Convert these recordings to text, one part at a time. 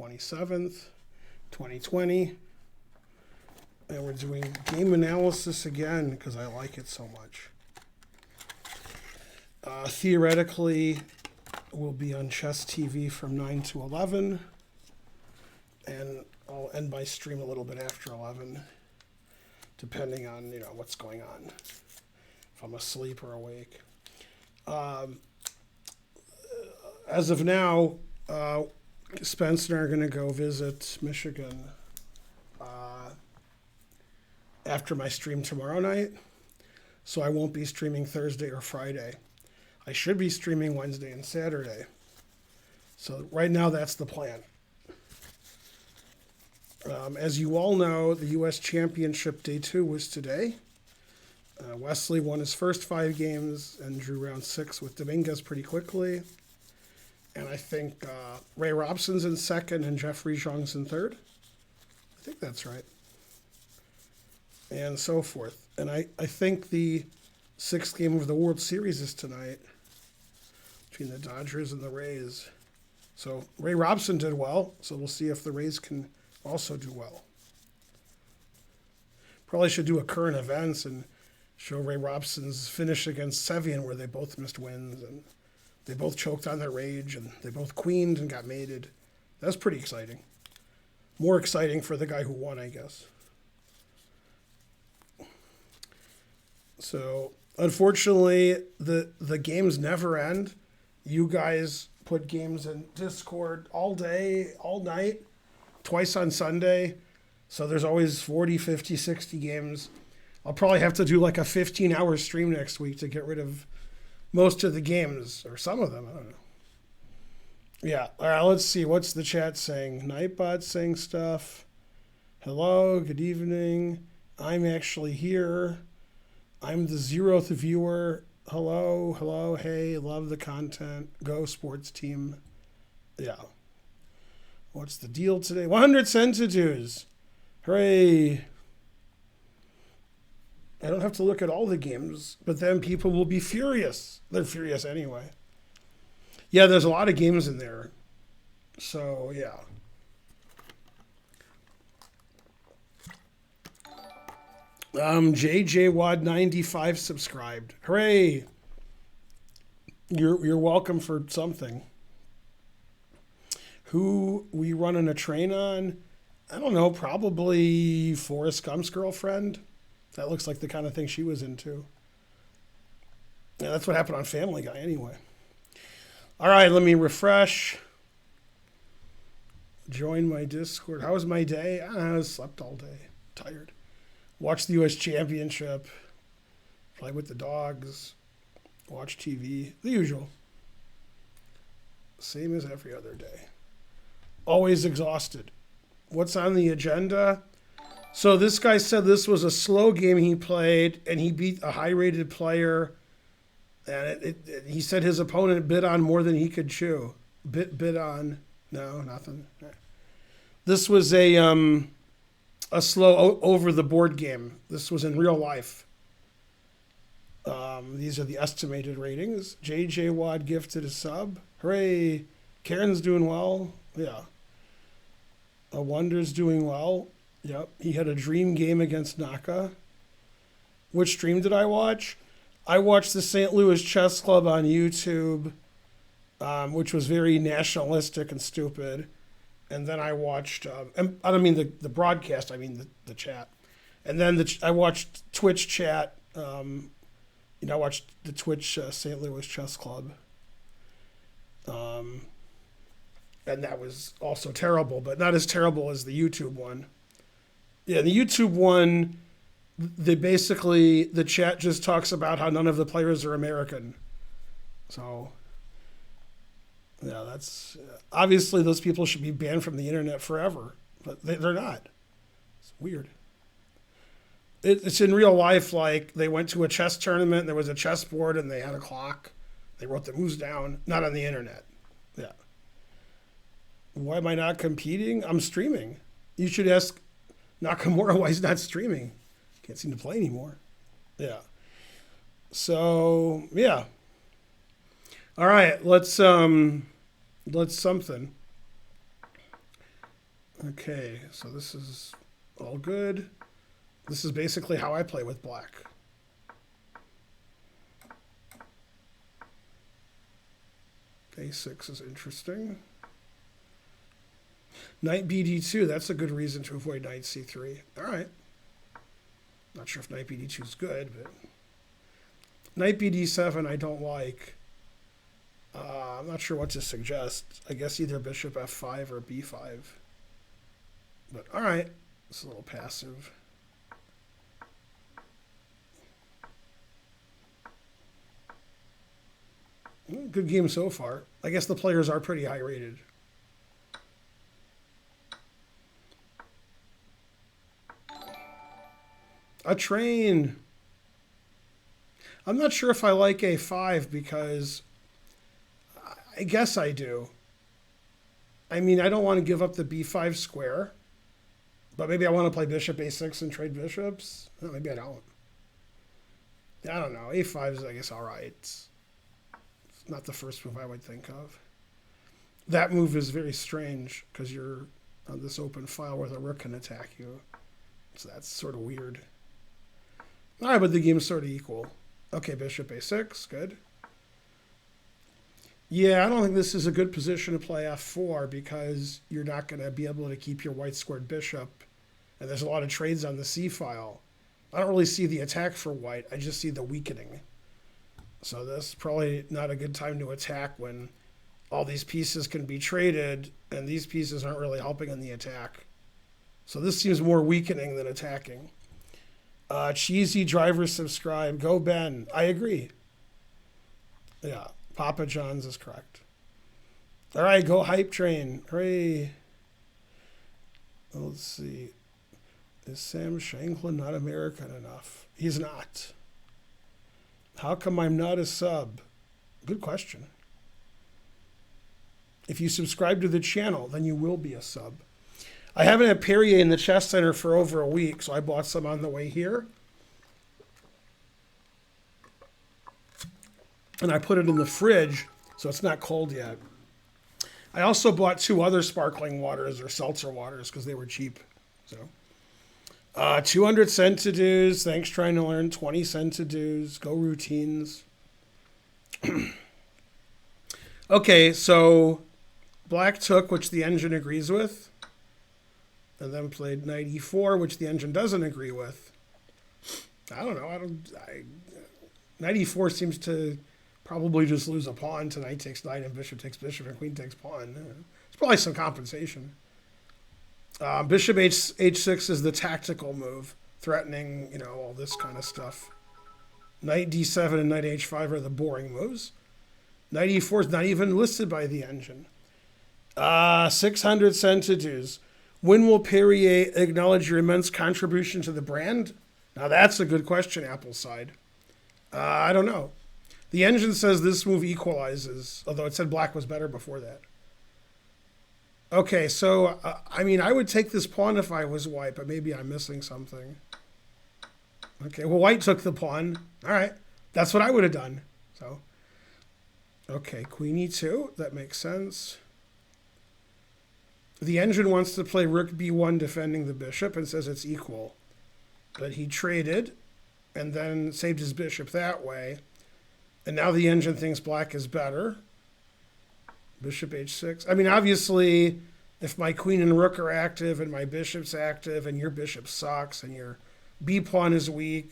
27th, 2020. And we're doing game analysis again because I like it so much. Theoretically, we'll be on Chess TV from 9 to 11. And I'll end my stream a little bit after 11, depending on, what's going on, if I'm asleep or awake. As of now, Spence and I are going to go visit Michigan after my stream tomorrow night. So I won't be streaming Thursday or Friday. I should be streaming Wednesday and Saturday. So right now, that's the plan. As you all know, the U.S. Championship Day 2 was today. Wesley won his first 5 games and drew round 6 with Dominguez pretty quickly. And I think Ray Robson's in second and Jeffrey Zhang's in third. I think that's right. And so forth. And I think the 6th game of the World Series is tonight between the Dodgers and the Rays. So Ray Robson did well, so we'll see if the Rays can also do well. Probably should do a current events and show Ray Robson's finish against Sevian where they both missed wins and they both choked on their rage and they both queened and got mated. That was pretty exciting. More exciting for the guy who won, I guess. So, unfortunately, the games never end. You guys put games in Discord all day, all night, twice on Sunday. So there's always 40, 50, 60 games. I'll probably have to do like a 15-hour stream next week to get rid of most of the games, or some of them, I don't know. Yeah, all right, let's see. What's the chat saying? Nightbot saying stuff. Hello, good evening. I'm actually here. I'm the 0th viewer. Hello, hey, love the content. Go sports team. Yeah. What's the deal today? 100 centitudes. Hooray. I don't have to look at all the games, but then people will be furious. They're furious anyway. Yeah, there's a lot of games in there. So, yeah. JJWad95 subscribed. Hooray. You're welcome for something. Who we running a train on? I don't know, probably Forrest Gump's girlfriend. That looks like the kind of thing she was into. Yeah, that's what happened on Family Guy anyway. All right, let me refresh. Join my Discord. How was my day? I slept all day. Tired. Watched the U.S. Championship. Play with the dogs. Watch TV. The usual. Same as every other day. Always exhausted. What's on the agenda? So this guy said this was a slow game he played, and he beat a high-rated player. And he said his opponent bit on more than he could chew. Bit on. No, nothing. This was a slow over-the-board game. This was in real life. These are the estimated ratings. JJ Wad gifted a sub. Hooray. Karen's doing well. Yeah. A Wonder's doing well. Yep. He had a dream game against Naka. Which stream did I watch? I watched the St. Louis Chess Club on YouTube, which was very nationalistic and stupid. And then I watched, I don't mean the broadcast, I mean the chat. And then I watched Twitch chat. I watched the Twitch St. Louis Chess Club. And that was also terrible, but not as terrible as the YouTube one. Yeah, the YouTube one, the chat just talks about how none of the players are American. So, yeah, that's, obviously those people should be banned from the internet forever, but they're not. It's weird. It's in real life, like they went to a chess tournament, and there was a chessboard, and they had a clock. They wrote the moves down, not on the internet. Yeah. Why am I not competing? I'm streaming. You should ask Nakamura why he's not streaming. Can't seem to play anymore. Yeah. So, yeah. All right, let's something. Okay, so this is all good. This is basically how I play with black. A6 is interesting. Knight BD2, that's a good reason to avoid knight C3. All right. Not sure if knight BD2 is good, but knight BD7 I don't like. I'm not sure what to suggest. I guess either bishop F5 or B5. But all right, it's a little passive. Good game so far. I guess the players are pretty high rated. A train. I'm not sure if I like A5 because I guess I do. I mean, I don't want to give up the B5 square, but maybe I want to play bishop A6 and trade bishops. No, maybe I don't. I don't know. A5 is, I guess, all right. It's not the first move I would think of. That move is very strange because you're on this open file where the rook can attack you. So that's sort of weird. All right, but the game's sort of equal. Okay, bishop A6, good. Yeah, I don't think this is a good position to play F4 because you're not going to be able to keep your white squared bishop. And there's a lot of trades on the C file. I don't really see the attack for white. I just see the weakening. So this is probably not a good time to attack when all these pieces can be traded and these pieces aren't really helping in the attack. So this seems more weakening than attacking. Cheesy driver subscribe. Go Ben. I agree. Yeah, Papa John's is correct. All right, go hype train. Hooray. Let's see. Is Sam Shanklin not American enough? He's not. How come I'm not a sub? Good question. If you subscribe to the channel, then you will be a sub. I haven't had Perrier in the chess center for over a week, so I bought some on the way here. And I put it in the fridge, so it's not cold yet. I also bought 2 other sparkling waters or seltzer waters because they were cheap. So, 200 cent to do's. Thanks, trying to learn 20 cent to do's. Go routines. Okay, so black took, which the engine agrees with. And then played knight e4, which the engine doesn't agree with. I don't know. Knight e4 seems to probably just lose a pawn to knight takes knight and bishop takes bishop and queen takes pawn. It's probably some compensation. Bishop h6 is the tactical move, threatening, all this kind of stuff. Knight d7 and knight h5 are the boring moves. Knight e4 is not even listed by the engine. 600 centidues. When will Perrier acknowledge your immense contribution to the brand? Now that's a good question, Appleside. I don't know. The engine says this move equalizes, although it said black was better before that. Okay, so, I would take this pawn if I was white, but maybe I'm missing something. Okay, well, white took the pawn. All right, that's what I would have done. So, okay, queen e2, that makes sense. The engine wants to play rook b1 defending the bishop and says it's equal. But he traded and then saved his bishop that way. And now the engine thinks black is better. Bishop h6. Obviously, if my queen and rook are active and my bishop's active and your bishop sucks and your b pawn is weak,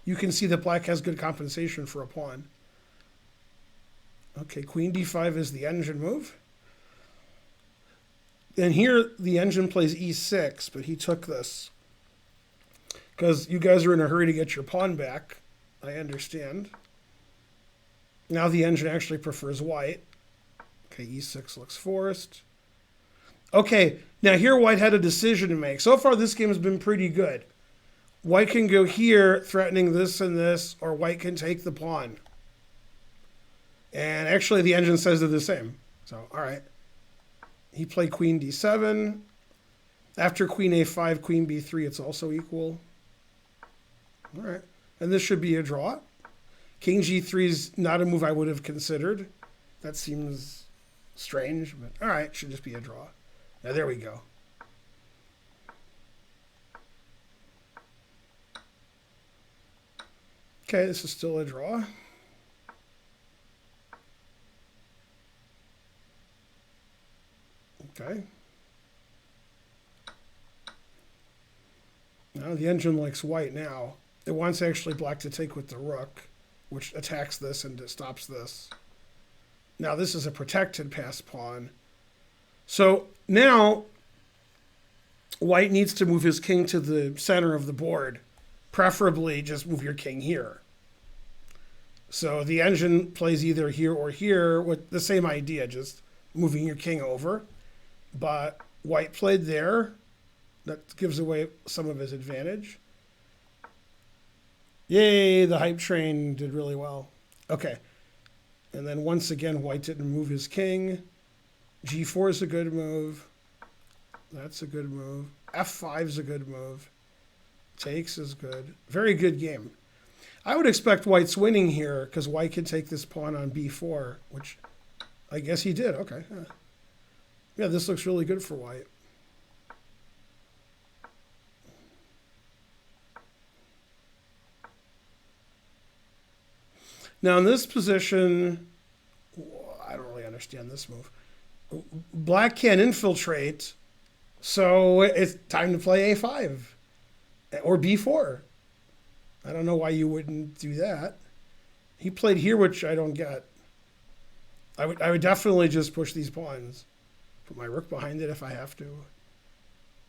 you can see that black has good compensation for a pawn. Okay, queen d5 is the engine move. And here the engine plays e6, but he took this. Because you guys are in a hurry to get your pawn back. I understand. Now the engine actually prefers white. Okay, e6 looks forced. Okay, now here white had a decision to make. So far this game has been pretty good. White can go here, threatening this and this, or white can take the pawn. And actually the engine says they're the same. So, all right. He played queen d7. After queen a5, queen b3, it's also equal. All right. And this should be a draw. King g3 is not a move I would have considered. That seems strange, but all right, should just be a draw. Now, there we go. Okay, this is still a draw. Okay. Now the engine likes white now. It wants actually black to take with the rook, which attacks this and stops this. Now this is a protected passed pawn. So now white needs to move his king to the center of the board. Preferably just move your king here. So the engine plays either here or here with the same idea, just moving your king over. But white played there. That gives away some of his advantage. Yay, the hype train did really well. Okay. And then once again, white didn't move his king. G4 is a good move. That's a good move. F5 is a good move. Takes is good. Very good game. I would expect white's winning here because white can take this pawn on b4, which I guess he did. Okay. Yeah, this looks really good for white. Now in this position, I don't really understand this move. Black can't infiltrate, so it's time to play a5 or b4. I don't know why you wouldn't do that. He played here, which I don't get. I would definitely just push these pawns. Put my rook behind it if I have to.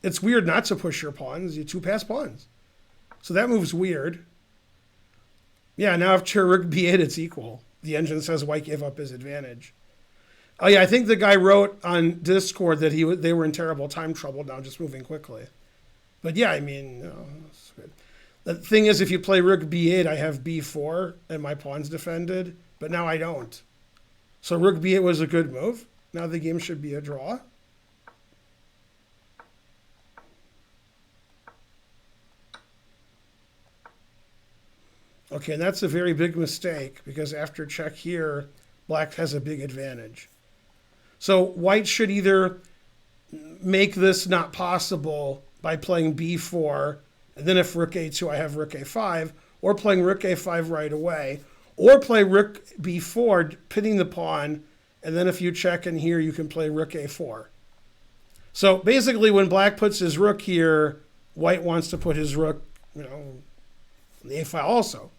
It's weird not to push your pawns. You two-pass pawns. So that move's weird. Yeah, now after rook b8, it's equal. The engine says white gave up his advantage. Oh yeah, I think the guy wrote on Discord that they were in terrible time trouble now, just moving quickly. But yeah, I mean, that's good. The thing is, if you play rook b8, I have b4 and my pawn's defended, but now I don't. So rook b8 was a good move. Now the game should be a draw. Okay, and that's a very big mistake because after check here, black has a big advantage. So white should either make this not possible by playing b4, and then if rook a2, I have rook a5, or playing rook a5 right away, or play rook b4, pinning the pawn, and then if you check in here, you can play rook a4. So basically, when black puts his rook here, white wants to put his rook, in the a file also.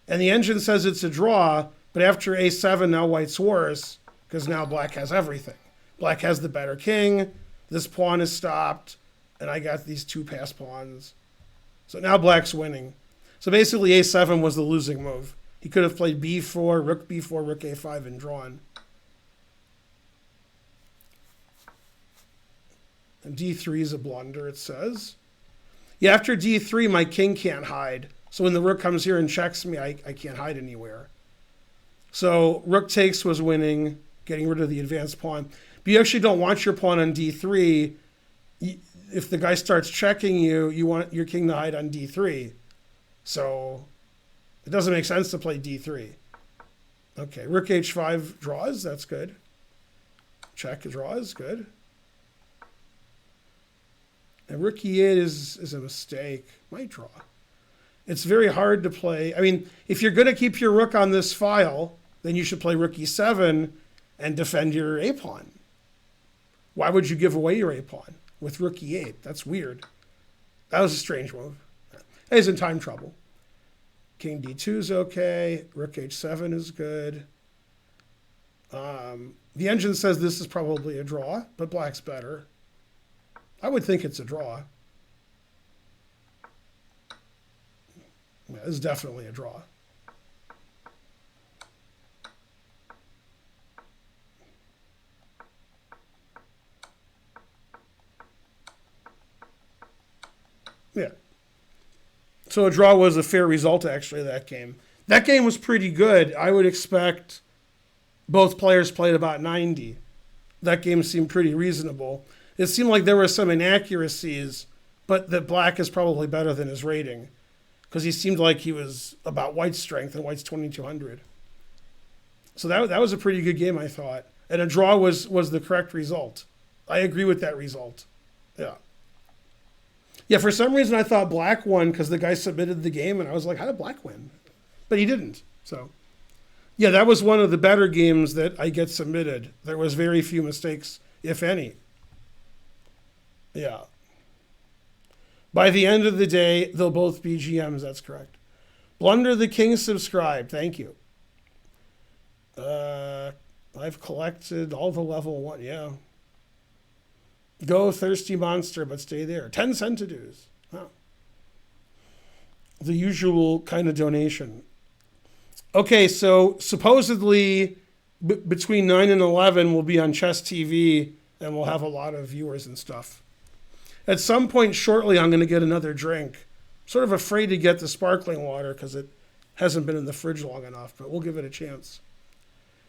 And the engine says it's a draw, but after a7, now white's worse, because now black has everything. Black has the better king, this pawn is stopped, and I got these two pass pawns. So now black's winning. So basically a7 was the losing move. He could have played b4, rook a5, and drawn. And d3 is a blunder, it says. Yeah, after d3, my king can't hide. So when the rook comes here and checks me, I can't hide anywhere. So rook takes was winning, getting rid of the advanced pawn. But you actually don't want your pawn on d3. If the guy starts checking you, you want your king to hide on d3. So it doesn't make sense to play d3. Okay, rook h5 draws, that's good. Check draws, good. And rook e8 is a mistake. Might draw. It's very hard to play. I mean, if you're going to keep your rook on this file, then you should play rook e7 and defend your a-pawn. Why would you give away your a-pawn with rook e8? That's weird. That was a strange move. He's in time trouble. King d2 is okay. Rook h7 is good. The engine says this is probably a draw, but black's better. I would think it's a draw. Yeah, it's definitely a draw. Yeah. So a draw was a fair result, actually, of that game. That game was pretty good. I would expect both players played about 90. That game seemed pretty reasonable. It seemed like there were some inaccuracies, but that black is probably better than his rating because he seemed like he was about white's strength and white's 2200. So that was a pretty good game, I thought. And a draw was the correct result. I agree with that result. Yeah. Yeah, for some reason I thought black won because the guy submitted the game, and I was like, how did black win? but he didn't. So, yeah, that was one of the better games that I get submitted. There was very few mistakes, if any. Yeah. By the end of the day, they'll both be GMs. That's correct. Blunder the King subscribed. Thank you. I've collected all the level 1. Yeah. Go Thirsty Monster, but stay there. 10 cent to dues. Wow. The usual kind of donation. Okay, so supposedly between 9 and 11 we'll be on Chess TV and we'll have a lot of viewers and stuff. At some point shortly, I'm going to get another drink. Sort of afraid to get the sparkling water because it hasn't been in the fridge long enough, but we'll give it a chance.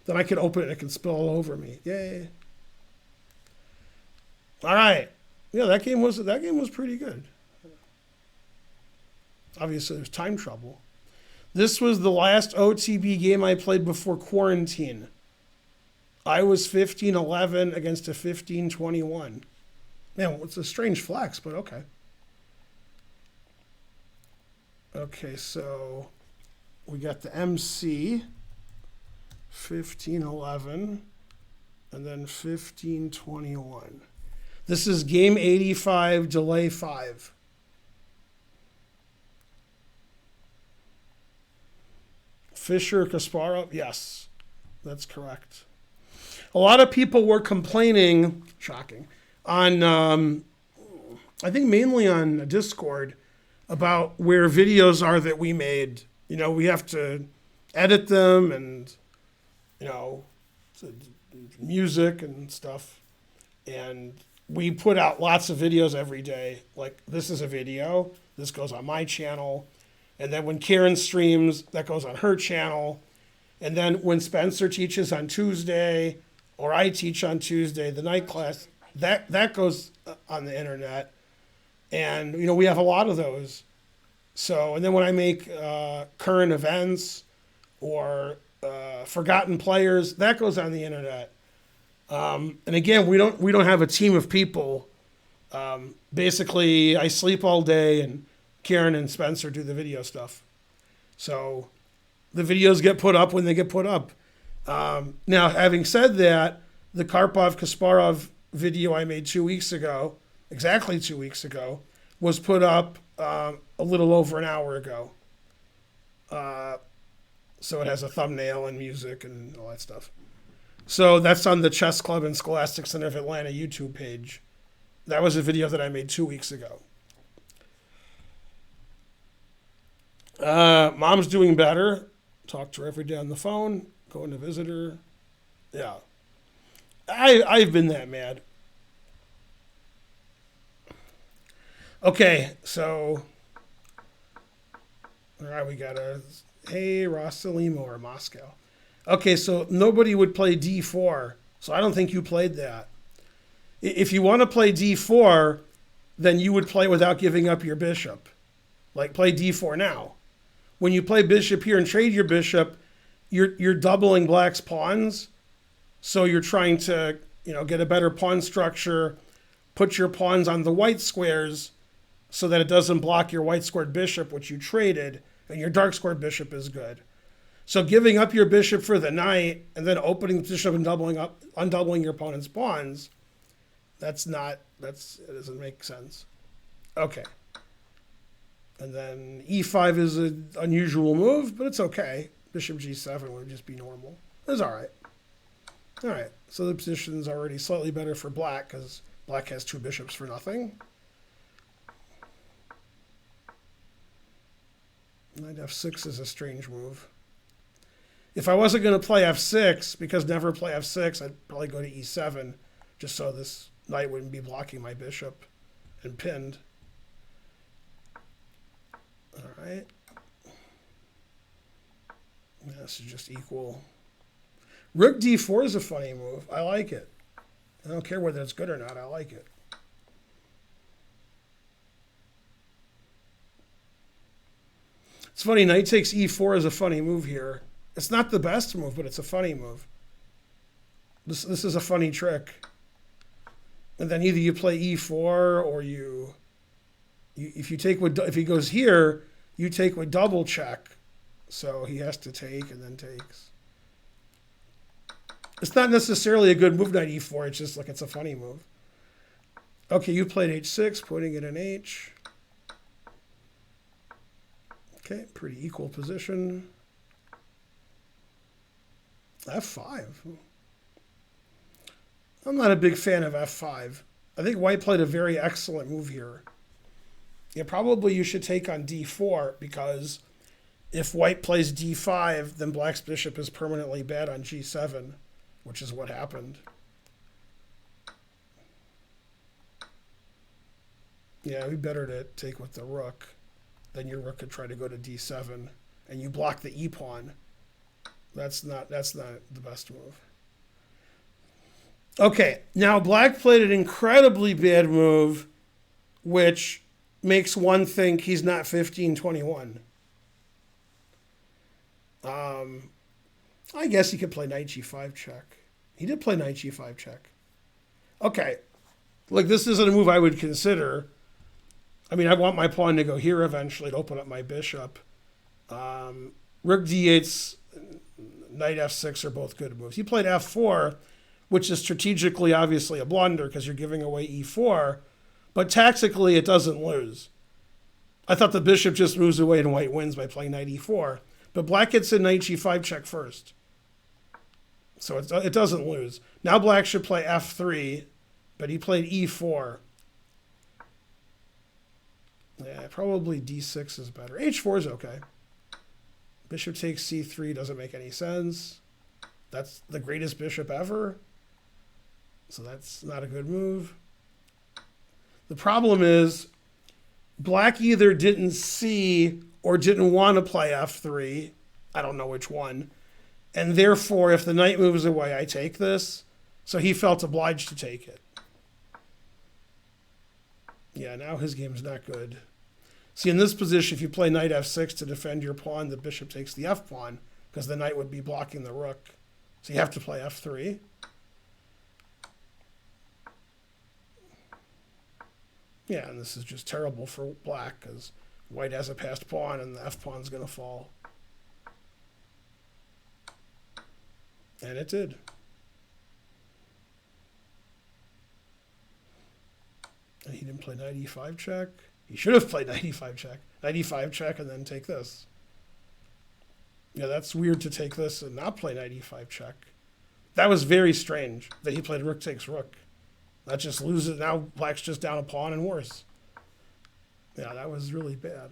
Then I can open it and it can spill all over me. Yay. All right. Yeah, that game was pretty good. Obviously, there's time trouble. This was the last OTB game I played before quarantine. I was 15-11 against a 15-21. Man, it's a strange flex, but okay. Okay, so we got the MC, 15-11, and then 15-21. This is game 85, delay 5. Fischer, Kasparov, yes, that's correct. A lot of people were complaining, shocking, on, I think mainly on Discord, about where videos are that we made. You know, we have to edit them and, you know, music and stuff. And we put out lots of videos every day. Like, this is a video. This goes on my channel. And then when Karen streams, that goes on her channel. And then when Spencer teaches on Tuesday, or I teach on Tuesday, the night class, that goes on the internet. And, you know, we have a lot of those. So, and then when I make current events or forgotten players, that goes on the internet. And again, we don't have a team of people. Basically, I sleep all day and Karen and Spencer do the video stuff. So the videos get put up when they get put up. Now, having said that, the Karpov-Kasparov video I made 2 weeks ago, exactly 2 weeks ago, was put up a little over an hour ago. So it has a thumbnail and music and all that stuff. So that's on the Chess Club and Scholastic Center of Atlanta YouTube page. That was a video that I made 2 weeks ago. Mom's doing better. Talk to her every day on the phone. Going to visit her. Yeah. I've been that mad. Okay, so all right, we got a hey Rosalimo or Moscow. Okay, so nobody would play D4, so I don't think you played that. If you want to play D4, then you would play without giving up your bishop. Like, play D4 now. When you play bishop here and trade your bishop, you're doubling black's pawns, so you're trying to, you know, get a better pawn structure, put your pawns on the white squares so that it doesn't block your white squared bishop, which you traded, and your dark squared bishop is good. So giving up your bishop for the knight and then opening the bishop and undoubling your opponent's pawns, it doesn't make sense. Okay. And then e5 is an unusual move, but it's okay. Bishop g7 would just be normal. It's all right. All right, so the position's already slightly better for black because black has two bishops for nothing. Knight f6 is a strange move. If I wasn't going to play f6, because never play f6, I'd probably go to e7, just so this knight wouldn't be blocking my bishop and pinned. All right. Yeah, this is just equal. Rook d4 is a funny move. I like it. I don't care whether it's good or not. I like it. It's funny, knight takes e4 is a funny move here. It's not the best move, but it's a funny move. This is a funny trick. And then either you play e4 or if he goes here, you take with double check. So he has to take and then takes. It's not necessarily a good move, knight e4. It's just like it's a funny move. Okay, you played h6, putting it in h. Okay, pretty equal position. f5. I'm not a big fan of f5. I think white played a very excellent move here. Yeah, probably you should take on d4 because if white plays d5, then black's bishop is permanently bad on g7, which is what happened. Yeah, it'd be better to take with the rook. Then your rook could try to go to d7, and you block the e-pawn. That's not the best move. Okay, now black played an incredibly bad move, which makes one think he's not 15-21. I guess he could play knight g5 check. He did play knight g5 check. Okay, like this isn't a move I would consider. I mean, I want my pawn to go here eventually to open up my bishop. Rook d8, knight f6 are both good moves. He played f4, which is strategically obviously a blunder because you're giving away e4, but tactically it doesn't lose. I thought the bishop just moves away and white wins by playing knight e4, but black gets in knight g5 check first. So it doesn't lose. Now black should play f3, but he played e4. Yeah, probably d6 is better. h4 is okay. Bishop takes c3 doesn't make any sense. That's the greatest bishop ever. So that's not a good move. The problem is black either didn't see or didn't want to play f3. I don't know which one. And therefore, if the knight moves away, I take this. So he felt obliged to take it. Yeah, now his game's not good. See, in this position, if you play knight f6 to defend your pawn, the bishop takes the f-pawn because the knight would be blocking the rook. So you have to play f3. Yeah, and this is just terrible for black because white has a passed pawn and the f-pawn's going to fall. And it did. And he didn't play knight e5 check. He should have played knight e5 check. Knight e5 check and then take this. Yeah, that's weird to take this and not play knight e5 check. That was very strange that he played rook takes rook. That just loses. Now black's just down a pawn and worse. Yeah, that was really bad.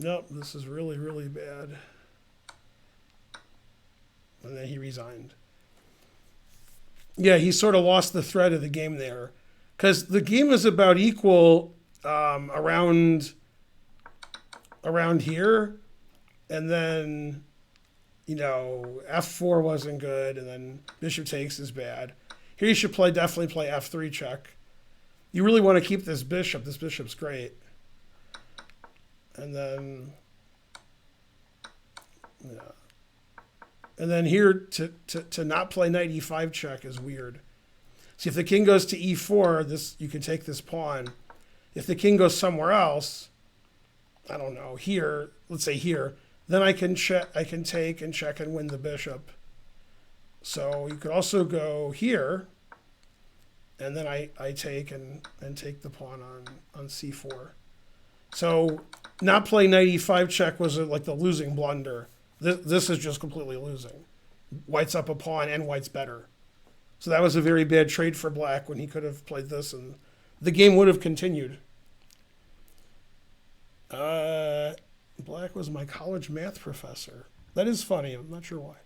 Nope, this is really, really bad. And then he resigned. Yeah, he sort of lost the thread of the game there. Because the game was about equal around here. And then, you know, f4 wasn't good. And then bishop takes is bad. Here you should definitely play f3 check. You really want to keep this bishop. This bishop's great. And then, yeah. And then here to not play knight e5 check is weird. See, if the king goes to e4, you can take this pawn. If the king goes somewhere else, I don't know, here, let's say here, then I can take and check and win the bishop. So you could also go here, and then I take and take the pawn on c4. So not playing knight e5 check was like the losing blunder. This is just completely losing. White's up a pawn and white's better. So that was a very bad trade for black when he could have played this and the game would have continued. Black was my college math professor. That is funny. I'm not sure why.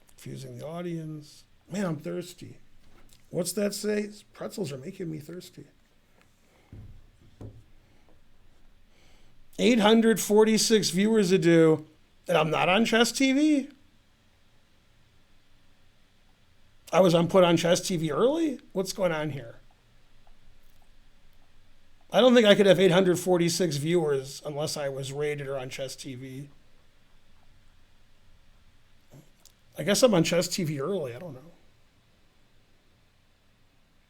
Confusing the audience. Man, I'm thirsty. What's that say? Pretzels are making me thirsty. 846 viewers a do, and I'm not on Chess TV? I was put on Chess TV early? What's going on here? I don't think I could have 846 viewers unless I was rated or on Chess TV. I guess I'm on Chess TV early. I don't know.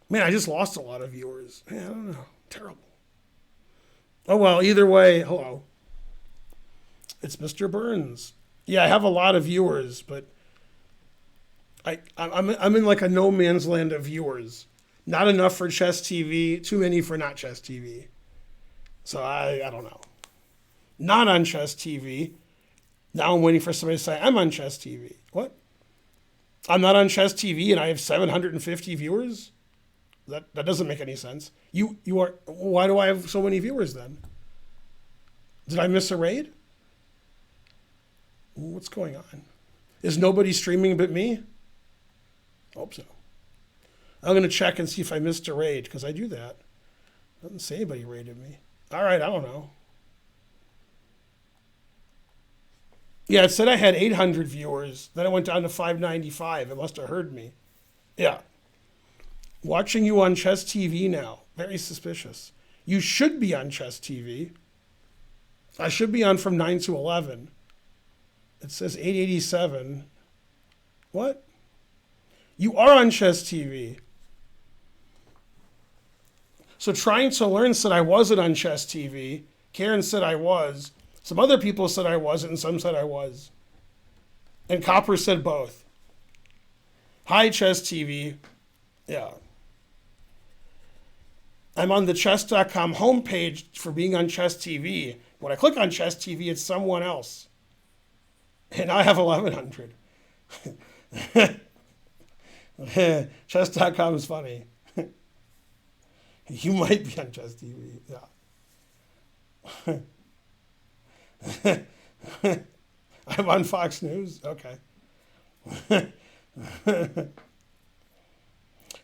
Man, I just lost a lot of viewers. Man, I don't know. Terrible. Oh, well, either way, hello. It's Mr. Burns. Yeah, I have a lot of viewers, but I'm in like a no man's land of viewers. Not enough for Chess TV, too many for not Chess TV. So I don't know. Not on Chess TV. Now I'm waiting for somebody to say I'm on Chess TV. What? I'm not on Chess TV and I have 750 viewers? That doesn't make any sense. You are. Why do I have so many viewers then? Did I miss a raid? What's going on? Is nobody streaming but me? Hope so. I'm going to check and see if I missed a raid, because I do that. Doesn't say anybody raided me. All right, I don't know. Yeah, it said I had 800 viewers. Then it went down to 595. It must have heard me. Yeah. Watching you on Chess TV now. Very suspicious. You should be on Chess TV. I should be on from 9 to 11. It says 887. What? You are on Chess TV. So Trying to Learn said I wasn't on Chess TV. Karen said I was. Some other people said I wasn't, and some said I was. And Copper said both. Hi, Chess TV. Yeah. I'm on the chess.com homepage for being on Chess TV. When I click on Chess TV, it's someone else. And I have 1,100. Chess.com is funny. You might be on Chess TV. Yeah. I'm on Fox News? Okay.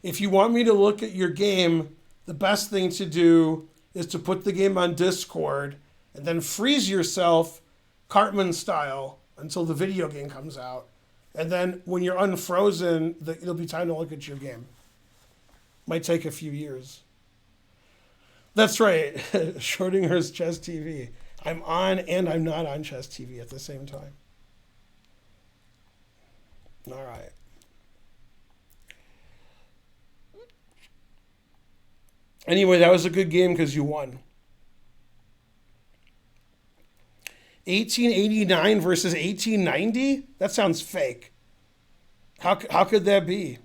If you want me to look at your game, the best thing to do is to put the game on Discord and then freeze yourself Cartman style until the video game comes out. And then when you're unfrozen, it'll be time to look at your game. Might take a few years. That's right. Schrodinger's Chess TV. I'm on and I'm not on Chess TV at the same time. All right. Anyway, that was a good game because you won. 1889 versus 1890? That sounds fake. How could that be?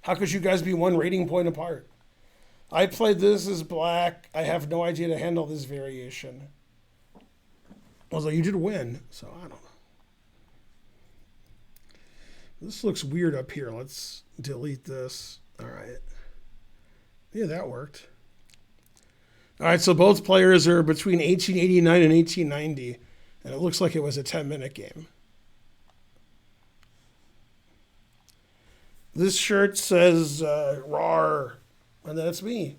How could you guys be one rating point apart? I played this as black. I have no idea to handle this variation. Although you did win, so I don't know. This looks weird up here. Let's delete this. All right. Yeah, that worked. All right, so both players are between 1889 and 1890, and it looks like it was a 10-minute game. This shirt says "rar," and that's me.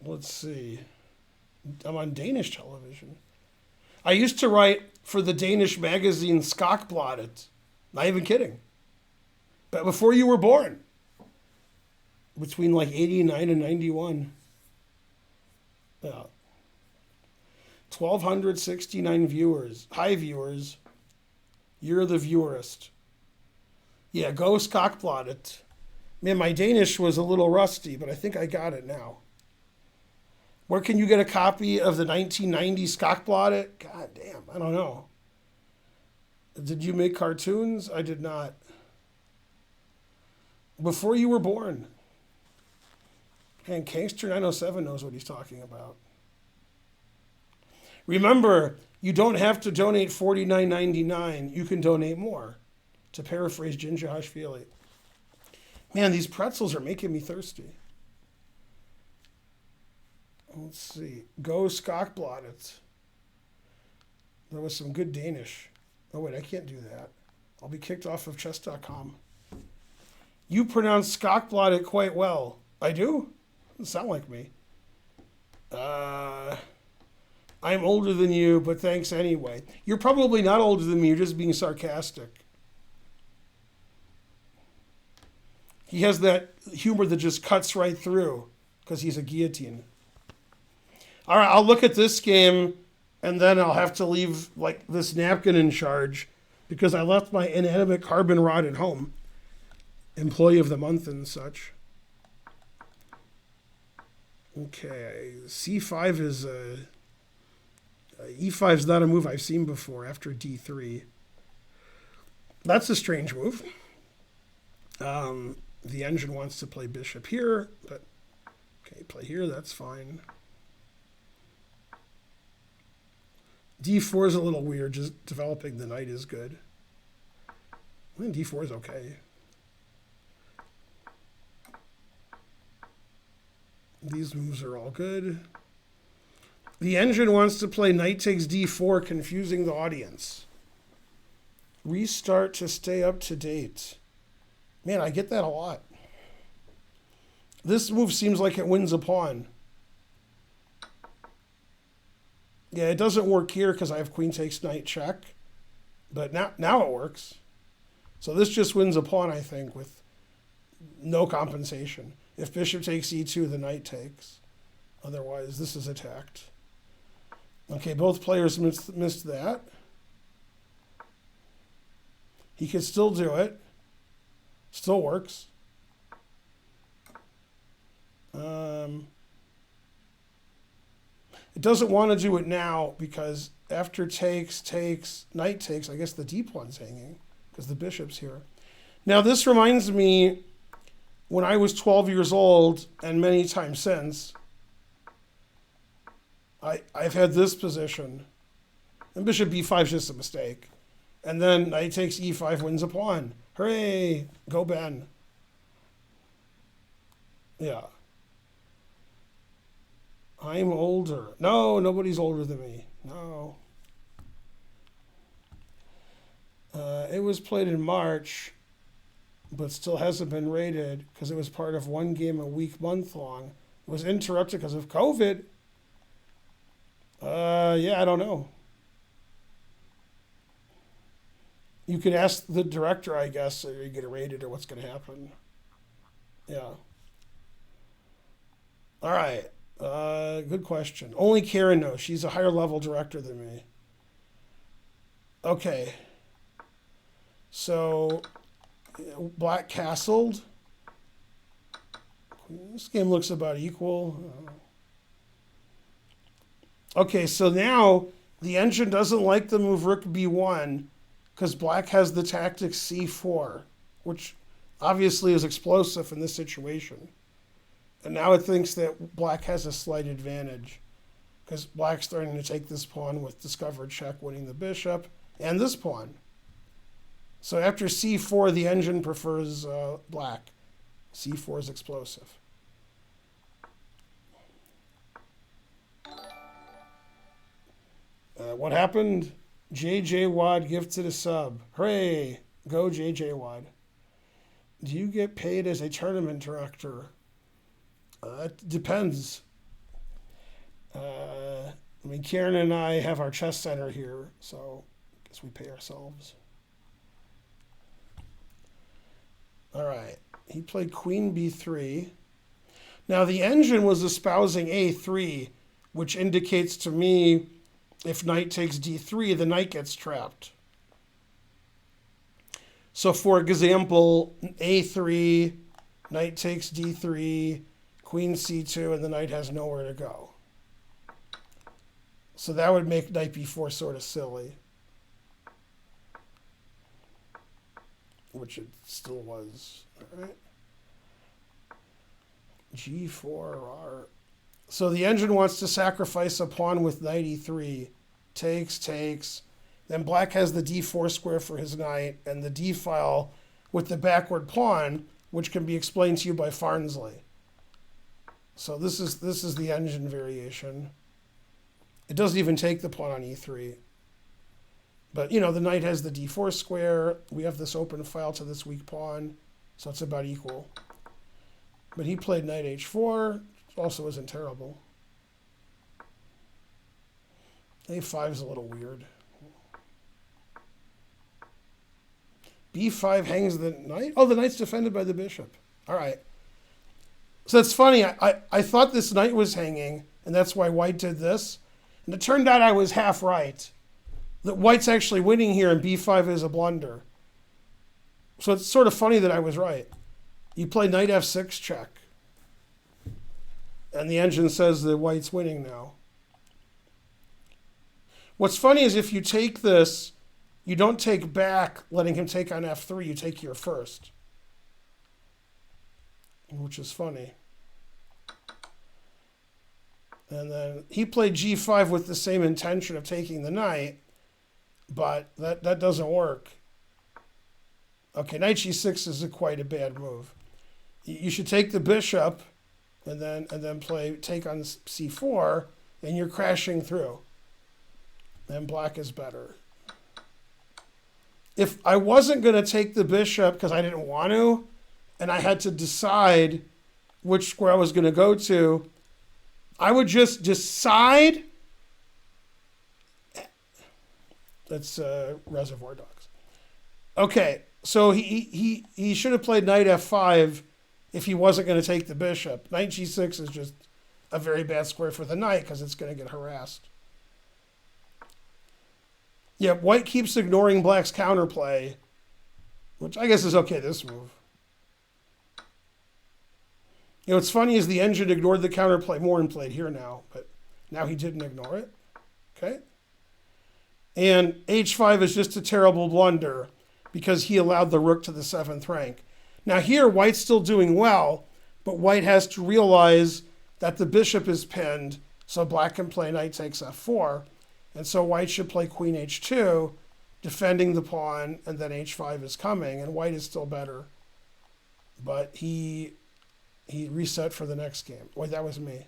Let's see. I'm on Danish television. I used to write for the Danish magazine Skakbladet. Not even kidding. But before you were born. Between like 89 and 91. Yeah. 1,269 viewers. Hi, viewers. You're the viewerist. Yeah, go Skakbladet. Man, my Danish was a little rusty, but I think I got it now. Where can you get a copy of the 1990 Skakbladet? God damn, I don't know. Did you make cartoons? I did not. Before you were born. And Kangster 907 knows what he's talking about. Remember, you don't have to donate $49.99. You can donate more. To paraphrase Ginger Hashvili. Man, these pretzels are making me thirsty. Let's see. Go Skakbladet. There was some good Danish. Oh, wait, I can't do that. I'll be kicked off of chess.com. You pronounce Skakbladet quite well. I do? Doesn't sound like me. I'm older than you, but thanks anyway. You're probably not older than me. You're just being sarcastic. He has that humor that just cuts right through because he's a guillotine. All right, I'll look at this game, and then I'll have to leave like this napkin in charge because I left my inanimate carbon rod at home. employee of the month and such. Okay, c5 is e5 is not a move I've seen before after d3. That's a strange move. The engine wants to play bishop here, but okay, play here, that's fine. d4 is a little weird, just developing the knight is good. I think d4 is okay. These moves are all good. The engine wants to play knight takes d4, confusing the audience. Restart to stay up to date. Man, I get that a lot. This move seems like it wins a pawn. Yeah, it doesn't work here because I have queen takes knight check. But now it works. So this just wins a pawn, I think, with no compensation. If bishop takes e2, the knight takes. Otherwise, this is attacked. Okay, both players missed that. He could still do it. Still works. It doesn't want to do it now because after takes, knight takes, I guess the d pawn's hanging because the bishop's here. Now this reminds me when I was 12 years old and many times since, I've had this position. And bishop b5 is just a mistake. And then knight takes e5 wins a pawn. Hooray! Go Ben. Yeah. I'm older. No, nobody's older than me. No. It was played in March, but still hasn't been rated because it was part of one game a week, month long. It was interrupted because of COVID. Yeah, I don't know. You could ask the director, I guess, are you going to rate it or what's going to happen? Yeah. All right. Good question. Only Karen knows. She's a higher level director than me. Okay. So, black castled. This game looks about equal. Okay, so now the engine doesn't like the move rook b1 because black has the tactic c4, which obviously is explosive in this situation. And now it thinks that black has a slight advantage because black's starting to take this pawn with discovered check, winning the bishop, and this pawn. So after c4, the engine prefers black. c4 is explosive. What happened? JJ Wad gifted a sub. Hooray! Go JJ Wad. Do you get paid as a tournament director? It depends. I mean, Karen and I have our chess center here, so I guess we pay ourselves. All right. He played queen b3. Now, the engine was espousing a3, which indicates to me if knight takes d3, the knight gets trapped. So, for example, a3, knight takes d3, queen c2, and the knight has nowhere to go. So that would make knight b4 sort of silly. Which it still was. All right. g4r. So the engine wants to sacrifice a pawn with knight e3. Takes. Then black has the d4 square for his knight and the d file with the backward pawn, which can be explained to you by Farnsley. So this is the engine variation. It doesn't even take the pawn on e3. But, you know, the knight has the d4 square. We have this open file to this weak pawn, so it's about equal. But he played knight h4, also isn't terrible. a5 is a little weird. b5 hangs the knight. Oh, the knight's defended by the bishop. All right. So that's funny. I thought this knight was hanging, and that's why white did this. And it turned out I was half right. That white's actually winning here, and b5 is a blunder. So it's sort of funny that I was right. You play knight f6 check. And the engine says that white's winning now. What's funny is if you take this, you don't take back letting him take on f3, you take here first. Which is funny. And then he played g5 with the same intention of taking the knight, but that doesn't work. Okay, knight g6 is quite a bad move. You should take the bishop and then take on c4, and you're crashing through. Then black is better. If I wasn't going to take the bishop because I didn't want to, and I had to decide which square I was going to go to, I would just decide. That's Reservoir Dogs. Okay, so he should have played knight f5 if he wasn't going to take the bishop. Knight g6 is just a very bad square for the knight because it's going to get harassed. Yeah, white keeps ignoring black's counterplay, which I guess is okay, this move. You know, what's funny is the engine ignored the counterplay more and played here now, but now he didn't ignore it. Okay? And h5 is just a terrible blunder because he allowed the rook to the 7th rank. Now here, white's still doing well, but white has to realize that the bishop is pinned, so black can play knight takes f4. And so white should play queen h2, defending the pawn, and then h5 is coming, and white is still better. But he reset for the next game. Wait, that was me.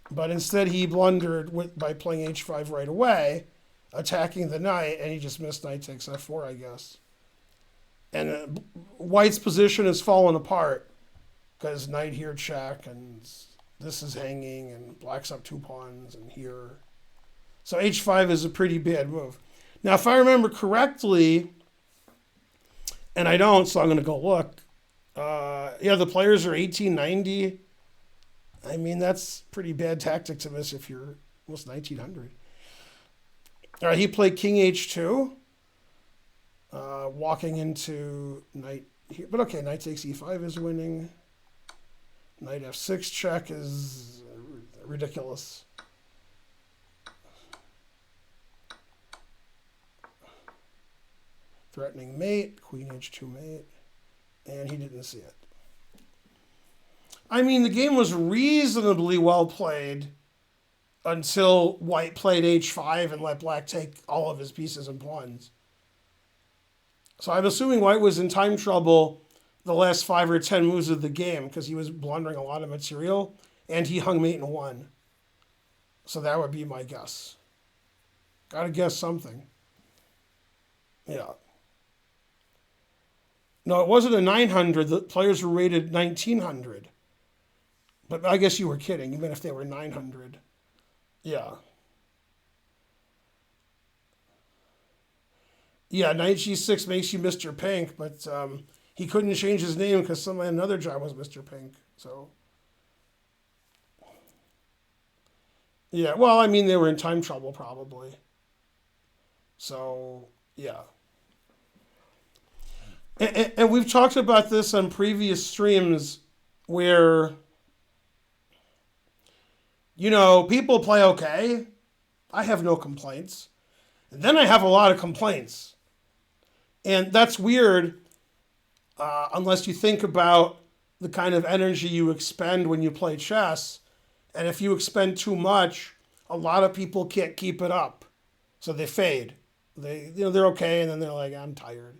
But instead he blundered by playing h5 right away, attacking the knight, and he just missed knight takes f4, I guess. And white's position has fallen apart because knight here check, and this is hanging, and black's up 2 pawns, and here. So h5 is a pretty bad move. Now, if I remember correctly, and I don't, so I'm going to go look. Yeah, the players are 1890. I mean, that's pretty bad tactic to miss if you're almost 1900. All right, he played king h2, walking into knight here. But okay, knight takes e5 is winning. Knight f6 check is ridiculous. Threatening mate, queen h2 mate, and he didn't see it. I mean, the game was reasonably well played until white played h5 and let black take all of his pieces and pawns. So I'm assuming white was in time trouble the last 5 or 10 moves of the game because he was blundering a lot of material, and he hung mate and won. So that would be my guess. Gotta guess something. Yeah. No, it wasn't a 900. The players were rated 1900. But I guess you were kidding. You meant if they were 900. Yeah. Yeah, knight g6 makes you Mr. Pink, but he couldn't change his name because another job was Mr. Pink. So, yeah, well, I mean, they were in time trouble probably. So, yeah. And we've talked about this on previous streams where, you know, people play okay. I have no complaints. And then I have a lot of complaints. And that's weird unless you think about the kind of energy you expend when you play chess. And if you expend too much, a lot of people can't keep it up. So they fade. They're okay, and then they're like, I'm tired.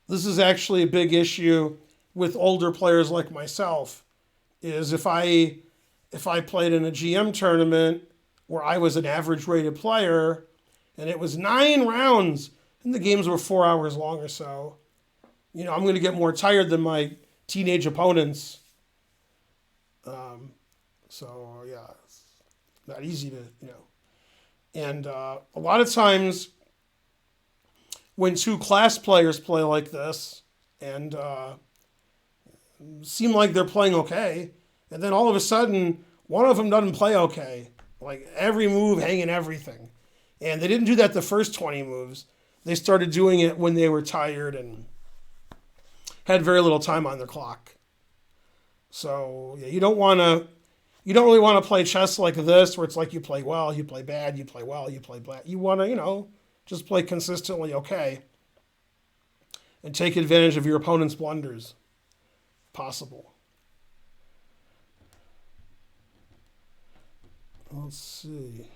This is actually a big issue with older players like myself, is if I played in a GM tournament where I was an average rated player and it was 9 rounds and the games were 4 hours long or so, you know, I'm going to get more tired than my teenage opponents. So yeah, it's not easy to, you know. And a lot of times when 2 class players play like this and seem like they're playing okay, and then all of a sudden one of them doesn't play okay, like every move hanging everything. And they didn't do that the first 20 moves. They started doing it when they were tired, and had very little time on their clock. So yeah, you don't really want to play chess like this, where it's like you play well, you play bad, you play well, you play bad. You want to, just play consistently okay, and take advantage of your opponent's blunders, if possible. Let's see.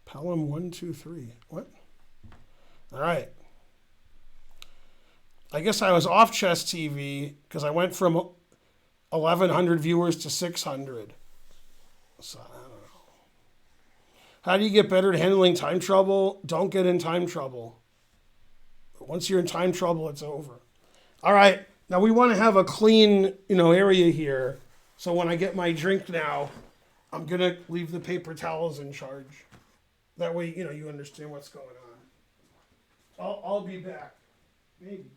Pelham 123. What? All right. I guess I was off Chess TV because I went from 1,100 viewers to 600. So I don't know. How do you get better at handling time trouble? Don't get in time trouble. Once you're in time trouble, it's over. All right. Now we want to have a clean, area here. So when I get my drink now, I'm going to leave the paper towels in charge. That way, you understand what's going on. I'll be back. Maybe.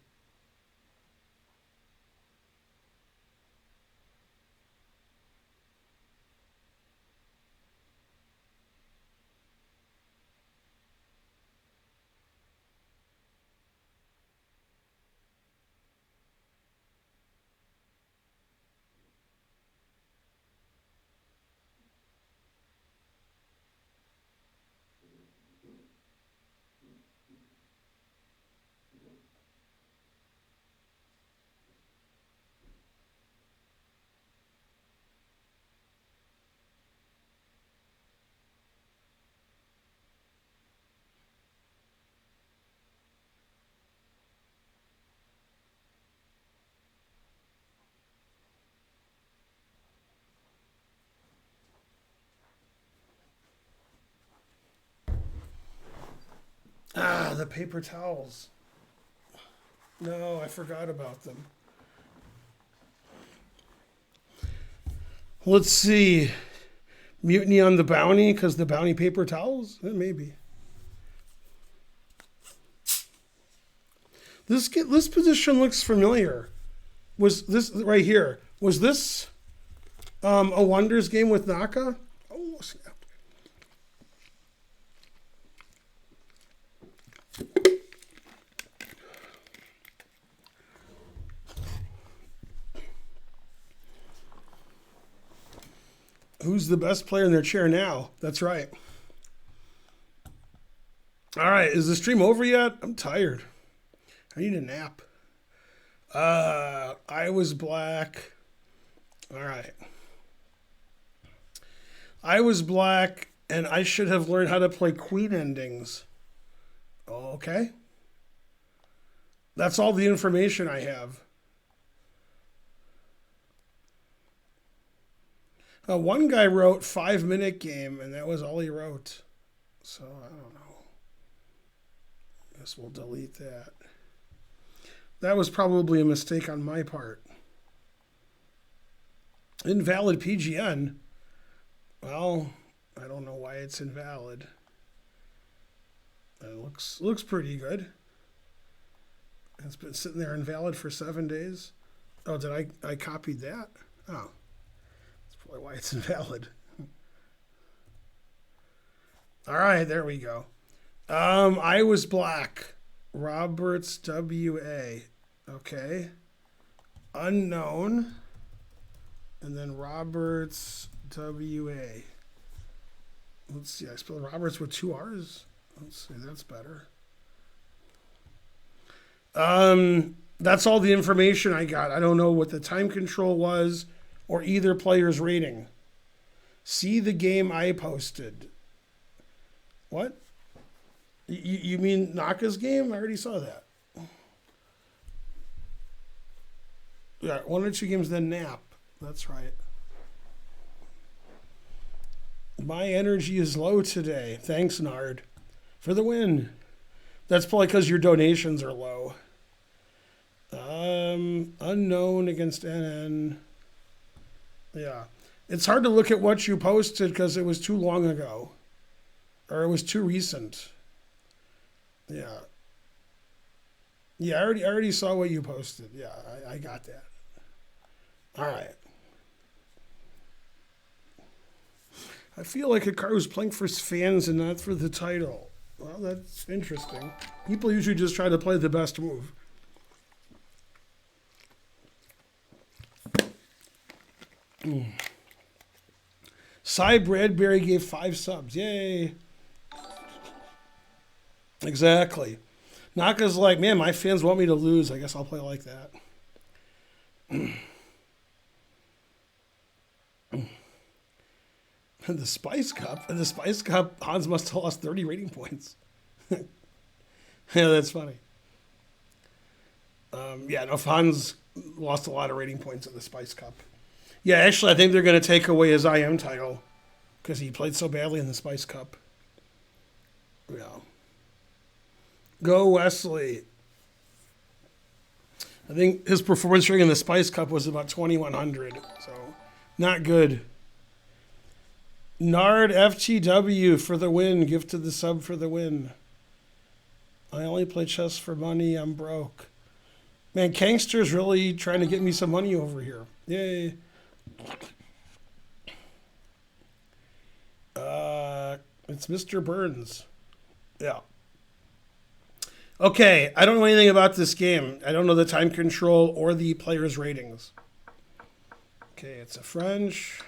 The paper towels. No, I forgot about them. Let's see. Mutiny on the Bounty because the Bounty paper towels? Maybe. This position looks familiar. Was this right here? Was this a Wonders game with Naka? Oh, snap. Who's the best player in their chair now? That's right. All right, is the stream over yet? I'm tired. I need a nap. I was black. All right. I was black, and I should have learned how to play queen endings. Okay. That's all the information I have. One guy wrote 5-minute game, and that was all he wrote. So, I don't know. Guess we'll delete that. That was probably a mistake on my part. Invalid PGN. Well, I don't know why it's invalid. It looks pretty good. It's been sitting there invalid for 7 days. Oh, did I copied that? Oh. Why it's invalid. All right, there we go. I was black. Roberts WA. Okay. Unknown. And then Roberts WA. Let's see. I spelled Roberts with 2 R's. Let's see. That's better. That's all the information I got. I don't know what the time control was or either player's rating. See the game I posted. What? You mean Naka's game? I already saw that. Yeah, 1 or 2 games, then nap. That's right. My energy is low today. Thanks, Nard, for the win. That's probably because your donations are low. Unknown against NN. Yeah. It's hard to look at what you posted because it was too long ago. Or it was too recent. Yeah. Yeah, I already saw what you posted. Yeah, I got that. All right. I feel like Hikaru's playing for fans and not for the title. Well, that's interesting. People usually just try to play the best move. Cy Bradbury gave 5 subs. Yay. Exactly. Naka's like, man, my fans want me to lose. I guess I'll play like that. The Spice Cup. In the Spice Cup, Hans must have lost 30 rating points. Yeah, that's funny. Yeah, no, Hans lost a lot of rating points in the Spice Cup. Yeah, actually, I think they're going to take away his IM title because he played so badly in the Spice Cup. Yeah. Go Wesley. I think his performance rating in the Spice Cup was about 2,100, so not good. Nard FTW for the win. Gifted the sub for the win. I only play chess for money. I'm broke. Man, Kangster's really trying to get me some money over here. Yay. It's Mr. Burns. Yeah. Okay, I don't know anything about this game. I don't know the time control or the players' ratings. Okay, it's a French.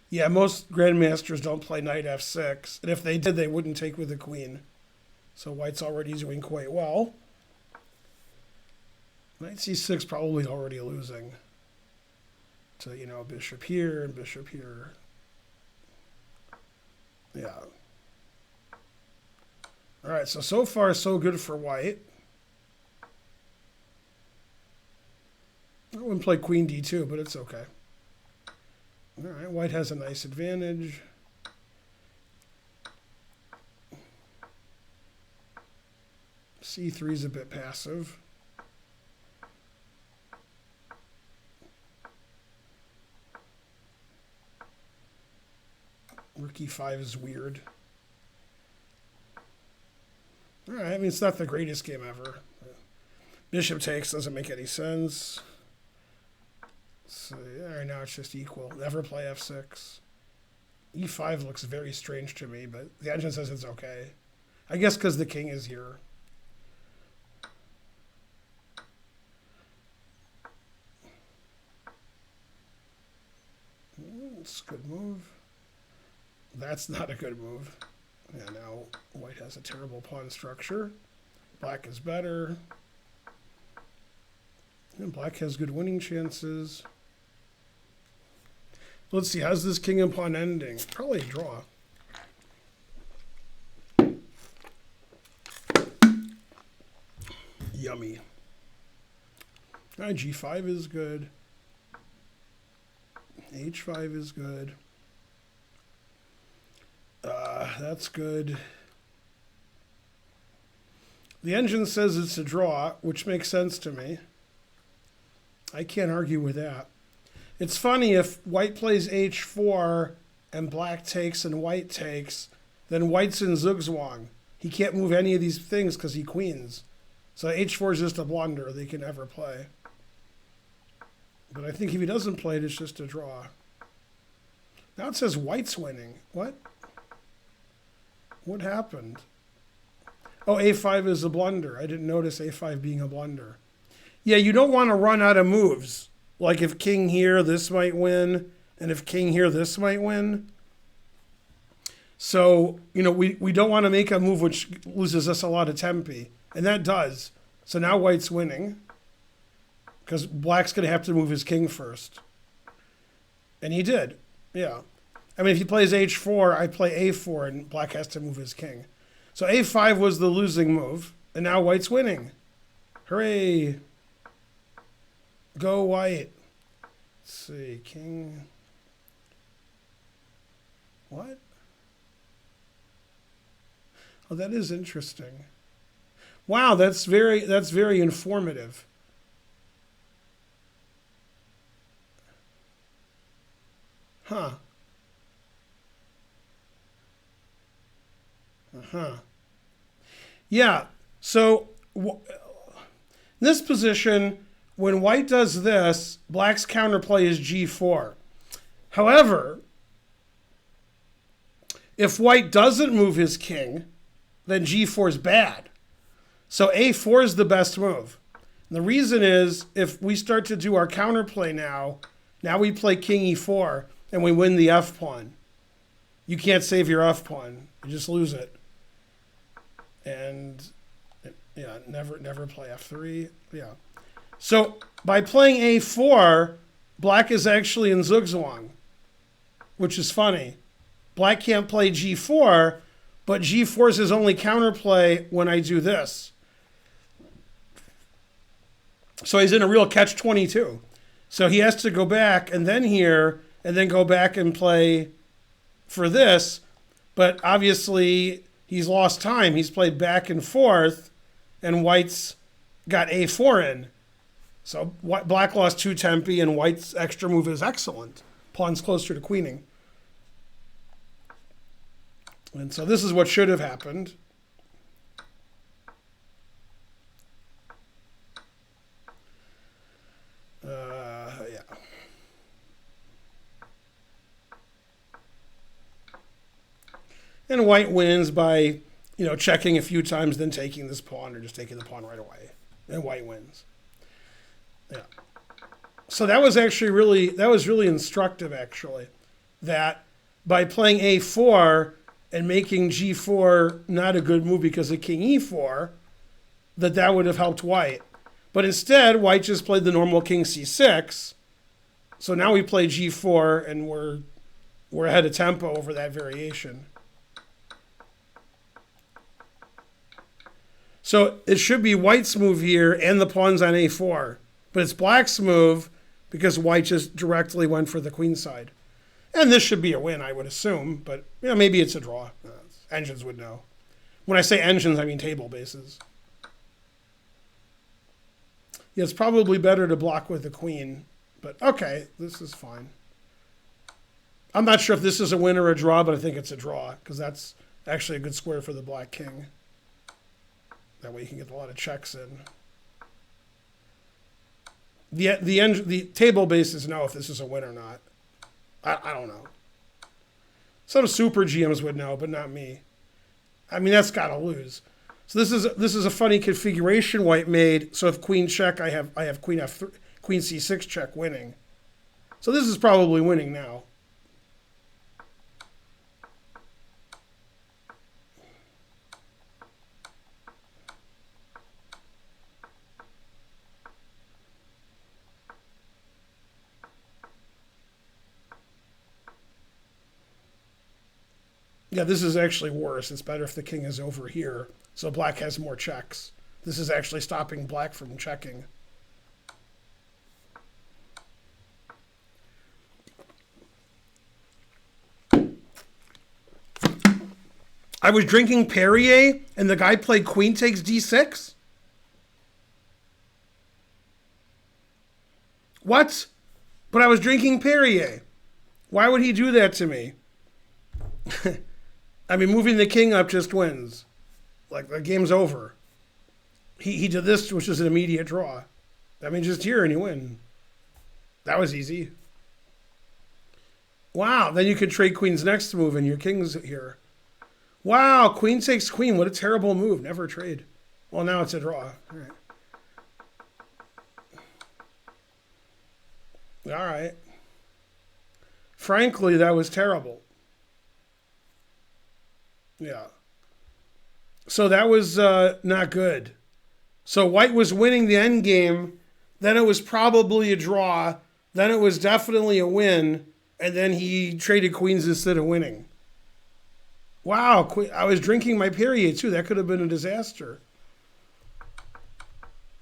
Yeah, most grandmasters don't play knight f6. And if they did, they wouldn't take with the queen. So white's already doing quite well. Knight c6 probably already losing. So, you know, bishop here and bishop here. Yeah. All right, so far so good for white. I wouldn't play queen d2, but it's okay. All right, white has a nice advantage. c3 is a bit passive. Rook e5 is weird. All right, I mean, it's not the greatest game ever. Bishop takes doesn't make any sense. So, yeah, right now it's just equal. Never play f6. e5 looks very strange to me, but the engine says it's okay. I guess because the king is here. It's a good move. That's not a good move. Yeah, now white has a terrible pawn structure. Black is better. And black has good winning chances. Let's see, how's this king and pawn ending? Probably a draw. Yummy. G5 is good. H5 is good. That's good. The engine says it's a draw, which makes sense to me. I can't argue with that. It's funny, if white plays h4 and black takes and white takes, then white's in zugzwang. He can't move any of these things because he queens. So h4 is just a blunder they can never play. But I think if he doesn't play it, it's just a draw. Now it says white's winning. What? What happened? Oh, a5 is a blunder. I didn't notice a5 being a blunder. Yeah, you don't want to run out of moves. Like if king here, this might win. And if king here, this might win. So, you know, we don't want to make a move which loses us a lot of tempi. And that does. So now white's winning. Because black's going to have to move his king first. And he did. Yeah. I mean, if he plays h4, I play a4, and black has to move his king. So a5 was the losing move, and now white's winning. Hooray. Go white. Let's see, king. What? Oh, that is interesting. Wow, that's very informative. Huh. Yeah, so in this position, when white does this, black's counterplay is g4. However, if white doesn't move his king, then g4 is bad. So a4 is the best move. And the reason is if we start to do our counterplay now we play king e4 and we win the f pawn. You can't save your f pawn. You just lose it. And yeah, never play f3. Yeah. So by playing a4, black is actually in zugzwang, which is funny. Black can't play g4, but g4 is his only counterplay when I do this. So he's in a real catch-22. So he has to go back and then here, and then go back and play for this. But obviously, he's lost time. He's played back and forth, and white's got a4 in. So black lost 2 tempi, and white's extra move is excellent. Pawn's closer to queening. And so this is what should have happened. Yeah. And white wins by, checking a few times, then taking this pawn, or just taking the pawn right away. And white wins. Yeah. So that was really instructive, actually, that by playing a4 and making g4 not a good move because of king e4, that would have helped white. But instead, white just played the normal king c6. So now we play g4, and we're ahead of tempo over that variation. So it should be white's move here, and the pawn's on a4. But it's black's move because white just directly went for the queen side. And this should be a win, I would assume. But maybe it's a draw. Engines would know. When I say engines, I mean table bases. Yeah, it's probably better to block with the queen. But okay, this is fine. I'm not sure if this is a win or a draw, but I think it's a draw because that's actually a good square for the black king. That way you can get a lot of checks in. The table bases know if this is a win or not. I don't know. Some super GMs would know, but not me. I mean, that's got to lose. So this is a funny configuration white made. So if queen check, I have queen f3, queen c6 check winning. So this is probably winning now. Yeah, this is actually worse. It's better if the king is over here, so black has more checks. This is actually stopping black from checking. I was drinking Perrier, and the guy played queen takes d6? What? But I was drinking Perrier. Why would he do that to me? I mean, moving the king up just wins. Like, the game's over. He did this, which is an immediate draw. I mean, just here and you win. That was easy. Wow, then you could trade queen's next move and your king's here. Wow, queen takes queen. What a terrible move. Never trade. Well, now it's a draw. All right. All right. Frankly, that was terrible. Yeah. So that was not good. So white was winning the end game. Then it was probably a draw. Then it was definitely a win. And then he traded queens instead of winning. Wow. I was drinking my Perrier too. That could have been a disaster.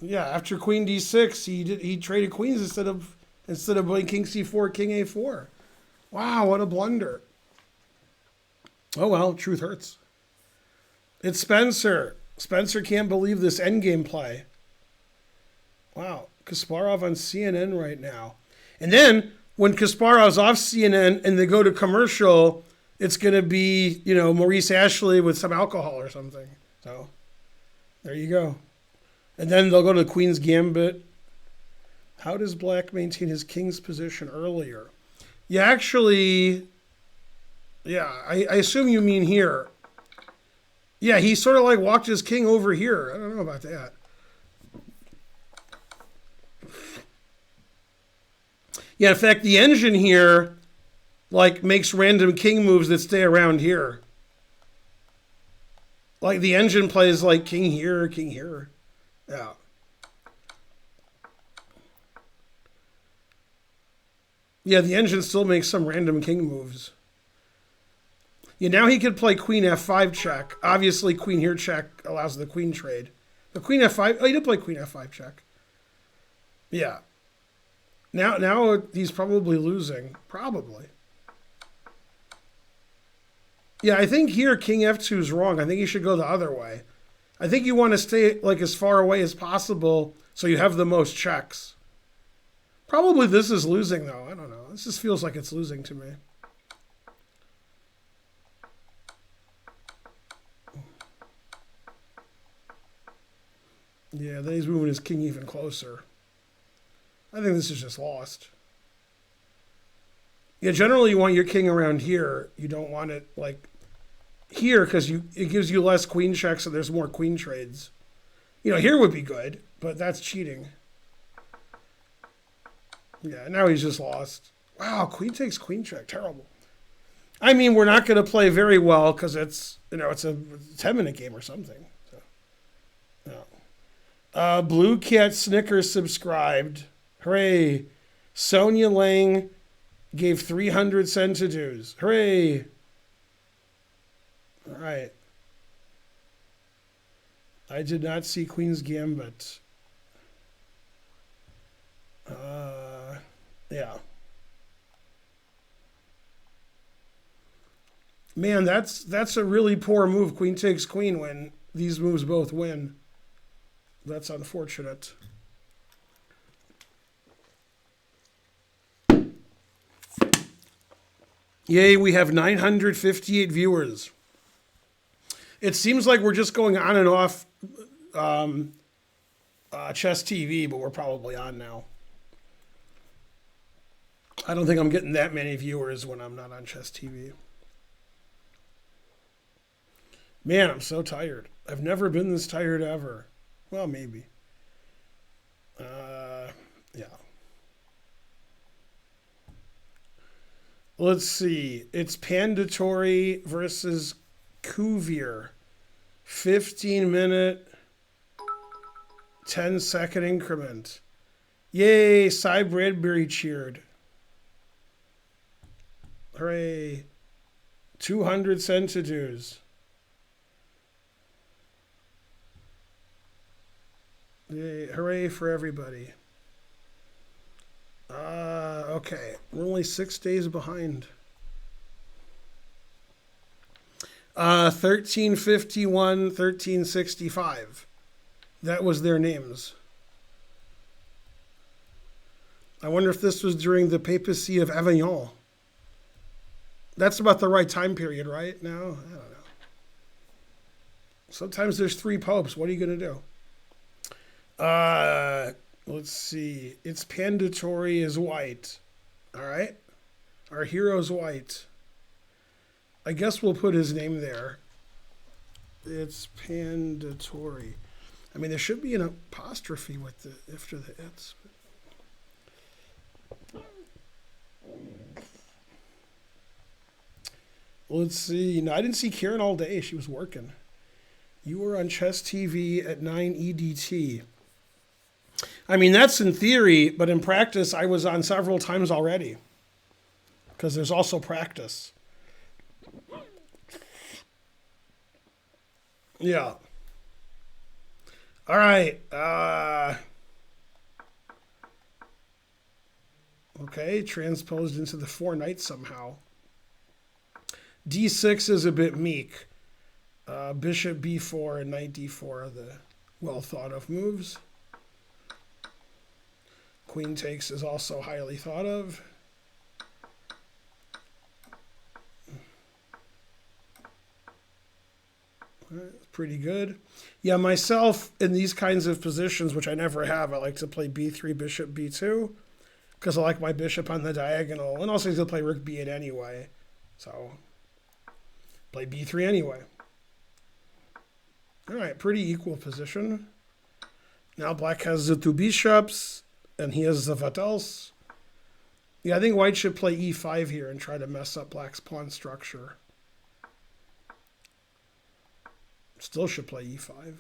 Yeah. After queen d6, he traded queens instead of playing king c4, king a4. Wow. What a blunder. Oh, well, truth hurts. It's Spencer. Spencer can't believe this endgame play. Wow. Kasparov on CNN right now. And then when Kasparov's off CNN and they go to commercial, it's going to be, Maurice Ashley with some alcohol or something. So there you go. And then they'll go to the Queen's Gambit. How does black maintain his king's position earlier? Yeah, actually... Yeah, I assume you mean here. Yeah, he sort of like walked his king over here. I don't know about that. Yeah, in fact, the engine here, like, makes random king moves that stay around here. Like, the engine plays, like, king here, king here. Yeah. Yeah, the engine still makes some random king moves. Yeah, now he could play queen f5 check. Obviously, queen here check allows the queen trade. The queen f5, oh, he did play queen f5 check. Yeah. Now he's probably losing. Probably. Yeah, I think here king f2 is wrong. I think you should go the other way. I think you want to stay like as far away as possible so you have the most checks. Probably this is losing though. I don't know. This just feels like it's losing to me. Yeah, then he's moving his king even closer. I think this is just lost. Yeah, generally you want your king around here. You don't want it like here because it gives you less queen checks and there's more queen trades. You know, here would be good, but that's cheating. Yeah, now he's just lost. Wow, queen takes queen check. Terrible. I mean, we're not going to play very well because it's a 10-minute game or something. So, no. Blue Cat Snickers subscribed. Hooray. Sonia Lang gave 300 centidues. Hooray. All right. I did not see Queen's Gambit. Yeah. Man, that's a really poor move. Queen takes queen when these moves both win. That's unfortunate. Yay, we have 958 viewers. It seems like we're just going on and off Chess TV, but we're probably on now. I don't think I'm getting that many viewers when I'm not on Chess TV. Man, I'm so tired. I've never been this tired ever. Well, maybe. Yeah. Let's see. It's Pandatory versus Cuvier. 15-minute, 10-second increment. Yay, Cy Bradbury cheered. Hooray. 200 centidues. Yay, hooray for everybody. Okay, we're only 6 days behind. 1351, 1365. That was their names. I wonder if this was during the papacy of Avignon. That's about the right time period, right? No, I don't know. Sometimes there's 3 popes. What are you going to do? Let's see. It's Pandatory is white. All right. Our hero's white. I guess we'll put his name there. It's Pandatory. I mean, there should be an apostrophe with the after the it's. Let's see. No, I didn't see Karen all day. She was working. You were on Chess TV at 9 EDT. I mean, that's in theory, but in practice, I was on several times already. Because there's also practice. Yeah. All right. Okay, transposed into the 4 knights somehow. D6 is a bit meek. Bishop B4 and knight D4 are the well thought of moves. Queen takes is also highly thought of. Pretty good. Yeah, myself in these kinds of positions, which I never have, I like to play B3, bishop B2, because I like my bishop on the diagonal, and also to play rook B8 anyway. So, play B3 anyway. All right, pretty equal position. Now black has the 2 bishops, and he has the what else? Yeah, I think white should play e5 here and try to mess up black's pawn structure. Still should play e5.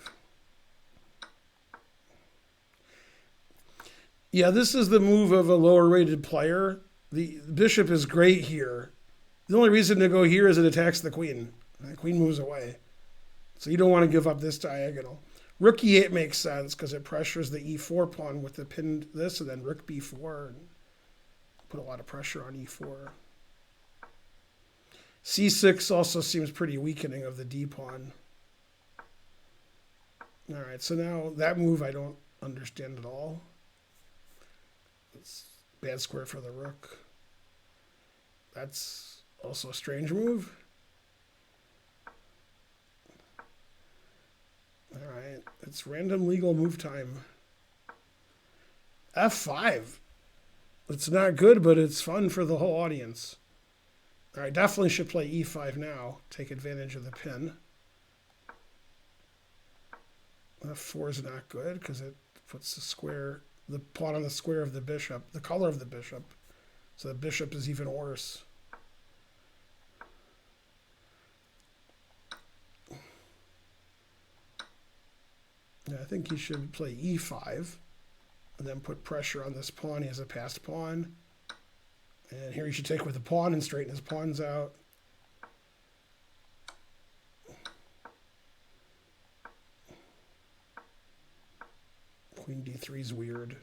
Yeah, this is the move of a lower rated player. The bishop is great here. The only reason to go here is it attacks the queen. The queen moves away. So you don't want to give up this diagonal. Rook e8 makes sense because it pressures the e4 pawn with the pinned this, and then rook b4. And put a lot of pressure on e4. c6 also seems pretty weakening of the d pawn. All right, so now that move I don't understand at all. It's bad square for the rook. That's also a strange move. All right, it's random legal move time. f5. It's not good, but it's fun for the whole audience. All right, definitely should play e5 now. Take advantage of the pin. f4 is not good because it puts the pawn on the square of the bishop, the color of the bishop. So the bishop is even worse. Yeah, I think he should play e5 and then put pressure on this pawn. He has a passed pawn. And here he should take with the pawn and straighten his pawns out. Queen d3 is weird.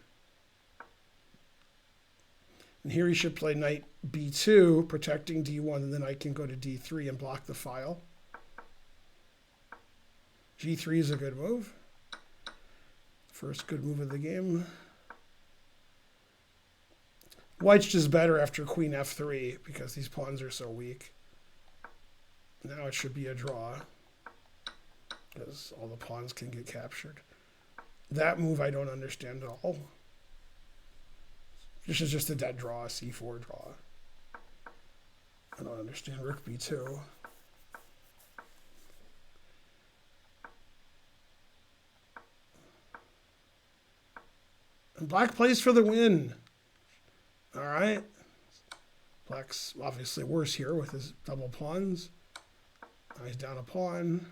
And here he should play knight b2, protecting d1, and then I can go to d3 and block the file. g3 is a good move. First good move of the game. White's just better after queen f3 because these pawns are so weak. Now it should be a draw because all the pawns can get captured. That move I don't understand at all. This is just a dead draw, c4 draw. I don't understand rook b2. And black plays for the win. All right. Black's obviously worse here with his double pawns. Now he's down a pawn.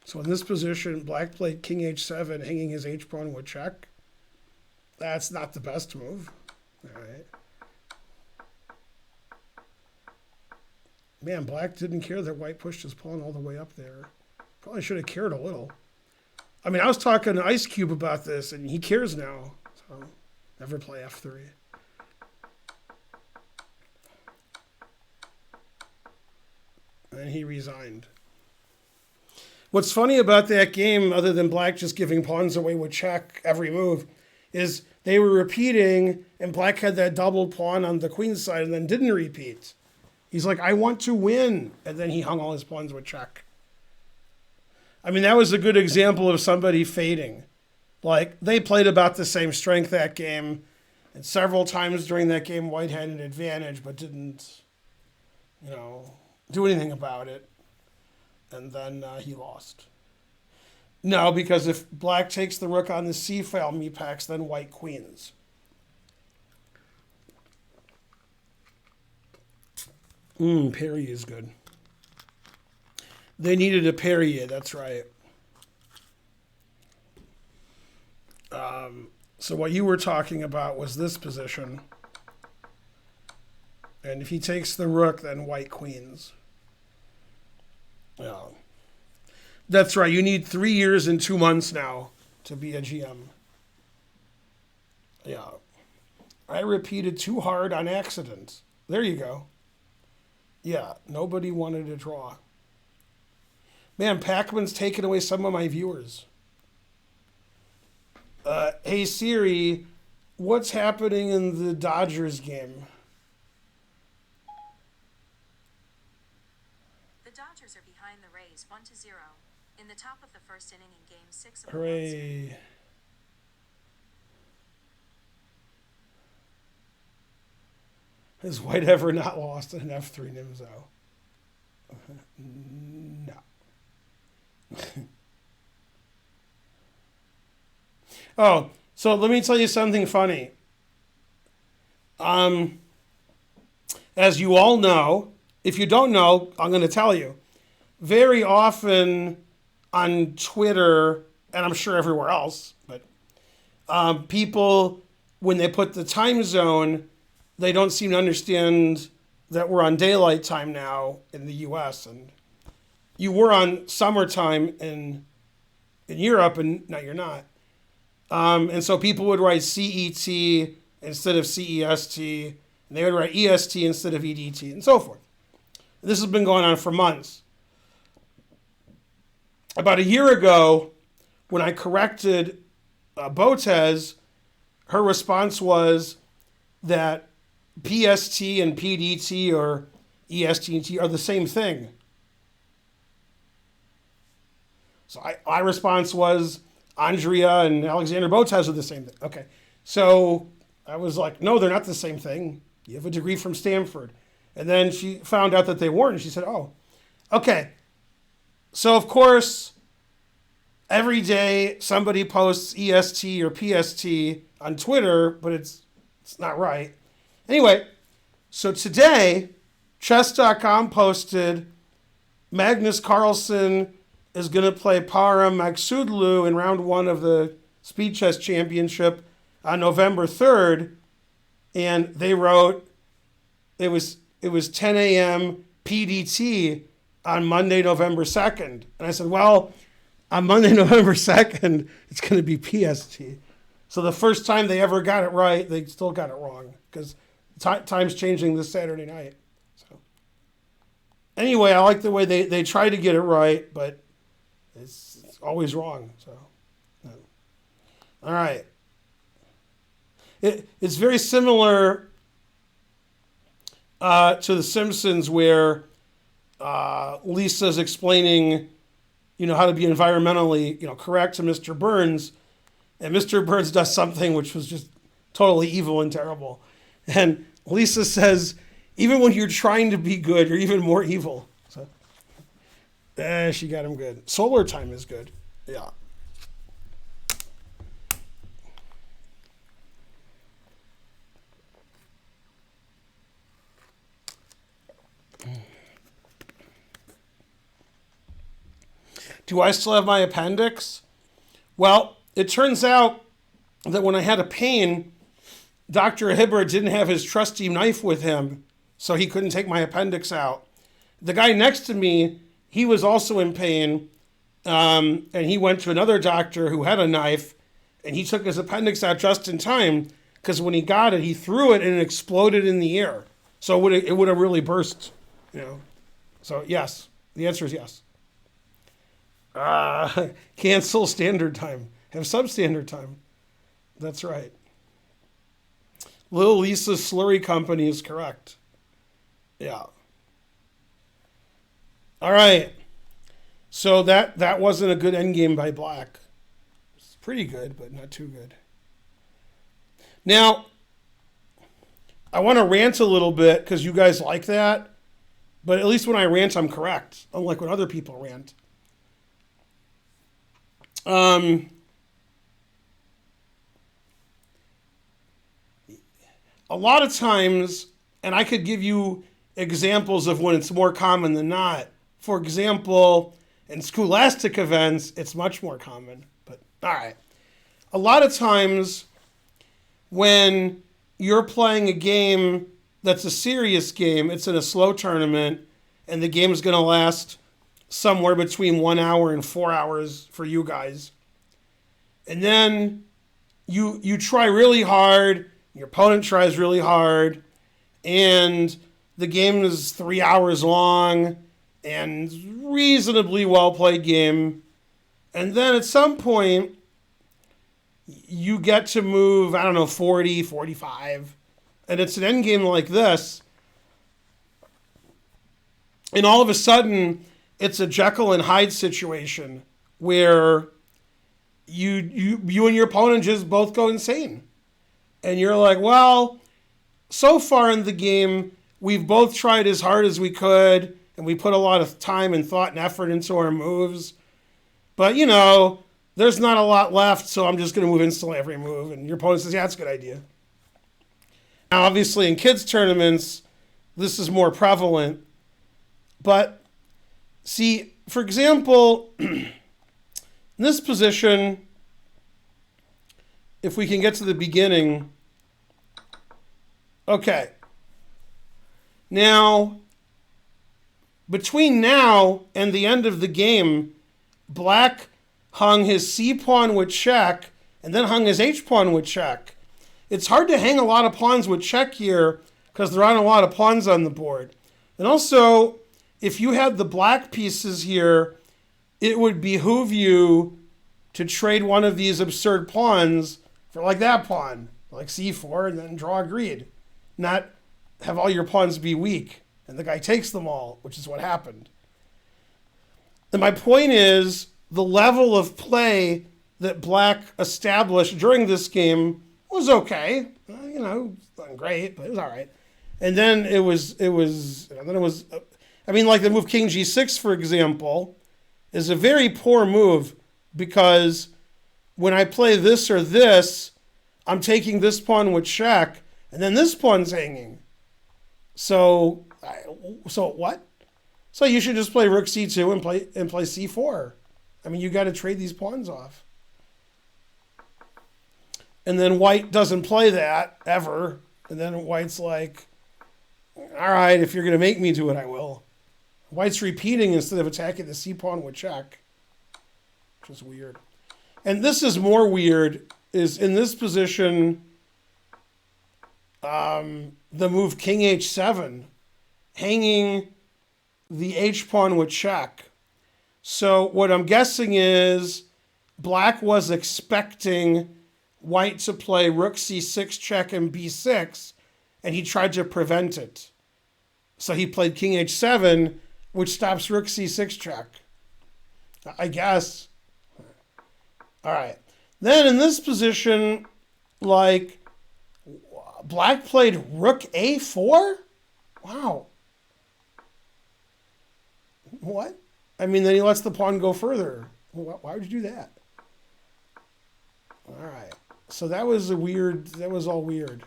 So in this position, black played king h7, hanging his h-pawn with check. That's not the best move. All right. Man, black didn't care that white pushed his pawn all the way up there. Probably should have cared a little. I mean, I was talking to Ice Cube about this, and he cares now. So never play f3. And he resigned. What's funny about that game, other than black just giving pawns away with check every move, is they were repeating, and black had that double pawn on the queen's side and then didn't repeat. He's like, I want to win. And then he hung all his pawns with check. I mean, that was a good example of somebody fading. Like, they played about the same strength that game, and several times during that game, white had an advantage, but didn't, do anything about it. And then he lost. No, because if black takes the rook on the c file, meepacks, then white queens. Parry is good. They needed a parry, that's right. So what you were talking about was this position. And if he takes the rook, then white queens. Yeah. That's right. You need 3 years and 2 months now to be a GM. Yeah. I repeated too hard on accident. There you go. Yeah. Nobody wanted to draw. Man, Pac-Man's taken away some of my viewers. Hey Siri, what's happening in the Dodgers game? The Dodgers are behind the Rays 1-0 in the top of the first inning in Game 6 of the World Hooray. Series. Has white ever not lost an F3 Nimzo? No. Oh, so let me tell you something funny. As you all know, if you don't know, I'm going to tell you. Very often on Twitter, and I'm sure everywhere else, but people, when they put the time zone, they don't seem to understand that we're on daylight time now in the U.S. And you were on summertime in Europe, and now you're not. And so people would write CET instead of CEST, and they would write EST instead of EDT, and so forth. This has been going on for months. About a year ago, when I corrected Botez, her response was that PST and PDT or EST and T are the same thing. So my response was Andrea and Alexander Botez are the same thing. Okay. So I was like, no, they're not the same thing. You have a degree from Stanford. And then she found out that they weren't. And she said, oh, okay. So, of course, every day somebody posts EST or PST on Twitter, but it's not right. Anyway, so today, chess.com posted Magnus Carlsen is going to play Parham Magsudlu in round 1 of the Speed Chess Championship on November 3rd. And they wrote it was 10 a.m. PDT on Monday, November 2nd. And I said, well, on Monday, November 2nd, it's going to be PST. So the first time they ever got it right, they still got it wrong because time's changing this Saturday night. So anyway, I like the way they try to get it right, but it's always wrong. So, no. All right. It's very similar to The Simpsons where Lisa's explaining, how to be environmentally, correct to Mr. Burns, and Mr. Burns does something which was just totally evil and terrible. And Lisa says, even when you're trying to be good, you're even more evil. So, she got him good. Solar time is good. Yeah. Do I still have my appendix? Well, it turns out that when I had a pain, Dr. Hibbert didn't have his trusty knife with him, so he couldn't take my appendix out. The guy next to me, he was also in pain, and he went to another doctor who had a knife, and he took his appendix out just in time, because when he got it, he threw it and it exploded in the air. So it would have really burst, So yes, the answer is yes. Cancel standard time. Have substandard time. That's right. Little Lisa's Slurry Company is correct. Yeah. All right. So that wasn't a good endgame by black. It's pretty good, but not too good. Now, I want to rant a little bit because you guys like that. But at least when I rant, I'm correct, unlike when other people rant. A lot of times, and I could give you examples of when it's more common than not. For example, in scholastic events, it's much more common. But all right. A lot of times when you're playing a game that's a serious game, it's in a slow tournament, and the game's going to last somewhere between 1 hour and 4 hours for you guys. And then you try really hard, your opponent tries really hard, and the game is 3 hours long and reasonably well-played game. And then at some point, you get to move, 40, 45, and it's an endgame like this. And all of a sudden, it's a Jekyll and Hyde situation where you and your opponent just both go insane. And you're like, well, so far in the game, we've both tried as hard as we could, and we put a lot of time and thought and effort into our moves. But, there's not a lot left, so I'm just going to move instantly every move. And your opponent says, yeah, that's a good idea. Now, obviously, in kids' tournaments, this is more prevalent. But see, for example, in this position, if we can get to the beginning, okay. Now, between now and the end of the game, black hung his C pawn with check and then hung his H pawn with check. It's hard to hang a lot of pawns with check here because there aren't a lot of pawns on the board. And also, if you had the black pieces here, it would behoove you to trade one of these absurd pawns for like that pawn, like C4, and then draw agreed. Not have all your pawns be weak, and the guy takes them all, which is what happened. And my point is, the level of play that black established during this game was okay. You know, not great, but it was all right. And then it was, I mean, like the move King G6, for example, is a very poor move because when I play this or this, I'm taking this pawn with check, and then this pawn's hanging. So what? So you should just play Rook C2 and play C4. I mean, you got to trade these pawns off. And then white doesn't play that ever. And then white's like, all right, if you're going to make me do it, I will. White's repeating instead of attacking the C pawn with check, which is weird. And this is more weird, is in this position, the move King H7, hanging the H pawn with check. So what I'm guessing is black was expecting white to play Rook C6 check and B6, and he tried to prevent it. So he played King H7, which stops Rook C6 check, I guess. All right. Then in this position, like, black played Rook A4? Wow. What? I mean, then he lets the pawn go further. Why would you do that? All right. So that was all weird.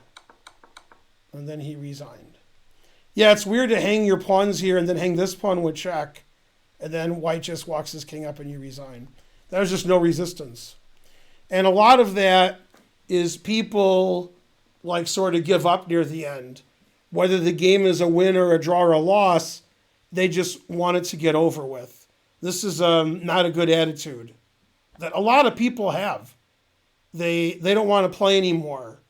And then he resigned. Yeah, it's weird to hang your pawns here and then hang this pawn with check. And then white just walks his king up and you resign. That was just no resistance. And a lot of that is people like sort of give up near the end. Whether the game is a win or a draw or a loss, they just want it to get over with. This is not a good attitude that a lot of people have. They don't want to play anymore.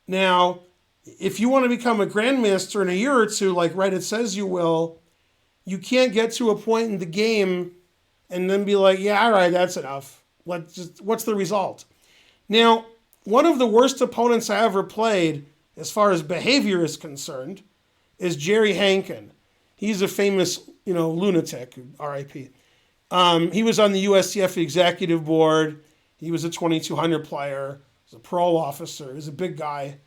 Now, if you want to become a grandmaster in a year or two, like Reddit says you will, you can't get to a point in the game and then be like, yeah, all right, that's enough. What's the result? Now, one of the worst opponents I ever played, as far as behavior is concerned, is Jerry Hankin. He's a famous, lunatic, RIP. He was on the USCF executive board. He was a 2200 player. He was a parole officer. He was a big guy.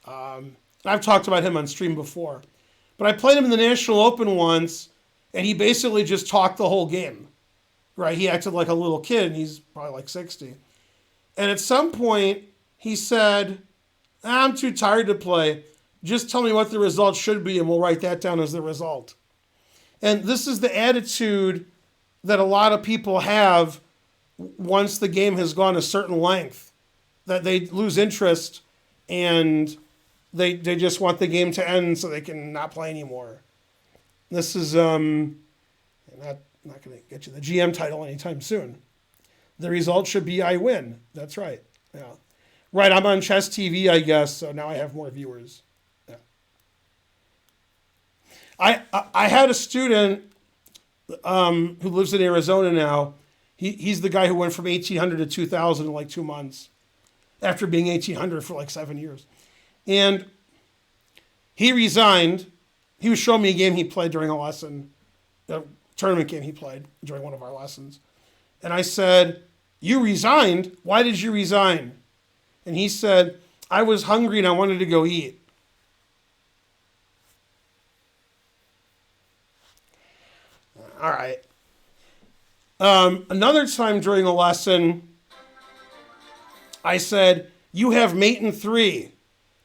I've talked about him on stream before. But I played him in the National Open once, and he basically just talked the whole game. Right? He acted like a little kid, and he's probably like 60. And at some point, he said, I'm too tired to play. Just tell me what the result should be, and we'll write that down as the result. And this is the attitude that a lot of people have once the game has gone a certain length, that they lose interest and they just want the game to end so they can not play anymore. This is not going to get you the GM title anytime soon. The result should be I win. That's right. Yeah. Right, I'm on Chess TV, I guess, so now I have more viewers. Yeah. I had a student who lives in Arizona now. He's the guy who went from 1,800 to 2,000 in like 2 months after being 1,800 for like 7 years. And he resigned. He was showing me a game he played during a lesson, a tournament game he played during one of our lessons. And I said, you resigned? Why did you resign? And he said, I was hungry and I wanted to go eat. All right. Another time during a lesson, I said, you have mate in 3.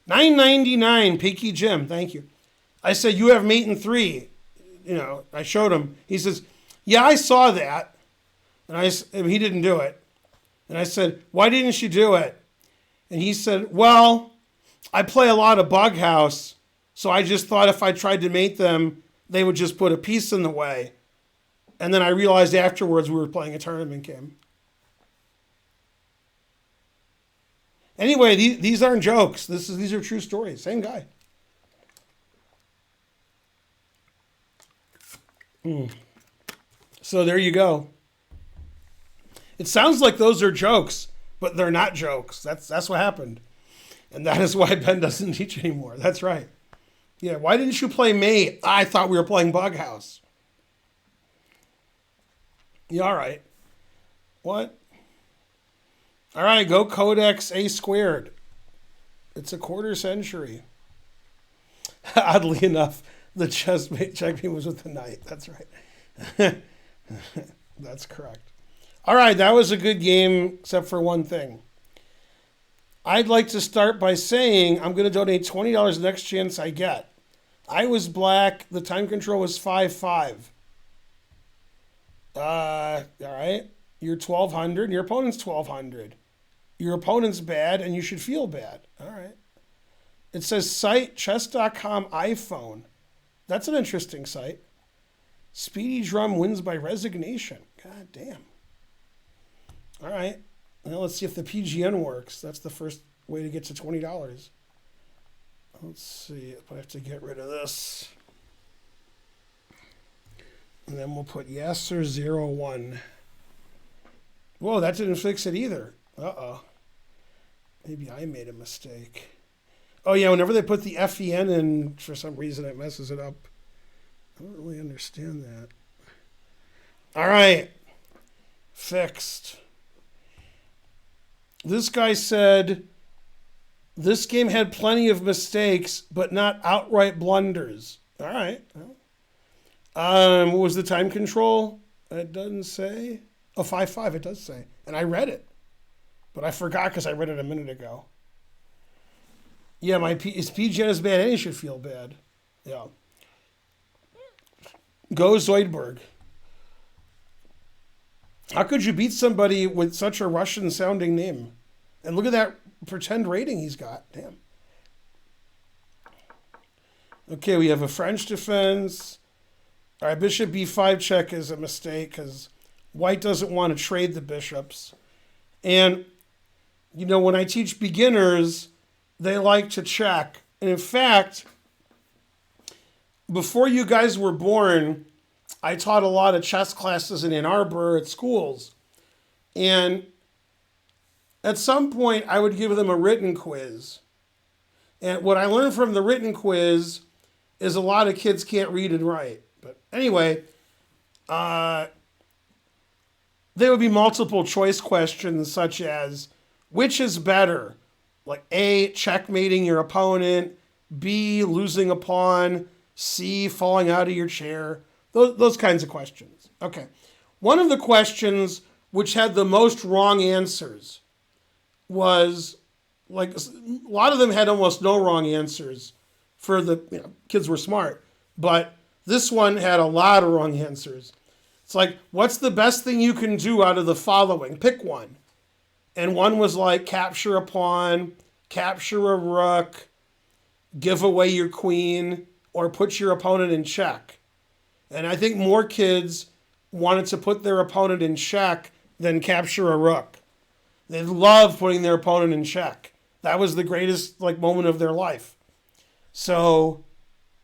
$9.99, Peaky Jim, thank you. I said, you have mate in 3. I showed him. He says, yeah, I saw that. And he didn't do it. And I said, why didn't you do it? And he said, well, I play a lot of bug house, so I just thought if I tried to mate them, they would just put a piece in the way. And then I realized afterwards we were playing a tournament game. Anyway, these aren't jokes. These are true stories. Same guy. So there you go. It sounds like those are jokes, but they're not jokes. That's what happened. And that is why Ben doesn't teach anymore. That's right. Yeah, why didn't you play mate? I thought we were playing bug house. Yeah, all right. What? All right, go Codex A squared. It's a quarter century. Oddly enough, the checkmate was with the knight. That's right. That's correct. All right, that was a good game, except for one thing. I'd like to start by saying I'm going to donate $20 the next chance I get. I was black. The time control was 5-5. All right. You're 1,200. Your opponent's 1,200. Your opponent's bad, and you should feel bad. All right. It says site chess.com iPhone. That's an interesting site. Speedy Drum wins by resignation. God damn. All right. Well, let's see if the PGN works. That's the first way to get to $20. Let's see if I have to get rid of this. And then we'll put yes or 01. Whoa, that didn't fix it either. Uh-oh. Maybe I made a mistake. Oh, yeah, whenever they put the FEN in, for some reason it messes it up. I don't really understand that. All right. Fixed. This guy said, this game had plenty of mistakes, but not outright blunders. All right. What was the time control? It doesn't say. Oh, 5-5, it does say. And I read it. But I forgot because I read it a minute ago. Yeah, his PGN is bad and he should feel bad. Yeah. Go Zoidberg. How could you beat somebody with such a Russian-sounding name? And look at that pretend rating he's got. Damn. Okay, we have a French defense. All right, bishop b5 check is a mistake because white doesn't want to trade the bishops. And, when I teach beginners, they like to check. And in fact, before you guys were born, I taught a lot of chess classes in Ann Arbor at schools. And at some point, I would give them a written quiz. And what I learned from the written quiz is a lot of kids can't read and write. But anyway, there would be multiple choice questions such as, which is better? Like A, checkmating your opponent, B, losing a pawn, C, falling out of your chair. Those kinds of questions. Okay. One of the questions which had the most wrong answers was, like, a lot of them had almost no wrong answers for the, kids were smart. But this one had a lot of wrong answers. It's like, what's the best thing you can do out of the following? Pick one. And one was like, capture a pawn, capture a rook, give away your queen, or put your opponent in check. And I think more kids wanted to put their opponent in check than capture a rook. They loved putting their opponent in check. That was the greatest moment of their life. So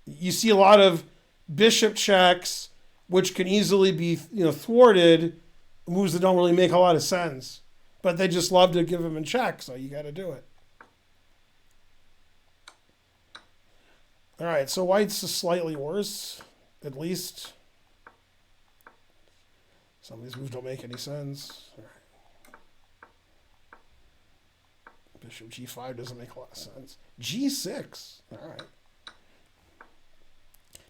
you see a lot of bishop checks, which can easily be thwarted, moves that don't really make a lot of sense. But they just love to give them in check, so you got to do it. All right, so white's slightly worse, at least. Some of these moves don't make any sense. All right. Bishop g5 doesn't make a lot of sense. g6, all right.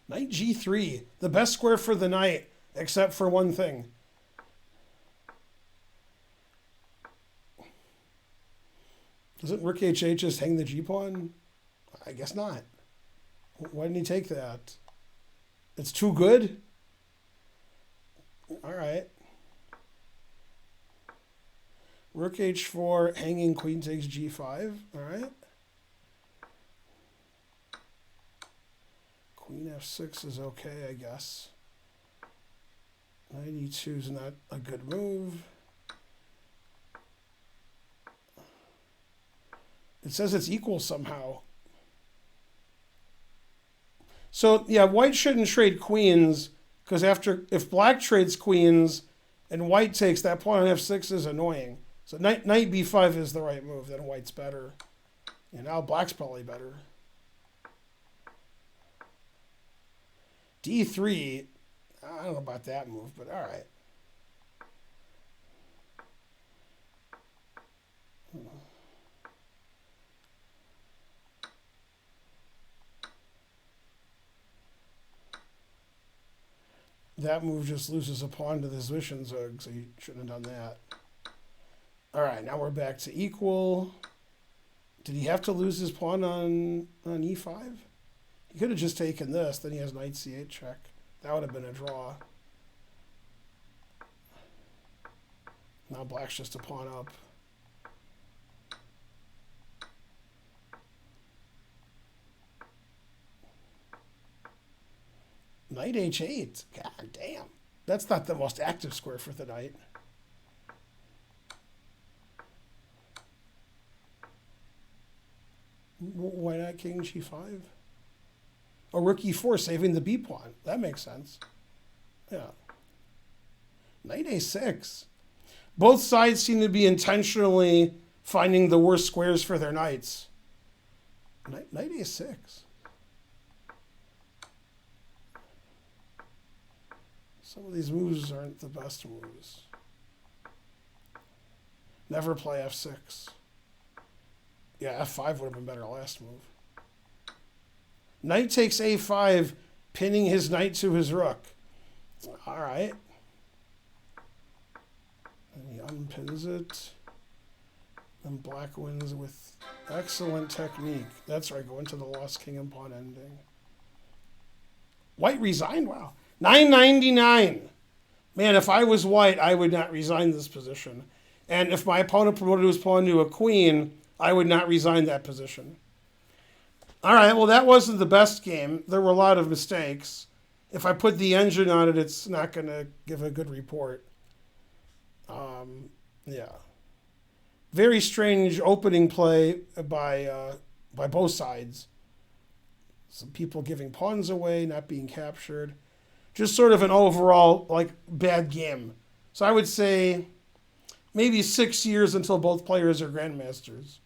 Knight g3, the best square for the knight, except for one thing. Doesn't rook h8 just hang the g-pawn? I guess not. Why didn't he take that? It's too good? All right. Rook h4, hanging queen takes g5. All right. Queen f6 is okay, I guess. Knight e2 is not a good move. It says it's equal somehow. So, yeah, white shouldn't trade queens, because if black trades queens and white takes, that pawn on f6 is annoying. So knight b5 is the right move, then white's better. And now black's probably better. d3, I don't know about that move, but all right. That move just loses a pawn to the Zwischenzug, so you shouldn't have done that. All right, now we're back to equal. Did he have to lose his pawn on e5? He could have just taken this, then he has knight c8 check. That would have been a draw. Now black's just a pawn up. Knight h8. God damn. That's not the most active square for the knight. Why not king g5? Oh, rook e4, saving the b pawn. That makes sense. Yeah. Knight a6. Both sides seem to be intentionally finding the worst squares for their knights. Knight a6. Some of these moves aren't the best moves. Never play f6. Yeah, f5 would have been better last move. Knight takes a5, pinning his knight to his rook. All right. And he unpins it. And black wins with excellent technique. That's right, go into the lost king and pawn ending. White resigned? Wow. 999. Man, if I was white, I would not resign this position. And if my opponent promoted his pawn to a queen, I would not resign that position. All right, well, that wasn't the best game. There were a lot of mistakes. If I put the engine on it, it's not going to give a good report. Yeah. Very strange opening play by both sides. Some people giving pawns away, not being captured. Just sort of an overall, bad game. So I would say maybe 6 years until both players are grandmasters.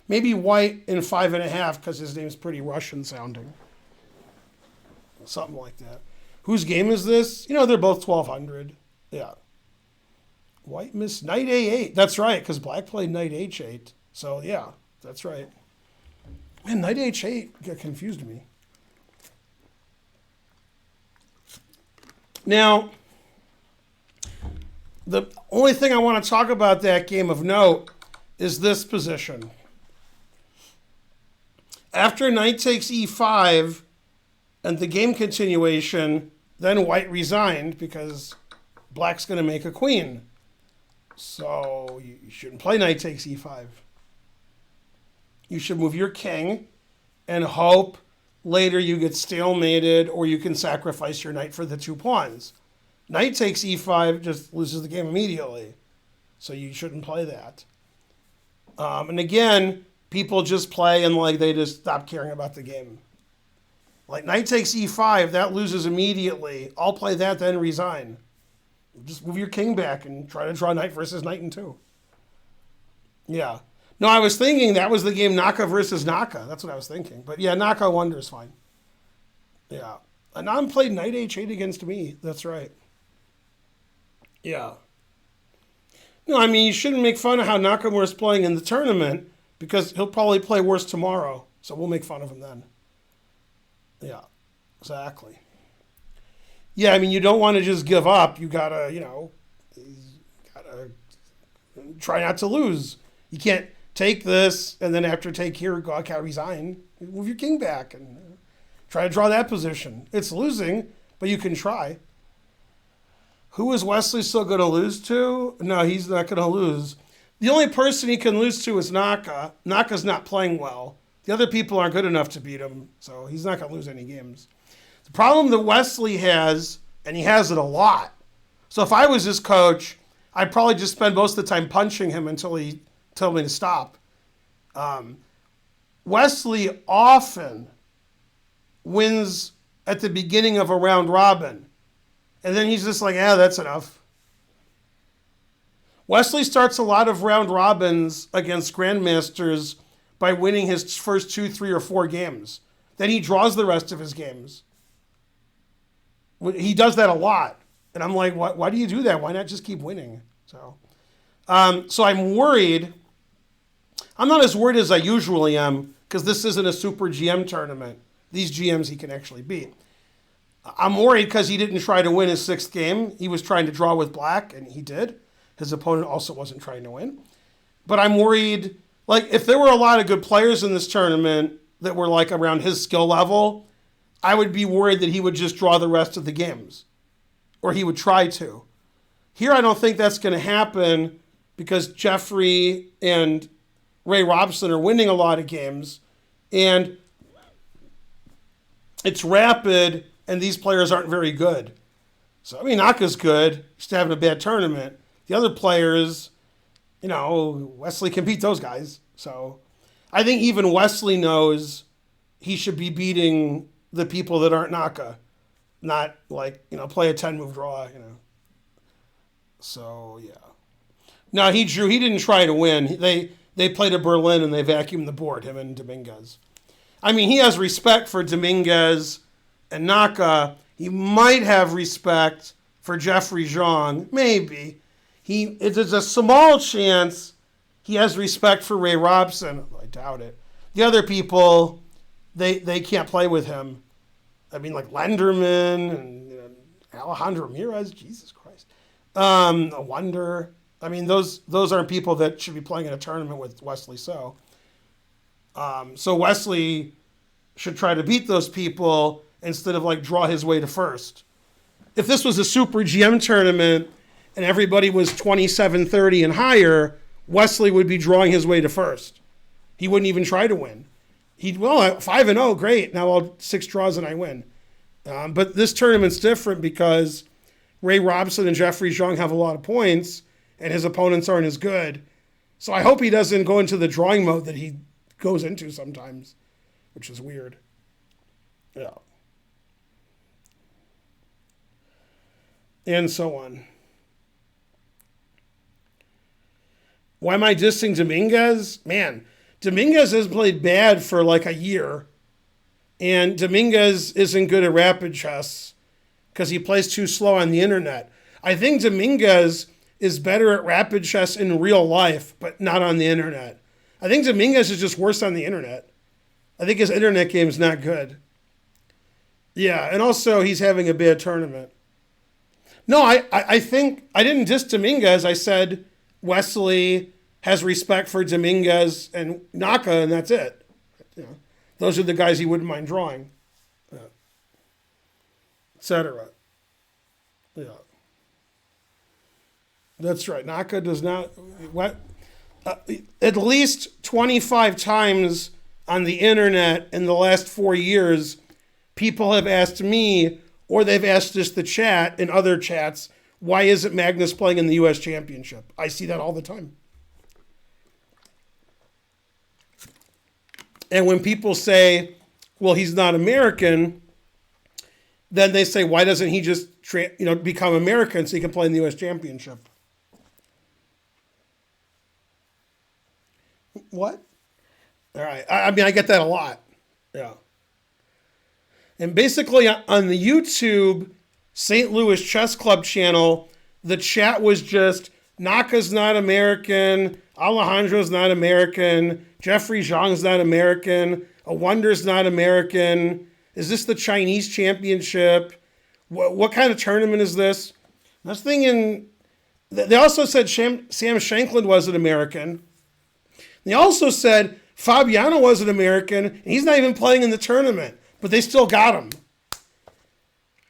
Maybe white in 5.5 because his name's pretty Russian sounding. Something like that. Whose game is this? They're both 1200. Yeah. White missed knight a8. That's right, because black played knight h8. So, yeah, that's right. Man, knight h8 confused me. Now, the only thing I want to talk about that game of note is this position. After knight takes e5 and the game continuation, then white resigned because black's going to make a queen. So you shouldn't play knight takes e5. You should move your king and hope later you get stalemated or you can sacrifice your knight for the 2 pawns. Knight takes e5 just loses the game immediately. So you shouldn't play that. And again, people just play and they just stop caring about the game. Knight takes e5, that loses immediately. I'll play that, then resign. Just move your king back and try to draw knight versus knight in 2. Yeah. No, I was thinking that was the game Naka versus Naka. That's what I was thinking. But yeah, Naka wonder is fine. Yeah. Anand played knight h8 against me. That's right. Yeah. No, I mean, you shouldn't make fun of how Nakamura's playing in the tournament because he'll probably play worse tomorrow. So we'll make fun of him then. Yeah, exactly. Yeah, I mean, you don't want to just give up. You gotta, try not to lose. You can't take this, and then after take here, go out, resign, move your king back, and try to draw that position. It's losing, but you can try. Who is Wesley still going to lose to? No, he's not going to lose. The only person he can lose to is Naka. Naka's not playing well. The other people aren't good enough to beat him, so he's not going to lose any games. The problem that Wesley has, and he has it a lot. So if I was his coach, I'd probably just spend most of the time punching him until he told me to stop. Wesley often wins at the beginning of a round robin. And then he's just like, that's enough. Wesley starts a lot of round robins against grandmasters by winning his first 2, 3, or 4 games. Then he draws the rest of his games. He does that a lot. And I'm like, why do you do that? Why not just keep winning? So I'm worried. I'm not as worried as I usually am because this isn't a super GM tournament. These GMs he can actually beat. I'm worried because he didn't try to win his 6th game. He was trying to draw with black, and he did. His opponent also wasn't trying to win. But I'm worried, like, if there were a lot of good players in this tournament that were, like, around his skill level, I would be worried that he would just draw the rest of the games. Or he would try to. Here, I don't think that's going to happen because Jeffrey and Ray Robson are winning a lot of games. And it's rapid, and these players aren't very good. So, I mean, Naka's good. He's having a bad tournament. The other players, Wesley can beat those guys. So I think even Wesley knows he should be beating the people that aren't Naka. Not like, play a 10-move draw, So, yeah. No, he drew. He didn't try to win. They played at Berlin, and they vacuumed the board, him and Dominguez. I mean, he has respect for Dominguez and Naka. He might have respect for Jeffrey Zhang. Maybe. There's a small chance he has respect for Ray Robson. I doubt it. The other people, they can't play with him. I mean, like Lenderman and Alejandro Ramirez. Jesus Christ. A Wonder. I mean, those aren't people that should be playing in a tournament with Wesley So. So Wesley should try to beat those people instead of like draw his way to first. If this was a super GM tournament and everybody was 27-30 and higher, Wesley would be drawing his way to first. He wouldn't even try to win. 5-0, great. Now I'll 6 draws and I win. But this tournament's different because Ray Robson and Jeffrey Zhang have a lot of points and his opponents aren't as good. So I hope he doesn't go into the drawing mode that he goes into sometimes, which is weird. Yeah. And so on. Why am I dissing Dominguez? Man, Dominguez has played bad for like a year. And Dominguez isn't good at rapid chess because he plays too slow on the internet. I think Dominguez is better at rapid chess in real life, but not on the internet. I think Dominguez is just worse on the internet. I think his internet game is not good. Yeah, and also he's having a bad tournament. No, I think I didn't diss Dominguez. I said Wesley has respect for Dominguez and Naka, and that's it. Those are the guys he wouldn't mind drawing, etc. Yeah, that's right. Naka does not. At least 25 times on the internet in the last 4 years, people have asked me, or they've asked just the chat in other chats, why isn't Magnus playing in the U.S. Championship? I see that all the time. And when people say, well, he's not American, then they say, why doesn't he just become American so he can play in the U.S. Championship? What? All right. I mean, I get that a lot. Yeah. And basically on the YouTube St. Louis Chess Club channel, the chat was just, Naka's not American, Alejandro's not American, Jeffrey Zhang's not American, A Wonder's not American. Is this the Chinese championship? What kind of tournament is this? I was thinking, they also said Sam Shankland wasn't American. They also said Fabiano wasn't American, and he's not even playing in the tournament, but they still got him.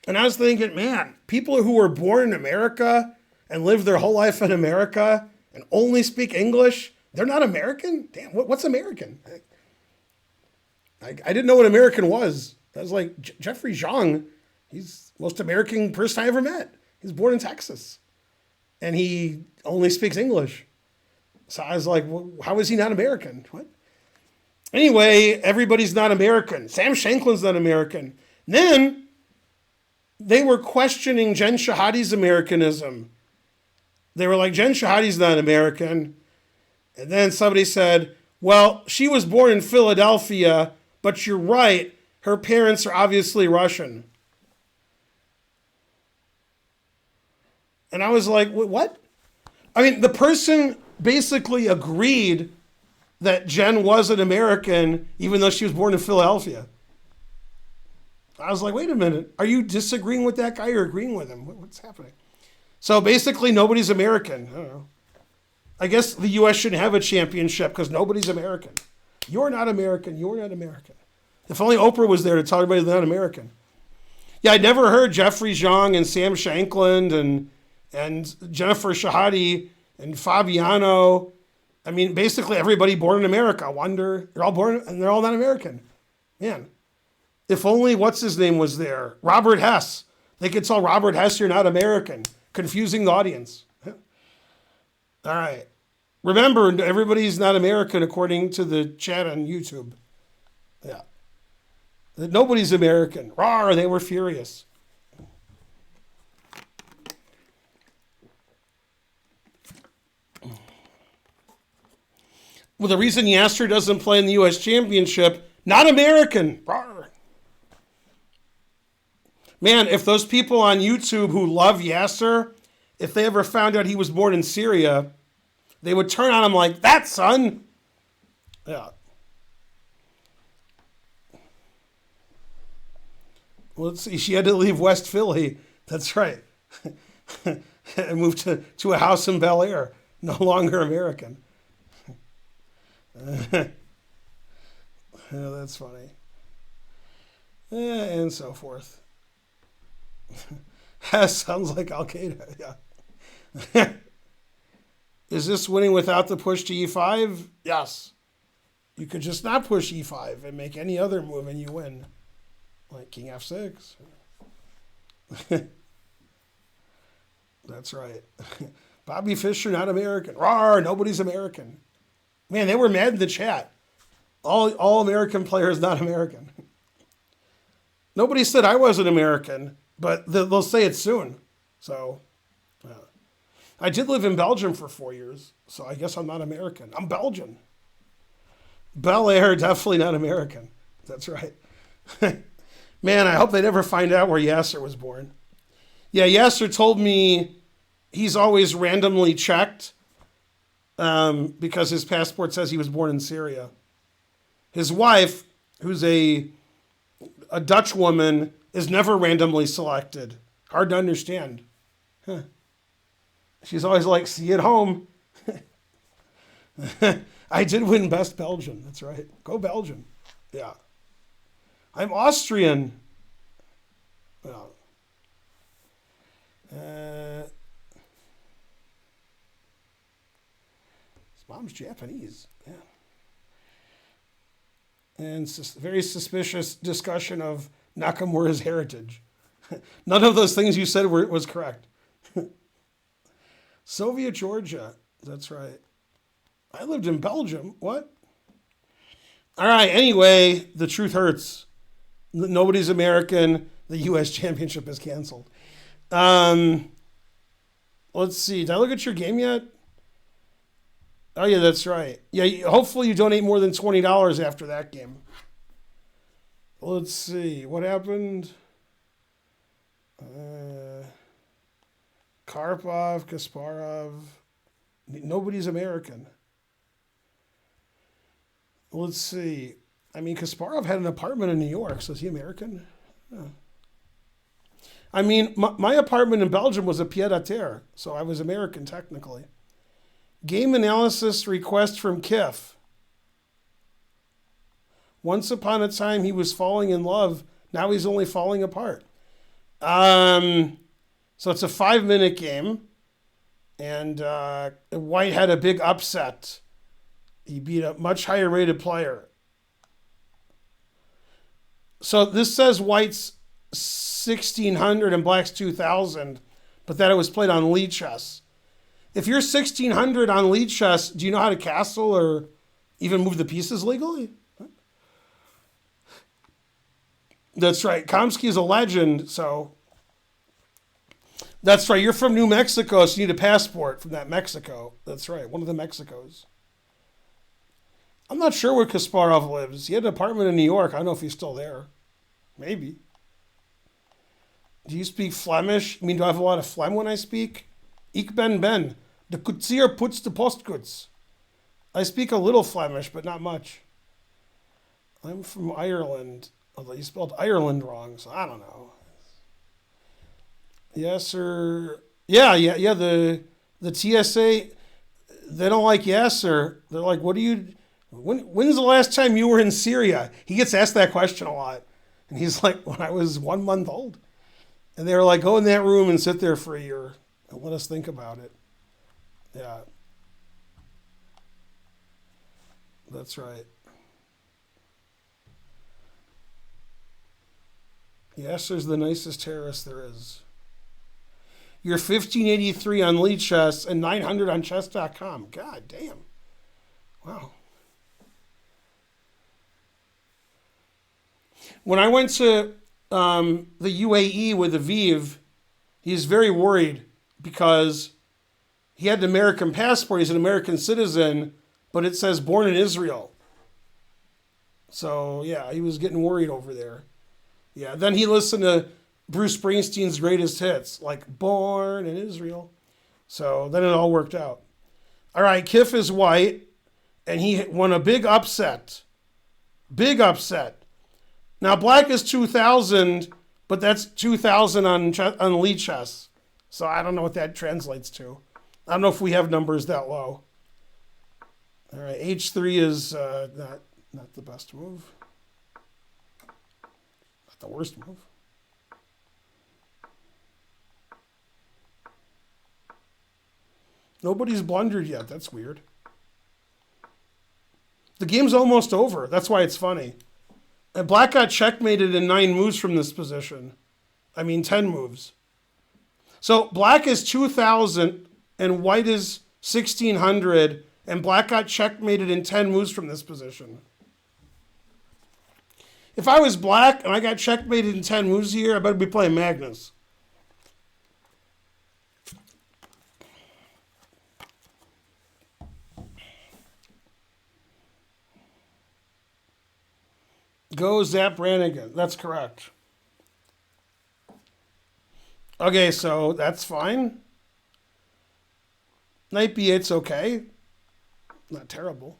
And I was thinking, man, people who were born in America and lived their whole life in America and only speak English, they're not American? Damn, what's American? I didn't know what American was. I was like, Jeffrey Zhang, he's the most American person I ever met. He's born in Texas. And he only speaks English. So I was like, well, how is he not American? What? Anyway, everybody's not American. Sam Shanklin's not American. And then they were questioning Jen Shahadi's Americanism. They were like, Jen Shahadi's not American. And then somebody said, well, she was born in Philadelphia, but you're right. Her parents are obviously Russian. And I was like, what? I mean, the person basically agreed that Jen was an American, even though she was born in Philadelphia. I was like, wait a minute. Are you disagreeing with that guy or agreeing with him? What's happening? So basically, nobody's American. I don't know. I guess the U.S. shouldn't have a championship because nobody's American. You're not American. You're not American. If only Oprah was there to tell everybody they're not American. Yeah, I'd never heard Jeffrey Zhang and Sam Shankland and Jennifer Shahadi and Fabiano. I mean, basically everybody born in America. Wonder, they're all born and they're all not American. Man, if only what's his name was there, Robert Hess. They could tell Robert Hess you're not American, confusing the audience. All right. Remember, everybody's not American according to the chat on YouTube. Yeah. Nobody's American. Rawr, they were furious. Well, the reason Yasser doesn't play in the U.S. Championship, not American. Rawr. Man, if those people on YouTube who love Yasser, if they ever found out he was born in Syria, they would turn on him like, that son. Yeah. Well, let's see. She had to leave West Philly. That's right. And move to a house in Bel Air. No longer American. Yeah, that's funny. And so forth. Sounds like Al Qaeda. Yeah. Is this winning without the push to E5? Yes. You could just not push E5 and make any other move and you win. Like King F6. That's right. Bobby Fischer, not American. Rawr, nobody's American. Man, they were mad in the chat. All American players, not American. Nobody said I wasn't American, but they'll say it soon. So, I did live in Belgium for 4 years, so I guess I'm not American. I'm Belgian. Bel Air, definitely not American. That's right. Man, I hope they never find out where Yasser was born. Yeah, Yasser told me he's always randomly checked because his passport says he was born in Syria. His wife, who's a Dutch woman, is never randomly selected. Hard to understand. Huh. She's always like, see you at home. I did win Best Belgian. That's right. Go Belgium. Yeah. I'm Austrian. Well, his mom's Japanese. Yeah. And very suspicious discussion of Nakamura's heritage. None of those things you said was correct. Soviet Georgia. That's right. I lived in Belgium. What? All right. Anyway, the truth hurts. Nobody's American. The U.S. Championship is canceled. Let's see. Did I look at your game yet? Oh, yeah, that's right. Yeah, hopefully you donate more than $20 after that game. Let's see. What happened? Karpov, Kasparov. Nobody's American. Let's see. I mean, Kasparov had an apartment in New York, so is he American? No. I mean, my apartment in Belgium was a pied-à-terre, so I was American technically. Game analysis request from Kif. Once upon a time, he was falling in love. Now he's only falling apart. So it's a 5-minute game. And White had a big upset. He beat a much higher rated player. So this says White's 1600 and Black's 2000, but that it was played on lead chess. If you're 1600 on lead chess, do you know how to castle or even move the pieces legally? That's right. Kamsky is a legend, so... That's right. You're from New Mexico, so you need a passport from that Mexico. That's right. One of the Mexicos. I'm not sure where Kasparov lives. He had an apartment in New York. I don't know if he's still there. Maybe. Do you speak Flemish? I mean, do I have a lot of phlegm when I speak? Ik ben. De koetsier puts de postkoets. I speak a little Flemish, but not much. I'm from Ireland. Although you spelled Ireland wrong, so I don't know. Yes, sir. Yeah. The TSA, they don't like yes, sir. They're like, what do you... When's the last time you were in Syria? He gets asked that question a lot. And he's like, when I was 1 month old. And they were like, go in that room and sit there for a year and let us think about it. Yeah. That's right. Yasser's the nicest terrorist there is. You're 1583 on lead chess and 900 on chess.com. God damn. Wow. When I went to the UAE with Aviv, he's very worried because he had an American passport. He's an American citizen, but it says born in Israel. So, yeah, he was getting worried over there. Yeah, then he listened to Bruce Springsteen's greatest hits, like Born in Israel. So then it all worked out. All right, Kif is White, and he won a big upset. Big upset. Now, Black is 2,000, but that's 2,000 on lead chess. So I don't know what that translates to. I don't know if we have numbers that low. All right, H3 is not the best move. Not the worst move. Nobody's blundered yet. That's weird. The game's almost over. That's why it's funny. And Black got checkmated in 9 moves from this position. I mean, 10 moves. So Black is 2,000 and White is 1,600, and Black got checkmated in 10 moves from this position. If I was Black and I got checkmated in 10 moves here, I better be playing Magnus. Go Zap Brannigan. That's correct. Okay, so that's fine. Knight b8's okay. Not terrible.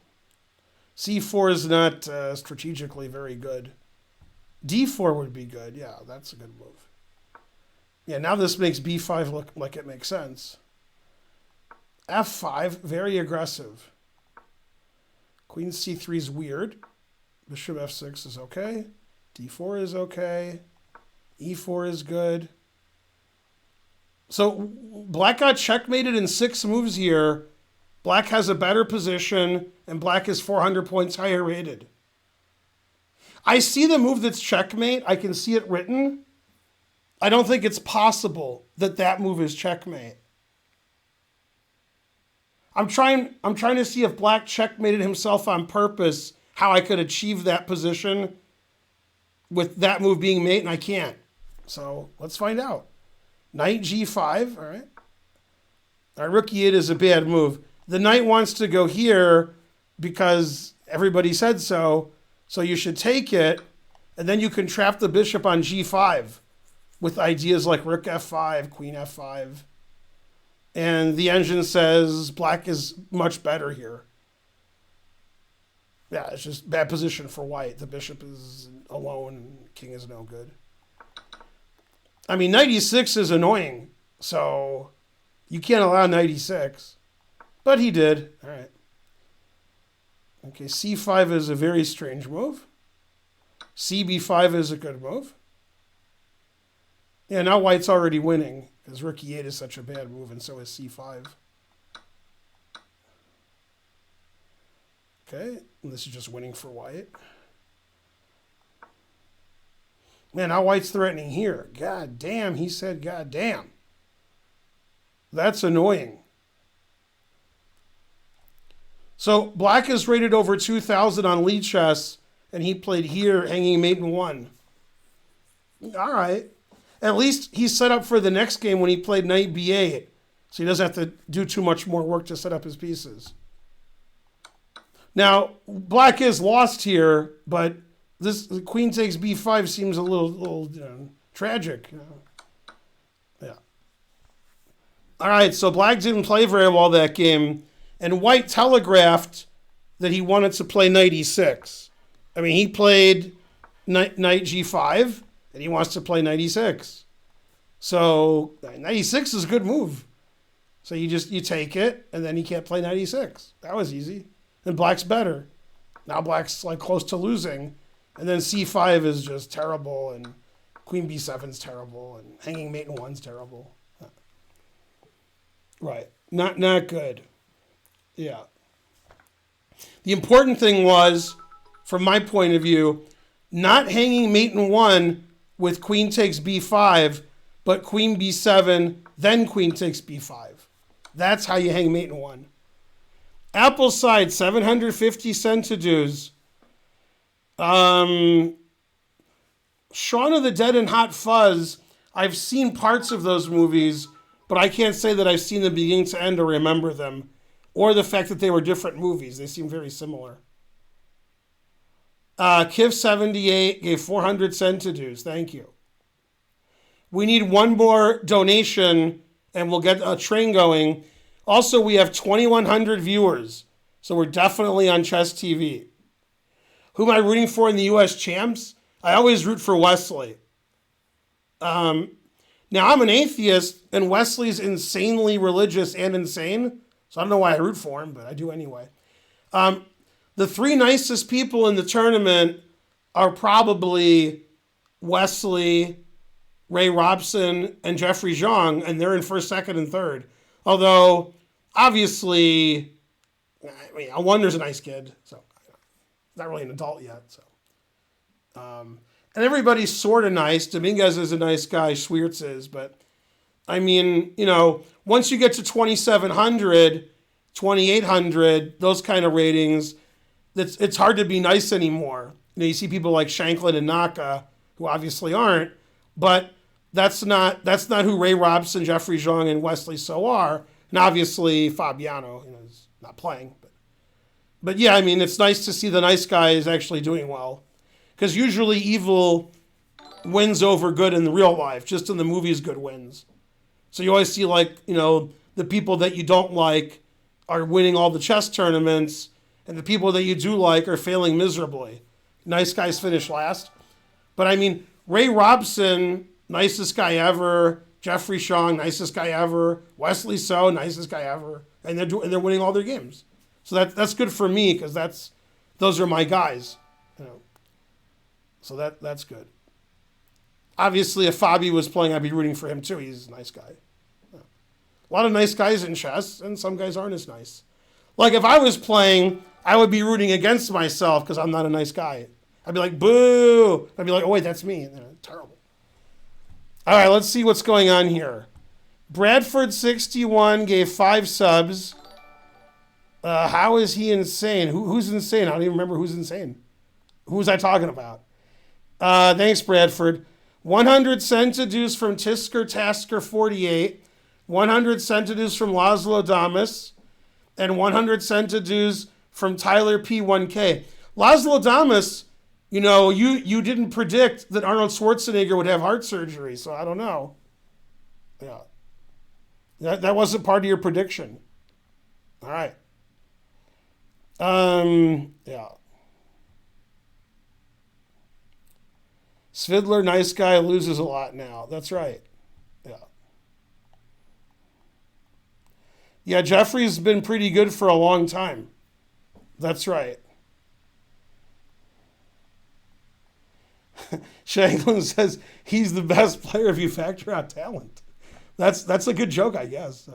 c4 is not strategically very good. d4 would be good. Yeah, that's a good move. Yeah, now this makes b5 look like it makes sense. f5, very aggressive. Queen c3 is weird. Bishop f6 is okay. d4 is okay. e4 is good. So Black got checkmated in 6 moves here. Black has a better position, and Black is 400 points higher rated. I see the move that's checkmate. I can see it written. I don't think it's possible that that move is checkmate. I'm trying to see if Black checkmated himself on purpose, how I could achieve that position with that move being mate, and I can't. So let's find out. Knight g5, all right. All right, rook e8 is a bad move. The knight wants to go here because everybody said so, so you should take it, and then you can trap the bishop on g5 with ideas like rook f5, queen f5. And the engine says Black is much better here. Yeah, it's just bad position for White. The bishop is alone, and king is no good. I mean, knight e6 is annoying, so you can't allow knight e6. But he did. All right. Okay, c5 is a very strange move. CB5 is a good move. Yeah, now white's already winning because rook e8 is such a bad move, and so is c5. Okay, and this is just winning for white. Man, now white's threatening here. God damn, he said god damn. That's annoying. So black is rated over 2,000 on Lee Chess, and he played here, hanging mate in 1. All right. At least he's set up for the next game when he played knight b8, so he doesn't have to do too much more work to set up his pieces. Now, black is lost here, but this queen takes b5 seems a little tragic. Yeah. All right, so black didn't play very well that game, and white telegraphed that he wanted to play knight e6. I mean, he played knight g5, and he wants to play knight e6. So knight e6 is a good move. So you take it, and then he can't play knight e6. That was easy. And black's better. Now black's like close to losing. And then c5 is just terrible, and queen b7's terrible, and hanging mate in 1's terrible. Right. Not good. Yeah. The important thing was, from my point of view, not hanging mate in 1 with queen takes b5, but queen b7, then queen takes b5. That's how you hang mate in 1. Apple side, 750 centidues. Shaun of the Dead and Hot Fuzz. I've seen parts of those movies, but I can't say that I've seen them beginning to end or remember them, or the fact that they were different movies. They seem very similar. Kiv78 gave 400 centidues. Thank you. We need one more donation, and we'll get a train going. Also, we have 2,100 viewers, so we're definitely on Chess TV. Who am I rooting for in the U.S. champs? I always root for Wesley. Now, I'm an atheist, and Wesley's insanely religious and insane, so I don't know why I root for him, but I do anyway. The 3 nicest people in the tournament are probably Wesley, Ray Robson, and Jeffrey Zhang, and they're in first, second, and third. Although, obviously, I mean, Wonder's a nice kid, so not really an adult yet. So, and everybody's sort of nice. Dominguez is a nice guy. Schwiertz is, but I mean, once you get to 2,700, 2,800, those kind of ratings, it's hard to be nice anymore. You see people like Shanklin and Naka, who obviously aren't, but that's not who Ray Robson, Jeffrey Zhang, and Wesley So are. And obviously Fabiano, is not playing. But yeah, I mean, it's nice to see the nice guys actually doing well. Because usually evil wins over good in the real life. Just in the movies, good wins. So you always see, the people that you don't like are winning all the chess tournaments, and the people that you do like are failing miserably. Nice guys finish last. But I mean, Ray Robson, nicest guy ever. Jeffrey Zhang, nicest guy ever. Wesley So, nicest guy ever. And they're winning all their games. So that's good for me because those are my guys. So that's good. Obviously, if Fabi was playing, I'd be rooting for him too. He's a nice guy. A lot of nice guys in chess, and some guys aren't as nice. Like if I was playing, I would be rooting against myself because I'm not a nice guy. I'd be like, boo. I'd be like, oh wait, that's me. Terrible. All right, let's see what's going on here. Bradford61 gave 5 subs. How is he insane? Who's insane? I don't even remember who's insane. Who was I talking about? Thanks, Bradford. 100 centidues from Tasker48. 100 centidues from Laszlo Damas. And 100 centidues from Tyler P1K. Laszlo Damas, you didn't predict that Arnold Schwarzenegger would have heart surgery, so I don't know. Yeah. That wasn't part of your prediction. All right. Yeah. Svidler, nice guy, loses a lot now. That's right. Yeah. Yeah, Jeffrey's been pretty good for a long time. That's right. Shanklin says he's the best player if you factor out talent. That's a good joke, I guess.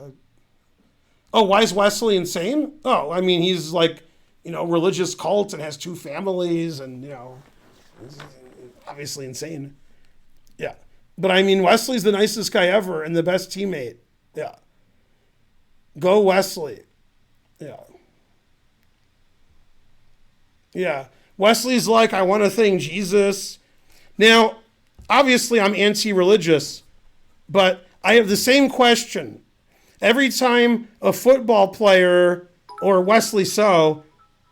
Oh, why is Wesley insane? Oh, I mean, he's like, religious cult and has 2 families and, he's obviously insane. Yeah. But I mean, Wesley's the nicest guy ever and the best teammate. Yeah. Go Wesley. Yeah. Yeah. Wesley's like, I want to thank Jesus. Now, obviously, I'm anti-religious, but I have the same question. Every time a football player, or Wesley So,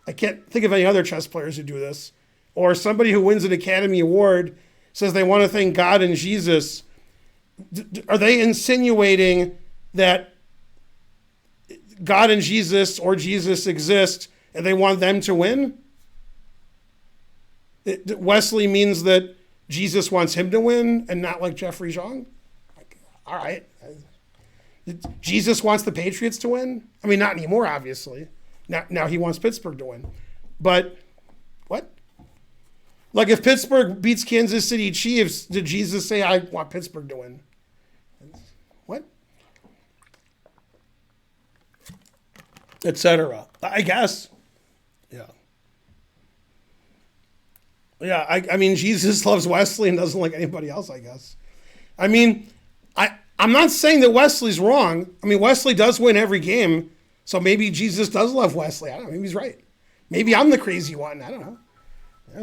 I can't think of any other chess players who do this, or somebody who wins an Academy Award says they want to thank God and Jesus, are they insinuating that God and Jesus or Jesus exist and they want them to win? Wesley means that Jesus wants him to win and not like Jeffrey Zhang? All right. Jesus wants the Patriots to win? I mean, not anymore, obviously. Now he wants Pittsburgh to win. But what? Like if Pittsburgh beats Kansas City Chiefs, did Jesus say, I want Pittsburgh to win? What? Etc. I guess. Yeah. Yeah, I mean, Jesus loves Wesley and doesn't like anybody else, I guess. I mean, I'm not saying that Wesley's wrong. I mean, Wesley does win every game, so maybe Jesus does love Wesley. I don't know, maybe he's right. Maybe I'm the crazy one. I don't know.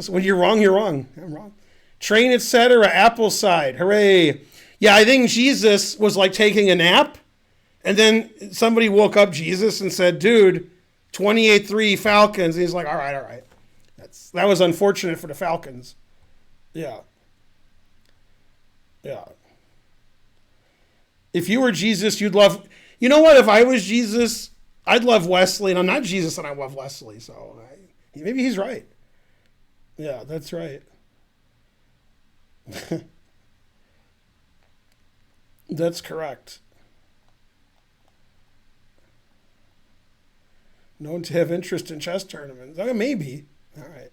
So when you're wrong, you're wrong. I'm wrong. Train, etc., Apple side. Hooray. Yeah, I think Jesus was like taking a nap, and then somebody woke up Jesus and said, dude, 28-3 Falcons. And he's like, all right. That was unfortunate for the Falcons. Yeah. Yeah. If you were Jesus, you'd love... You know what? If I was Jesus, I'd love Wesley. And I'm not Jesus and I love Wesley. So maybe he's right. Yeah, that's right. That's correct. Known to have interest in chess tournaments. Maybe. All right.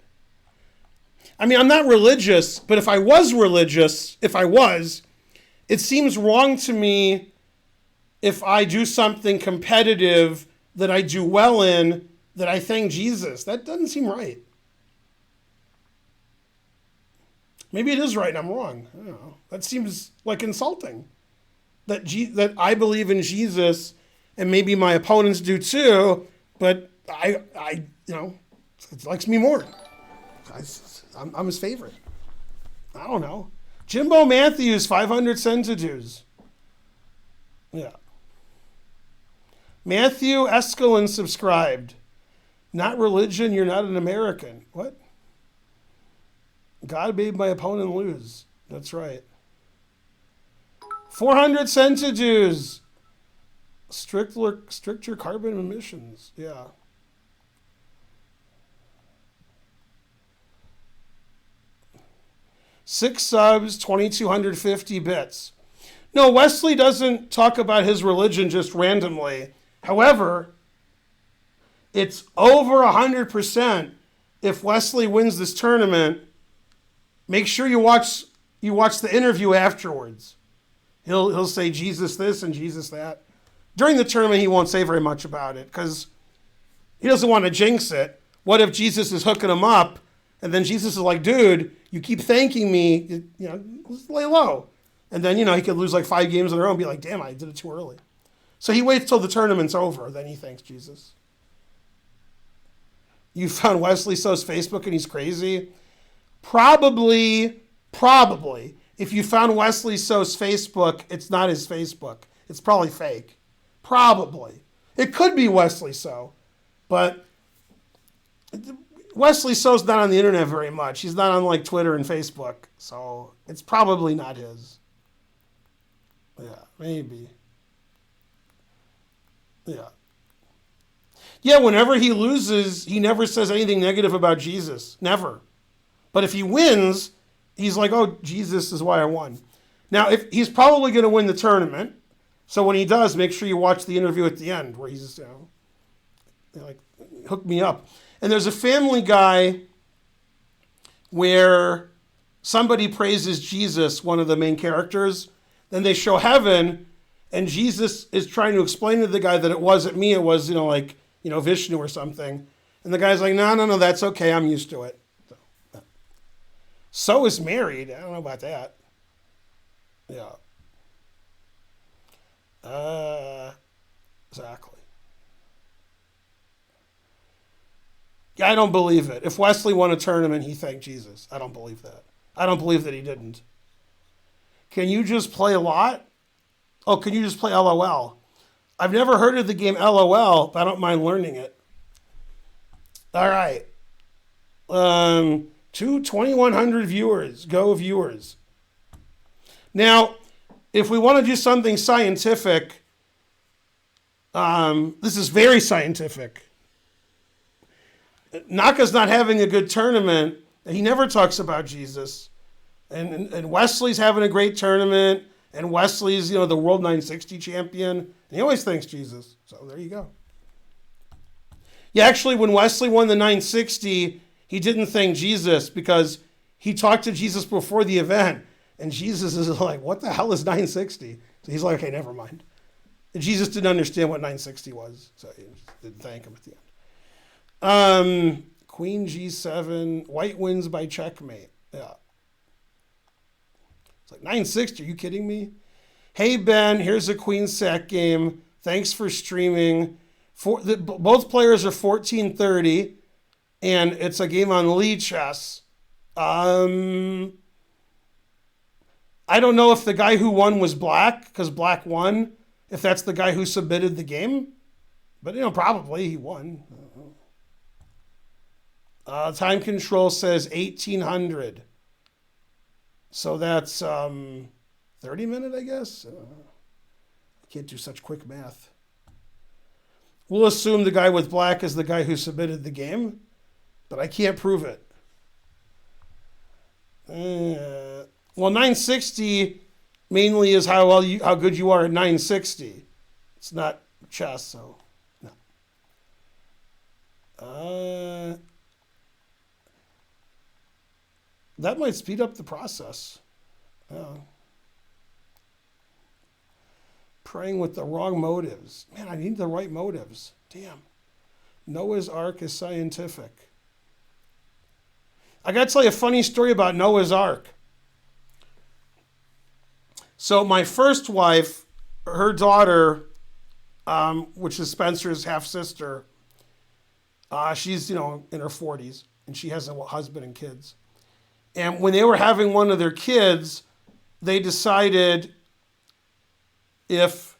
I mean, I'm not religious, but if I was religious, it seems wrong to me if I do something competitive that I do well in, that I thank Jesus. That doesn't seem right. Maybe it is right and I'm wrong. I don't know. That seems like insulting. That I believe in Jesus and maybe my opponents do too, but I it likes me more. I'm his favorite. I don't know. Jimbo Matthews, 500 centitudes. Yeah. Matthew Escalin subscribed. Not religion, you're not an American. What? God made my opponent lose. That's right. 400 centitudes. Stricter carbon emissions. Yeah. Six subs, 2,250 bits. No, Wesley doesn't talk about his religion just randomly. However, it's over 100% if Wesley wins this tournament. Make sure you watch the interview afterwards. He'll say Jesus this and Jesus that. During the tournament, he won't say very much about it because he doesn't want to jinx it. What if Jesus is hooking him up and then Jesus is like, dude, you keep thanking me, just lay low. And then, he could lose like 5 games in a row and be like, damn, I did it too early. So he waits till the tournament's over, then he thanks Jesus. You found Wesley So's Facebook and he's crazy? Probably, if you found Wesley So's Facebook, it's not his Facebook. It's probably fake. Probably. It could be Wesley So, but Wesley So's not on the internet very much. He's not on like Twitter and Facebook, so it's probably not his. Yeah, maybe. Yeah. Yeah, whenever he loses, he never says anything negative about Jesus. Never. But if he wins, he's like, oh, Jesus is why I won. Now, if he's probably going to win the tournament, so when he does, make sure you watch the interview at the end where he's, like, hook me up. And there's a Family Guy where somebody praises Jesus, one of the main characters. Then they show heaven, and Jesus is trying to explain to the guy that it wasn't me, it was, Vishnu or something. And the guy's like, no, that's okay, I'm used to it. So is married. I don't know about that. Yeah. Exactly. Yeah, I don't believe it. If Wesley won a tournament, he thanked Jesus. I don't believe that. I don't believe that he didn't. Can you just play a lot? Oh, can you just play LOL? I've never heard of the game LOL, but I don't mind learning it. All right. 2,100 viewers. Go viewers. Now, if we want to do something scientific, this is very scientific. Naka's not having a good tournament. He never talks about Jesus. And Wesley's having a great tournament. And Wesley's, the world 960 champion. And he always thanks Jesus. So there you go. Yeah, actually, when Wesley won the 960, he didn't thank Jesus because he talked to Jesus before the event. And Jesus is like, what the hell is 960? So he's like, okay, never mind. And Jesus didn't understand what 960 was. So he didn't thank him at the end. Queen G7, white wins by checkmate. Yeah. It's like 960, are you kidding me? Hey Ben, here's a queen sack game. Thanks for streaming. Both players are 1430, and it's a game on Lee chess. I don't know if the guy who won was black, because black won, if that's the guy who submitted the game. But, probably he won. Time control says 1800. So that's 30 minute, I guess. I can't do such quick math. We'll assume the guy with black is the guy who submitted the game, but I can't prove it. Well, 960 mainly is how good you are at 960. It's not chess, so no. That might speed up the process. Praying with the wrong motives. Man, I need the right motives. Damn. Noah's Ark is scientific. I got to tell you a funny story about Noah's Ark. So my first wife, her daughter, which is Spencer's half-sister, she's, in her 40s, and she has a husband and kids. And when they were having one of their kids, they decided if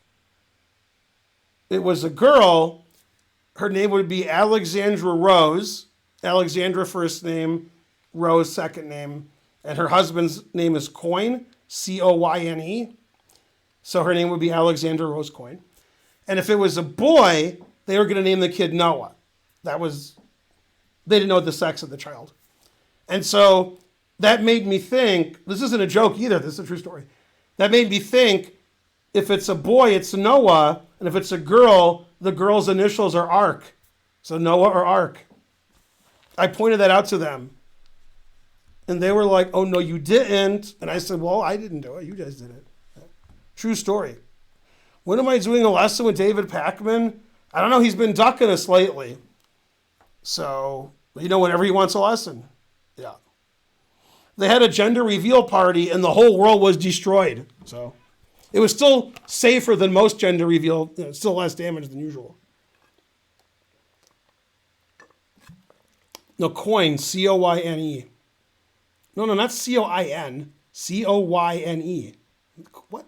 it was a girl, her name would be Alexandra Rose. Alexandra first name, Rose second name. And her husband's name is Coyne, Coyne. So her name would be Alexandra Rose Coyne. And if it was a boy, they were going to name the kid Noah. They didn't know the sex of the child. And so that made me think, this isn't a joke either, this is a true story. That made me think, if it's a boy, it's Noah, and if it's a girl, the girl's initials are Ark. So Noah or Ark. I pointed that out to them. And they were like, oh, no, you didn't. And I said, well, I didn't do it. You guys did it. True story. When am I doing a lesson with David Packman? I don't know. He's been ducking us lately. So, whenever he wants a lesson. Yeah. They had a gender reveal party and the whole world was destroyed. So it was still safer than most gender reveal, still less damage than usual. No, Coyne, Coyne. No, not Coin, Coyne. What?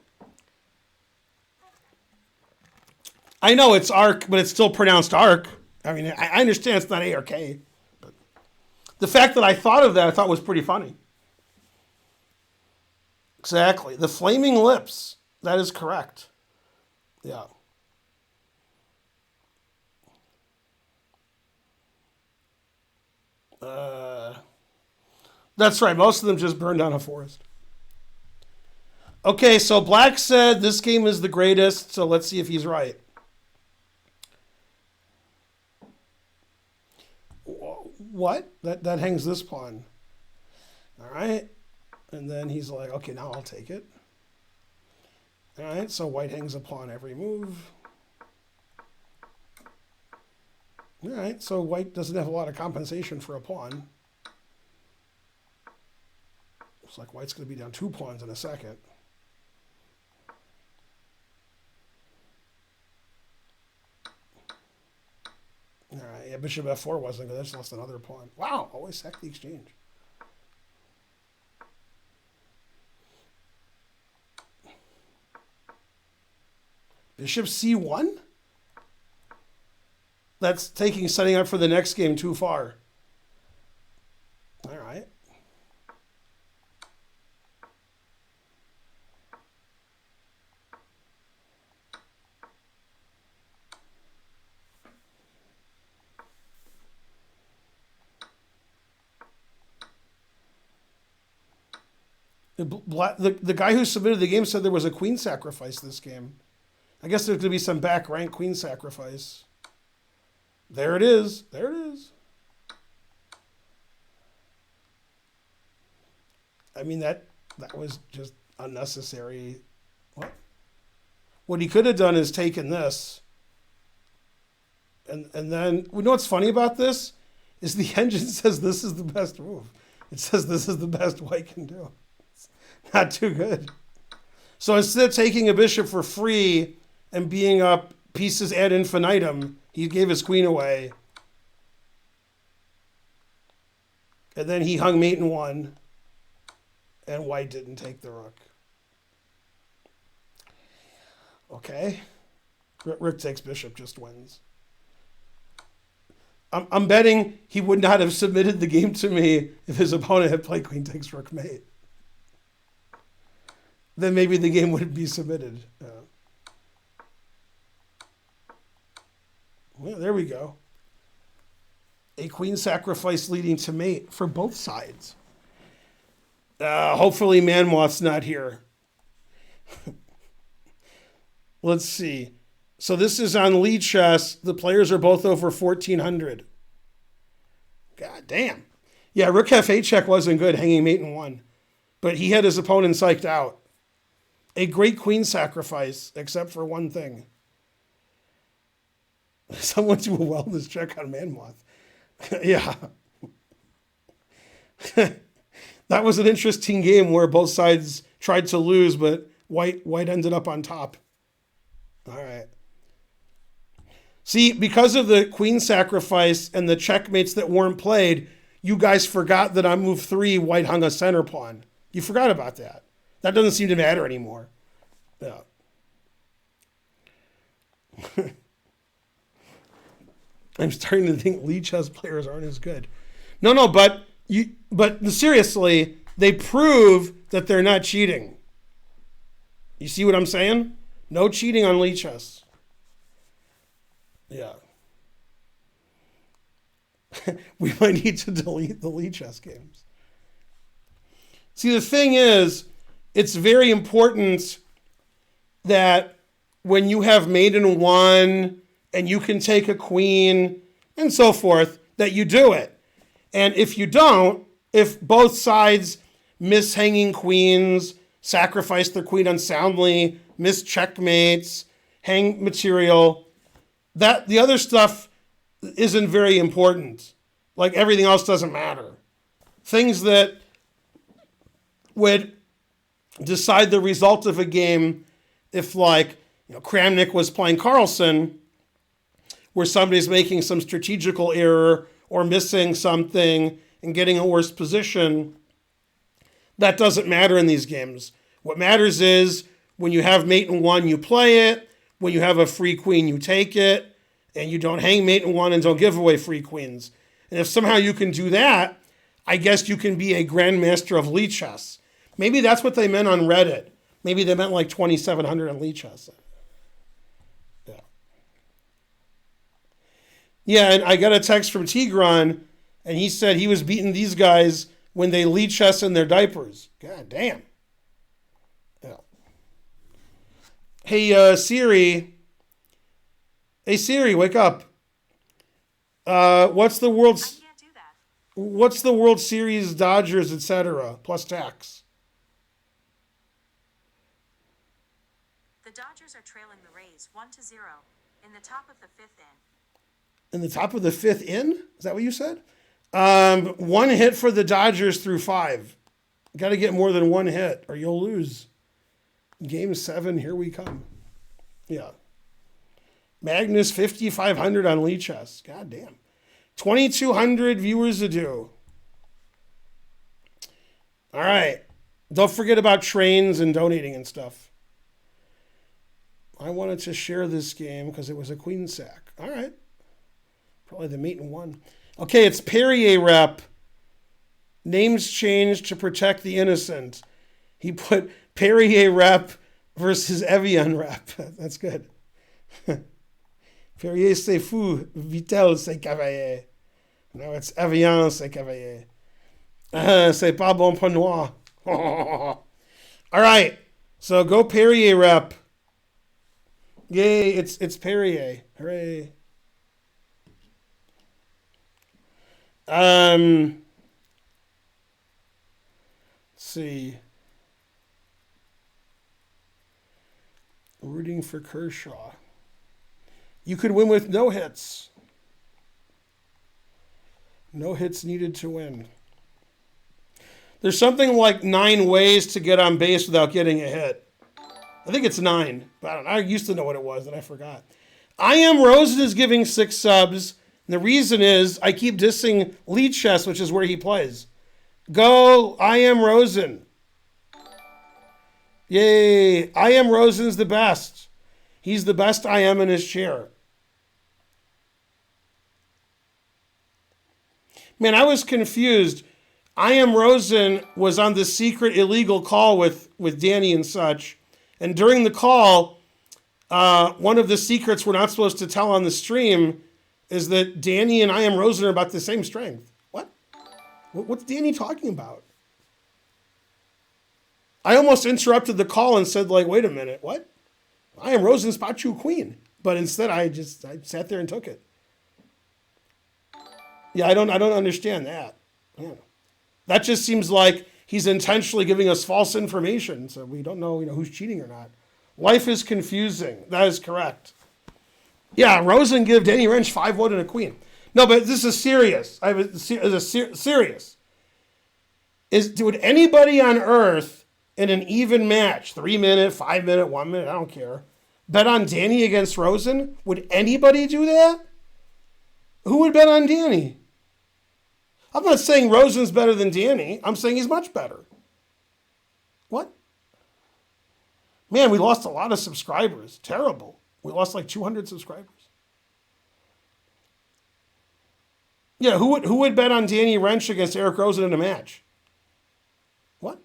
I know it's Ark, but it's still pronounced Ark. I mean, I understand it's not A or K. But the fact that I thought of that, I thought was pretty funny. Exactly. The flaming lips. That is correct. Yeah. That's right. Most of them just burned down a forest. Okay, so Black said this game is the greatest, so let's see if he's right. What? That hangs this pawn. All right. And then he's like, okay, now I'll take it. All right, so white hangs a pawn every move. All right, so white doesn't have a lot of compensation for a pawn. Looks like white's going to be down 2 pawns in a second. All right, yeah, bishop f4 wasn't good. That's lost another pawn. Wow, always sack the exchange. Bishop c1? That's setting up for the next game too far. All right. The guy who submitted the game said there was a queen sacrifice this game. I guess there's going to be some back rank queen sacrifice. There it is. There it is. I mean, that was just unnecessary. What he could have done is taken this. And then, you know what's funny about this? Is the engine says this is the best move. It says this is the best white can do. It's not too good. So instead of taking a bishop for free and being up pieces ad infinitum, he gave his queen away. And then he hung mate and won. And white didn't take the rook. Okay. Rook takes bishop, just wins. I'm betting he would not have submitted the game to me if his opponent had played queen takes rook mate. Then maybe the game wouldn't be submitted. Well, there we go. A queen sacrifice leading to mate for both sides. Hopefully Manmoth's not here. Let's see. So this is on Lee Chess. The players are both over 1,400. God damn. Yeah, rook f8 check wasn't good, hanging mate and won. But he had his opponent psyched out. A great queen sacrifice, except for one thing. Someone do a wellness check on Manmoth. Yeah. That was an interesting game where both sides tried to lose, but white ended up on top. All right. See, because of the queen sacrifice and the checkmates that weren't played, you guys forgot that on move 3, white hung a center pawn. You forgot about that. That doesn't seem to matter anymore. Yeah. I'm starting to think Lee Chess players aren't as good. No, but seriously, they prove that they're not cheating. You see what I'm saying? No cheating on Lee Chess. Yeah. We might need to delete the Lee Chess games. See, the thing is, it's very important that when you have mate and won and you can take a queen and so forth, that you do it. And if you don't, if both sides miss hanging queens, sacrifice their queen unsoundly, miss checkmates, hang material, that the other stuff isn't very important. Like everything else doesn't matter. Things that would decide the result of a game if, like, Kramnik was playing Carlsen, where somebody's making some strategical error or missing something and getting a worse position, that doesn't matter in these games. What matters is when you have mate and won, you play it. When you have a free queen, you take it. And you don't hang mate and won and don't give away free queens. And if somehow you can do that, I guess you can be a grandmaster of Lee Chess. Maybe that's what they meant on Reddit. Maybe they meant like 2,700 on Lee Chess. Yeah. Yeah, and I got a text from Tigran, and he said he was beating these guys when they Lee Chess in their diapers. God damn. Yeah. Hey, Siri. Hey Siri, wake up. What's the World I can't do that. What's the World Series Dodgers, etc. plus tax? Dodgers are trailing the Rays 1-0 in the top of the fifth inning. In the top of the fifth inning? Is that what you said? One hit for the Dodgers through 5. Got to get more than one hit or you'll lose. Game 7, here we come. Yeah. Magnus 5,500 on Lee Chess. God damn. 2,200 viewers a do. All right. Don't forget about trains and donating and stuff. I wanted to share this game because it was a queen sack. All right. Probably the mate in one. Okay, it's Perrier rep. Names changed to protect the innocent. He put Perrier rep versus Evian rep. That's good. Perrier c'est fou. Vitel c'est cavalier. Now it's Evian c'est cavalier. C'est pas bon pour noir. All right. So go Perrier rep. Yay, it's Perrier. Hooray. Let's see. Rooting for Kershaw. You could win with no hits. No hits needed to win. There's something like 9 ways to get on base without getting a hit. I think it's 9. But I don't know. I used to know what it was and I forgot. I Am Rosen is giving 6 subs. And the reason is I keep dissing Lead Chess, which is where he plays. Go, I Am Rosen. Yay. I Am Rosen's the best. He's the best I Am in his chair. Man, I was confused. I Am Rosen was on the secret illegal call with Danny and such. And during the call, one of the secrets we're not supposed to tell on the stream is that Danny and I Am Rosen are about the same strength. What? What's Danny talking about? I almost interrupted the call and said, like, wait a minute, what? I Am Rosen spot you queen. But instead I sat there and took it. Yeah, I don't understand that. Yeah. That just seems like he's intentionally giving us false information, so we don't know, who's cheating or not. Life is confusing. That is correct. Yeah, Rosen give Danny Wrench 5-1 and a queen. No, but this is serious. Serious. Would anybody on earth in an even match, 3 minute, 5 minute, 1 minute, I don't care, bet on Danny against Rosen? Would anybody do that? Who would bet on Danny? I'm not saying Rosen's better than Danny. I'm saying he's much better. What? Man, we lost a lot of subscribers. Terrible. We lost like 200 subscribers. Yeah, who would bet on Danny Wrench against Eric Rosen in a match? What?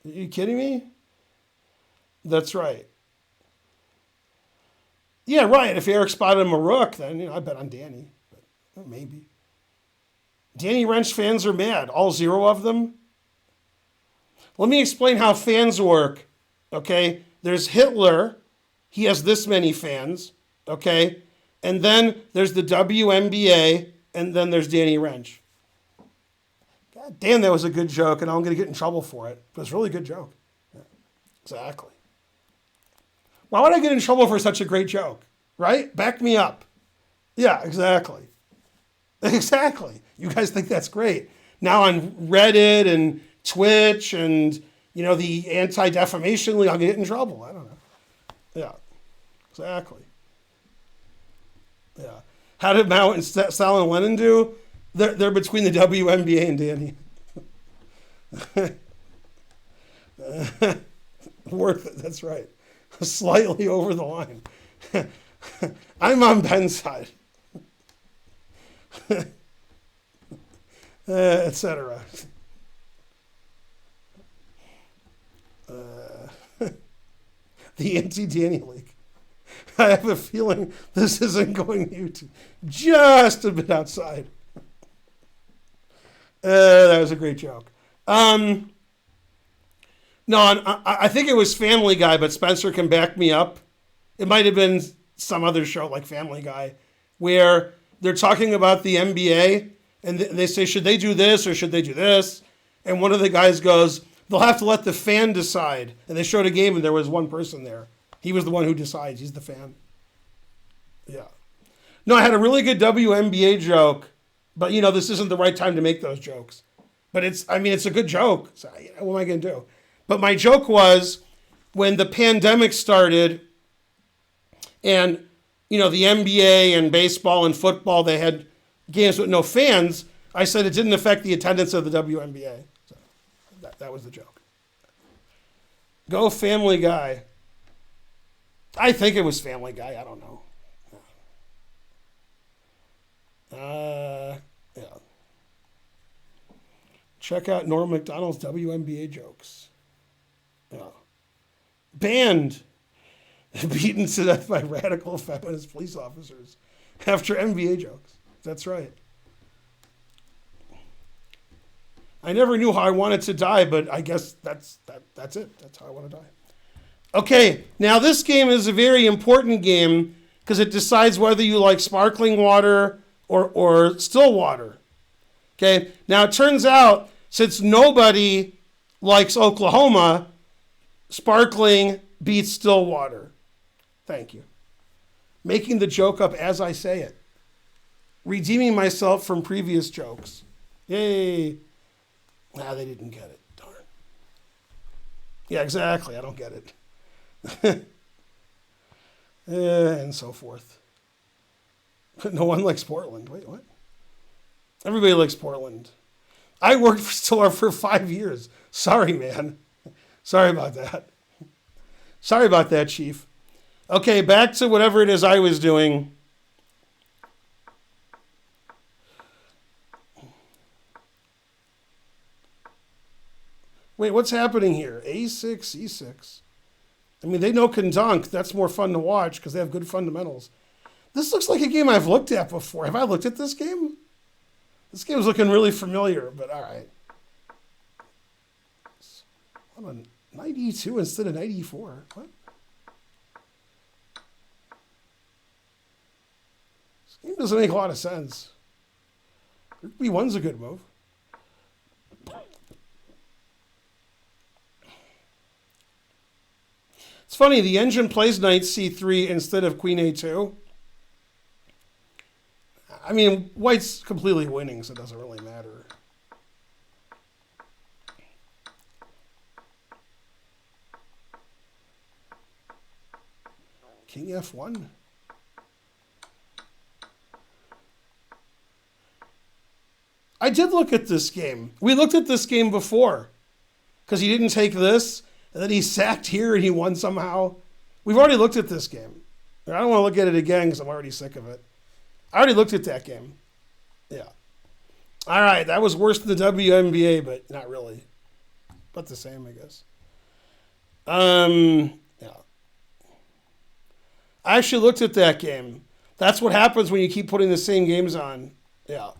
Are you kidding me? That's right. Yeah, right. If Eric spotted him a rook, then I bet on Danny. But, maybe. Danny Wrench fans are mad. All 0 of them. Let me explain how fans work. Okay? There's Hitler. He has this many fans. Okay? And then there's the WNBA. And then there's Danny Wrench. God damn, that was a good joke. And I'm going to get in trouble for it. But it's a really good joke. Yeah, exactly. Why would I get in trouble for such a great joke? Right? Back me up. Yeah, exactly. Exactly. You guys think that's great. Now on Reddit and Twitch and, the Anti-Defamation League, I'll get in trouble. I don't know. Yeah, exactly. Yeah. How did Mao and Stalin and Lenin do? They're between the WNBA and Danny. Worth it. That's right. Slightly over the line. I'm on Ben's side. Etc. The anti-Danny League. I have a feeling this isn't going to YouTube. Just a bit outside. That was a great joke. No, I think it was Family Guy, but Spencer can back me up. It might have been some other show like Family Guy, where they're talking about the NBA, and they say, should they do this or should they do this? And one of the guys goes, They'll have to let the fan decide. And they showed a game and there was one person there. He was the one who decides. He's the fan. Yeah. No, I had a really good WNBA joke, but this isn't the right time to make those jokes. But it's a good joke. So, what am I going to do? But my joke was when the pandemic started and, the NBA and baseball and football, they had games with no fans. I said it didn't affect the attendance of the WNBA. So that was the joke. Go Family Guy. I think it was Family Guy. I don't know. Yeah. Check out Norm Macdonald's WNBA jokes. Yeah. Banned. Beaten to death by radical feminist police officers after NBA jokes. That's right. I never knew how I wanted to die, but I guess that's it. That's how I want to die. Okay, now this game is a very important game because it decides whether you like sparkling water or still water. Okay, now it turns out since nobody likes Oklahoma, sparkling beats still water. Thank you. Making the joke up as I say it. Redeeming myself from previous jokes. Yay. Nah, they didn't get it. Darn. Yeah, exactly. I don't get it. And so forth. No one likes Portland. Wait, what? Everybody likes Portland. I worked for Stiller for 5 years. Sorry, man. Sorry about that. Sorry about that, Chief. Okay, back to whatever it is I was doing. Wait, what's happening here? A6, C6. I mean, they know can dunk. That's more fun to watch because they have good fundamentals. This looks like a game I've looked at before. Have I looked at this game? This game's looking really familiar, but all right. I'm on 92 instead of 94. What? This game doesn't make a lot of sense. B1's a good move. It's funny, the engine plays knight c3 instead of queen a2. I mean, white's completely winning, so it doesn't really matter. King f1. I did look at this game. We looked at this game before because he didn't take this, and then he sacked here and he won somehow. We've already looked at this game. I don't want to look at it again because I'm already sick of it. I already looked at that game. Yeah. All right, that was worse than the WNBA, but not really. But the same, I guess. Yeah. I actually looked at that game. That's what happens when you keep putting the same games on. Yeah.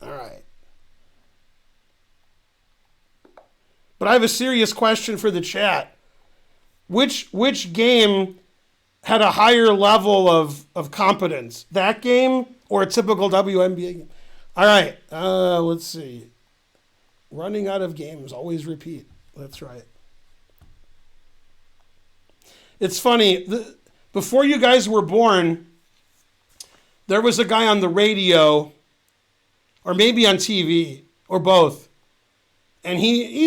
All right. But I have a serious question for the chat. Which game had a higher level of competence? That game or a typical WNBA game? All right, let's see. Running out of games, always repeat. That's right. It's funny, before you guys were born, there was a guy on the radio, or maybe on TV, or both. And he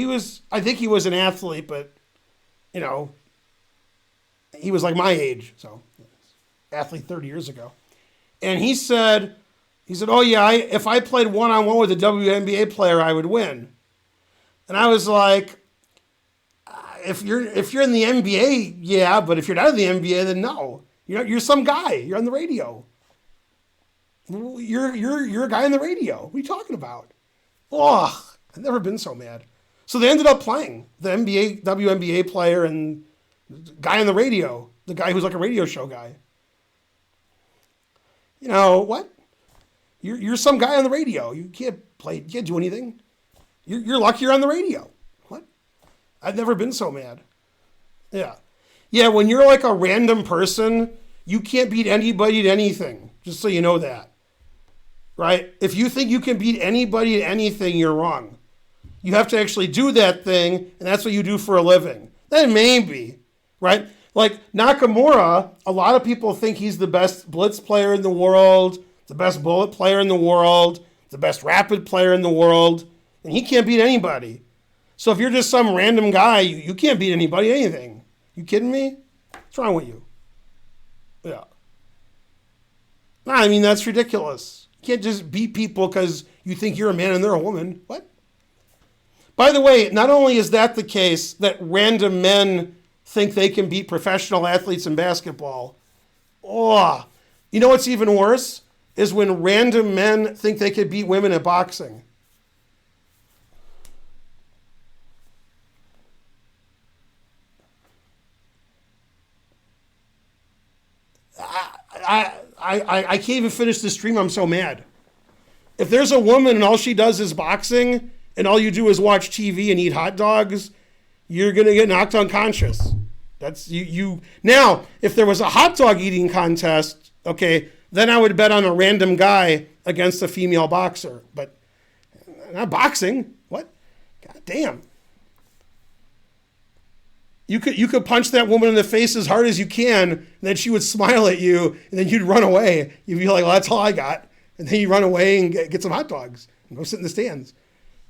was, I think he was an athlete, but, he was like my age, so athlete 30 years ago. And he said, oh yeah, if I played one-on-one with a WNBA player, I would win. And I was like, if you're in the NBA, yeah, but if you're not in the NBA, then no. You're some guy. You're on the radio. You're a guy on the radio. What are you talking about? Ugh, I've never been so mad. So they ended up playing the WNBA player and the guy on the radio, the guy who's like a radio show guy. What? You're some guy on the radio. You can't play. You can't do anything. You're lucky you're on the radio. What? I've never been so mad. Yeah. Yeah, when you're like a random person, you can't beat anybody at anything. Just so you know that. Right? If you think you can beat anybody at anything, you're wrong. You have to actually do that thing, and that's what you do for a living. Then maybe, right? Like Nakamura, a lot of people think he's the best blitz player in the world, the best bullet player in the world, the best rapid player in the world, and he can't beat anybody. So if you're just some random guy, you can't beat anybody, anything. You kidding me? What's wrong with you? Yeah. No, I mean, that's ridiculous. You can't just beat people because you think you're a man and they're a woman. What? By the way, not only is that the case that random men think they can beat professional athletes in basketball. Oh, you know what's even worse? Is when random men think they could beat women at boxing. I can't even finish the stream. I'm so mad. If there's a woman and all she does is boxing and all you do is watch TV and eat hot dogs, you're going to get knocked unconscious. That's you. Now, if there was a hot dog eating contest, okay, then I would bet on a random guy against a female boxer. But not boxing. What? God damn. You could punch that woman in the face as hard as you can, and then she would smile at you, and then you'd run away. You'd be like, well, that's all I got. And then you run away and get some hot dogs and go sit in the stands.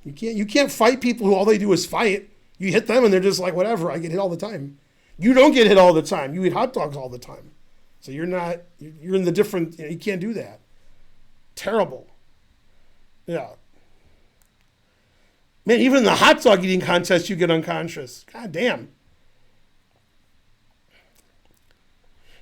You can't fight people who all they do is fight. You hit them and they're just like, whatever, I get hit all the time. You don't get hit all the time. You eat hot dogs all the time. So you're in the different, you can't do that. Terrible. Yeah. Man, even in the hot dog eating contest, you get unconscious. God damn.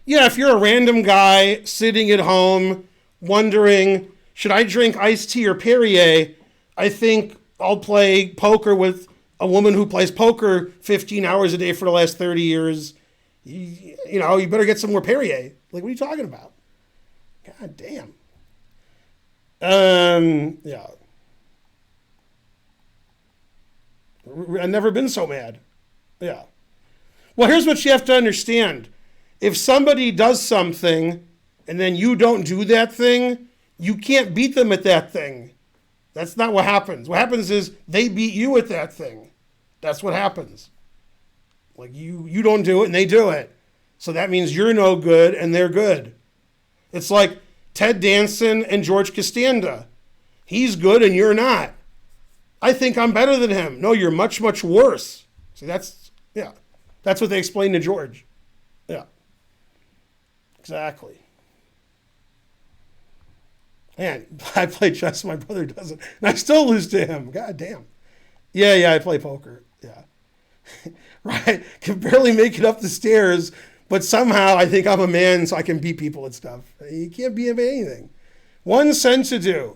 Yeah, if you're a random guy sitting at home wondering, should I drink iced tea or Perrier? I think I'll play poker with a woman who plays poker 15 hours a day for the last 30 years. You better get some more Perrier. Like, what are you talking about? God damn. Yeah. I've never been so mad. Yeah. Well, here's what you have to understand. If somebody does something and then you don't do that thing, you can't beat them at that thing. That's not what happens. What happens is they beat you at that thing. That's what happens. Like you don't do it and they do it. So that means you're no good and they're good. It's like Ted Danson and George Costanza. He's good and you're not. I think I'm better than him. No, you're much, much worse. See, that's what they explained to George. Yeah. Exactly. Man, I play chess, my brother doesn't. And I still lose to him. God damn. Yeah, I play poker. Yeah. Right? Can barely make it up the stairs, but somehow I think I'm a man so I can beat people and stuff. You can't beat him at anything. 1 cent to do.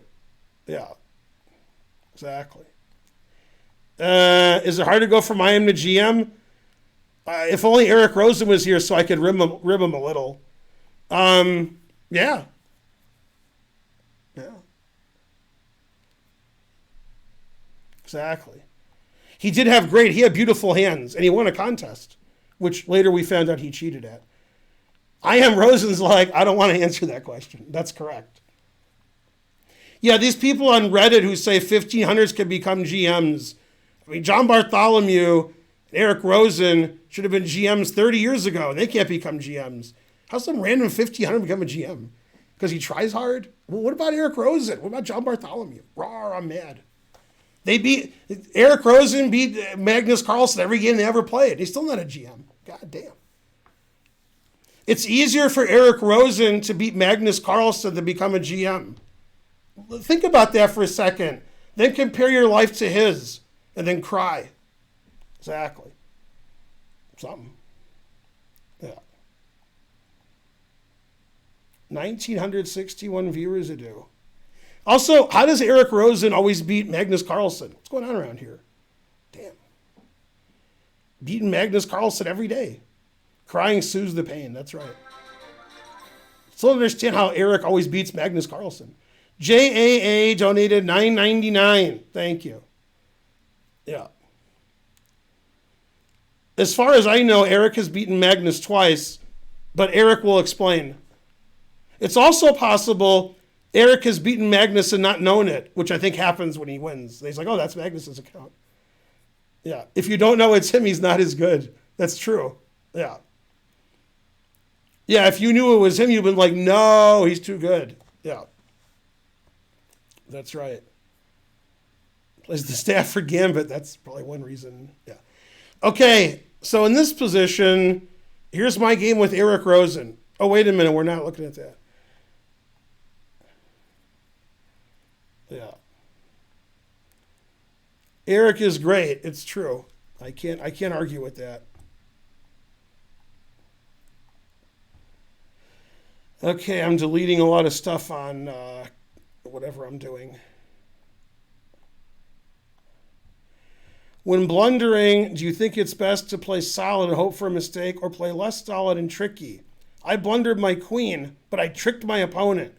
Yeah. Exactly. Is it hard to go from IM to GM? If only Eric Rosen was here so I could rib him a little. Yeah. Yeah. Exactly. He had beautiful hands, and he won a contest, which later we found out he cheated at. IM Rosen's like, I don't want to answer that question. That's correct. Yeah, these people on Reddit who say 1500s can become GMs. I mean, John Bartholomew and Eric Rosen should have been GMs 30 years ago, and they can't become GMs. How's some random 1500 become a GM? Because he tries hard? Well, what about Eric Rosen? What about John Bartholomew? Rawr, I'm mad. Eric Rosen beat Magnus Carlsen every game they ever played. He's still not a GM. God damn. It's easier for Eric Rosen to beat Magnus Carlsen than become a GM. Think about that for a second. Then compare your life to his and then cry. Exactly. Something. Yeah. 1,961 viewers a do. Also, how does Eric Rosen always beat Magnus Carlsen? What's going on around here? Damn. Beating Magnus Carlsen every day. Crying soothes the pain. That's right. Still don't understand how Eric always beats Magnus Carlsen. JAA donated $9.99. Thank you. Yeah. As far as I know, Eric has beaten Magnus twice, but Eric will explain. It's also possible Eric has beaten Magnus and not known it, which I think happens when he wins. He's like, oh, that's Magnus's account. Yeah. If you don't know it's him, he's not as good. That's true. Yeah. Yeah, if you knew it was him, you'd been like, no, he's too good. Yeah. That's right. Plays the Stafford Gambit. That's probably one reason. Yeah. Okay, so in this position, here's my game with Eric Rosen. Oh, wait a minute. We're not looking at that. Yeah. Eric is great. It's true. I can't argue with that. Okay, I'm deleting a lot of stuff on whatever I'm doing. When blundering, do you think it's best to play solid and hope for a mistake or play less solid and tricky? I blundered my queen, but I tricked my opponent.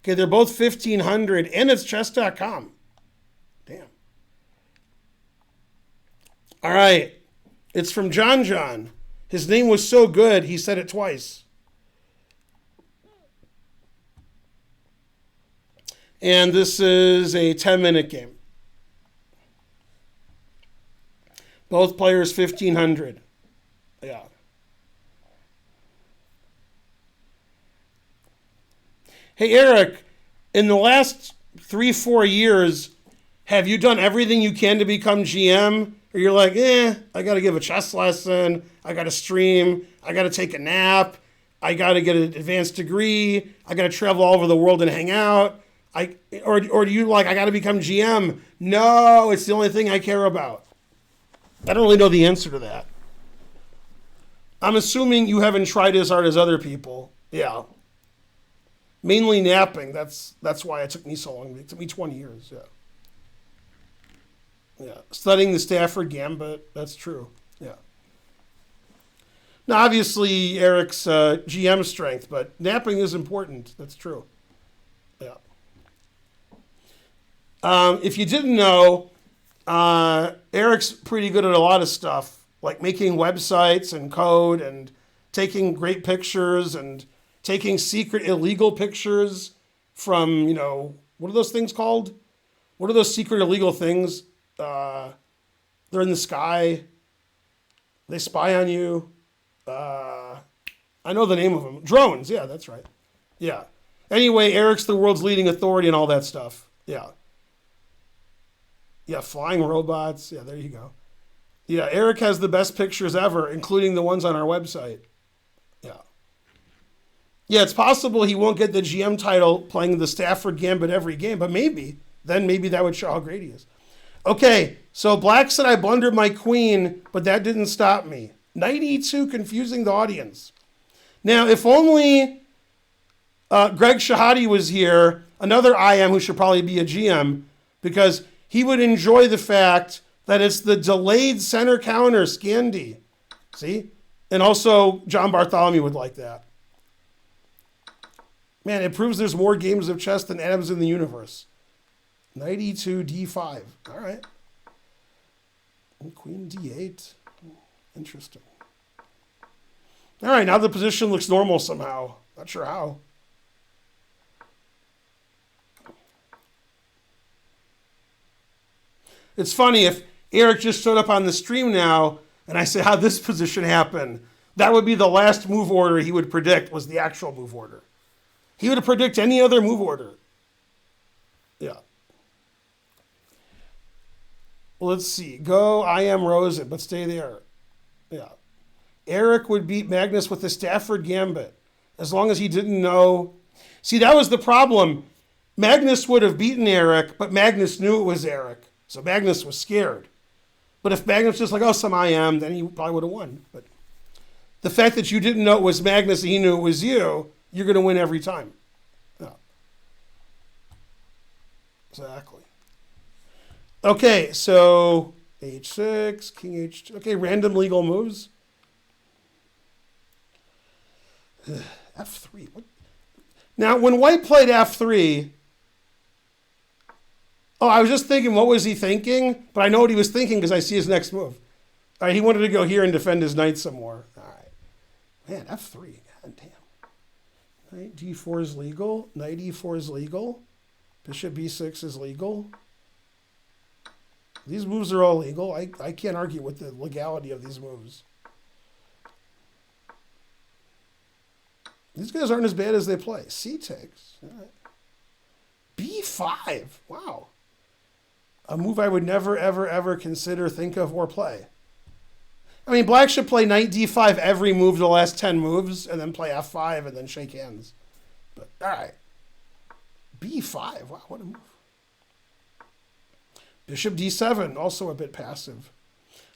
Okay, they're both 1,500, and it's chess.com. Damn. All right. It's from John John. His name was so good, he said it twice. And this is a 10-minute game. Both players 1,500. Yeah. Hey, Eric, in the last 3-4 years, have you done everything you can to become GM? Or you're like, I got to give a chess lesson. I got to stream. I got to take a nap. I got to get an advanced degree. I got to travel all over the world and hang out. Or do you like, I got to become GM? No, it's the only thing I care about. I don't really know the answer to that. I'm assuming you haven't tried as hard as other people. Yeah. Mainly napping. That's why it took me so long. It took me 20 years. Yeah. Yeah. Studying the Stafford Gambit. That's true. Yeah. Now, obviously, Eric's GM strength, but napping is important. That's true. Yeah. If you didn't know, Eric's pretty good at a lot of stuff, like making websites and code and taking great pictures and taking secret illegal pictures from, what are those things called? What are those secret illegal things? They're in the sky. They spy on you. I know the name of them. Drones. Yeah, that's right. Yeah. Anyway, Eric's the world's leading authority and all that stuff. Yeah. Yeah, flying robots. Yeah, there you go. Yeah, Eric has the best pictures ever, including the ones on our website. Yeah. Yeah, it's possible he won't get the GM title playing the Stafford Gambit every game, but maybe. Then maybe that would show how great he is. Okay, so Black said I blundered my queen, but that didn't stop me. Knight e2, confusing the audience. Now, if only Greg Shahadi was here, another IM who should probably be a GM, because he would enjoy the fact that it's the delayed center counter, Scandi. See? And also, John Bartholomew would like that. Man, it proves there's more games of chess than atoms in the universe. Knight e2, d5. All right. And queen d8. Interesting. All right, now the position looks normal somehow. Not sure how. It's funny, if Eric just showed up on the stream now and I say how'd this position happen, that would be the last move order he would predict was the actual move order. He would predict any other move order. Yeah. Well, let's see. Go, I am Rosen, but stay there. Yeah. Eric would beat Magnus with the Stafford Gambit, as long as he didn't know. See, that was the problem. Magnus would have beaten Eric, but Magnus knew it was Eric. So Magnus was scared. But if Magnus was just like, some I am, then he probably would have won. But the fact that you didn't know it was Magnus and he knew it was you, you're going to win every time. Yeah. Exactly. Okay, so h6, king h2. Okay, random legal moves. f3. What? Now, when white played f3, I was just thinking, what was he thinking? But I know what he was thinking because I see his next move. All right, he wanted to go here and defend his knight some more. All right. Man, f3. God damn. Knight d4 is legal. Knight e4 is legal. Bishop b6 is legal. These moves are all legal. I can't argue with the legality of these moves. These guys aren't as bad as they play. C takes. All right. B5. Wow. A move I would never, ever, ever consider, think of, or play. I mean, black should play knight d5 every move the last 10 moves, and then play f5 and then shake hands. But, all right. b5. Wow, what a move. Bishop d7, also a bit passive.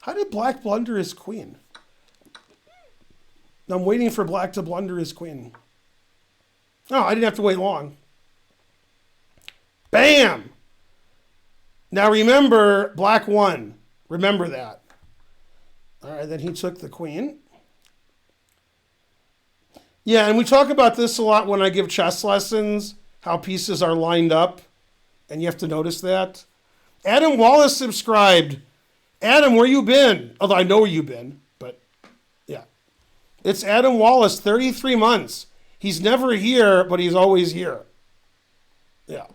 How did black blunder his queen? I'm waiting for black to blunder his queen. Oh, I didn't have to wait long. Bam! Now remember, black won. Remember that. All right, then he took the queen. Yeah, and we talk about this a lot when I give chess lessons, how pieces are lined up, and you have to notice that. Adam Wallace subscribed. Adam, where you been? Although I know where you've been, but yeah. It's Adam Wallace, 33 months. He's never here, but he's always here. Yeah.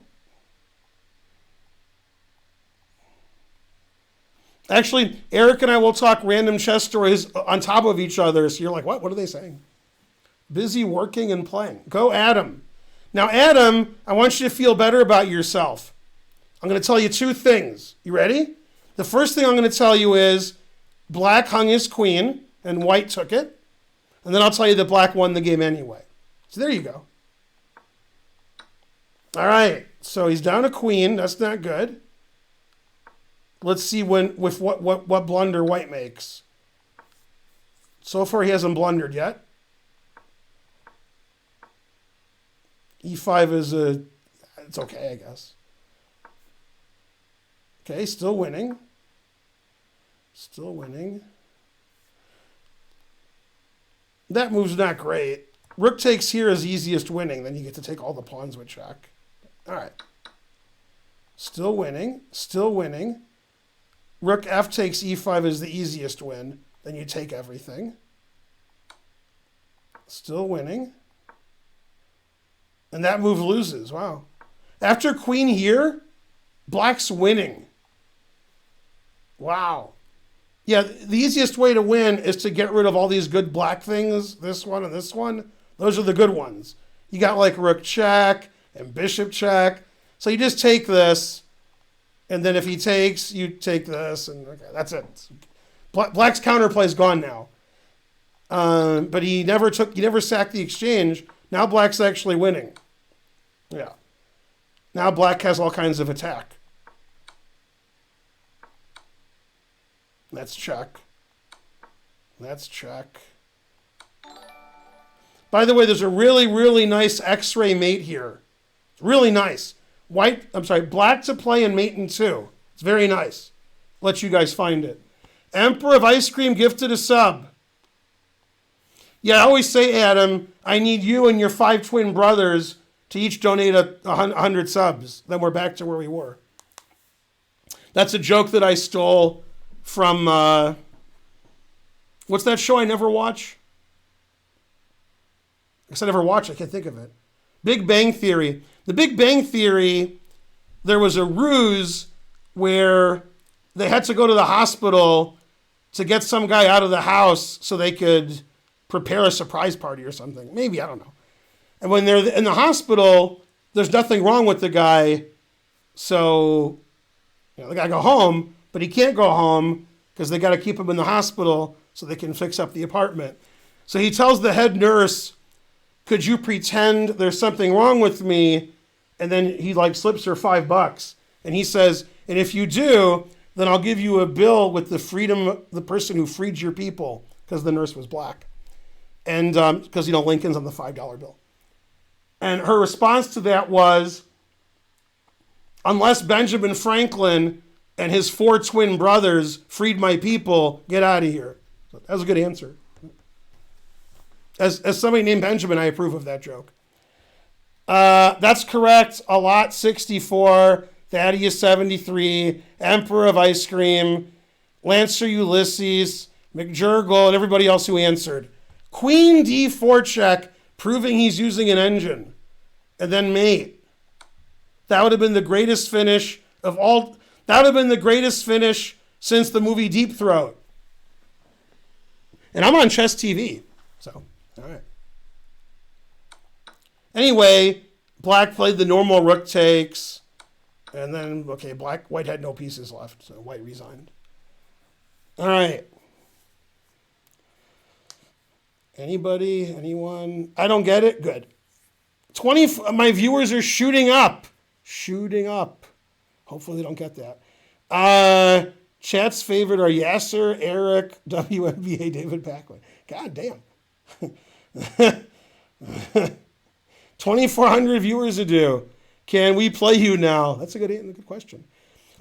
Actually, Eric and I will talk random chess stories on top of each other. So you're like, what? What are they saying? Busy working and playing. Go, Adam. Now, Adam, I want you to feel better about yourself. I'm going to tell you two things. You ready? The first thing I'm going to tell you is black hung his queen and white took it. And then I'll tell you that black won the game anyway. So there you go. All right. So he's down a queen. That's not good. Let's see with what blunder white makes. So far he hasn't blundered yet. E5 is it's okay, I guess. Okay, still winning. Still winning. That move's not great. Rook takes here is easiest winning. Then you get to take all the pawns with check. All right. Still winning. Still winning. Rook F takes E5 is the easiest win. Then you take everything. Still winning. And that move loses. Wow. After queen here, black's winning. Wow. Yeah, the easiest way to win is to get rid of all these good black things. This one and this one. Those are the good ones. You got like rook check and bishop check. So you just take this. And then if he takes, you take this. And okay, that's it. Black's counterplay is gone now. But he never sacked the exchange. Now black's actually winning. Yeah. Now black has all kinds of attack. That's check. That's check. By the way, there's a really, really nice X-ray mate here. Really nice. Black to play and mate in 2. It's very nice. Let you guys find it. Emperor of Ice Cream gifted a sub. Yeah, I always say, Adam, I need you and your 5 twin brothers to each donate 100 subs. Then we're back to where we were. That's a joke that I stole from, what's that show I never watch? I guess I never watched. I can't think of it. Big Bang Theory. The Big Bang Theory, there was a ruse where they had to go to the hospital to get some guy out of the house so they could prepare a surprise party or something. Maybe, I don't know. And when they're in the hospital, there's nothing wrong with the guy. So, the guy go home, but he can't go home because they got to keep him in the hospital so they can fix up the apartment. So he tells the head nurse, could you pretend there's something wrong with me? And then he slips her $5. And he says, and if you do, then I'll give you a bill with the person who freed your people, because the nurse was black. And because, Lincoln's on the $5 bill. And her response to that was, unless Benjamin Franklin and his 4 twin brothers freed my people, get out of here. So that was a good answer. As somebody named Benjamin, I approve of that joke. That's correct. A lot 64, Thaddeus 73, Emperor of Ice Cream, Lancer Ulysses, McJurgle, and everybody else who answered. Queen D4 check, proving he's using an engine. And then mate. That would have been the greatest finish of all. That would have been the greatest finish since the movie Deep Throat. And I'm on Chess TV. So, all right. Anyway, black played the normal rook takes. And then, okay, white had no pieces left. So white resigned. All right. Anybody? Anyone? I don't get it? Good. My viewers are shooting up. Shooting up. Hopefully they don't get that. Chat's favorite are Yasser, Eric, WNBA, David Backlund. God damn. 2,400 viewers to do. Can we play you now? That's a good question.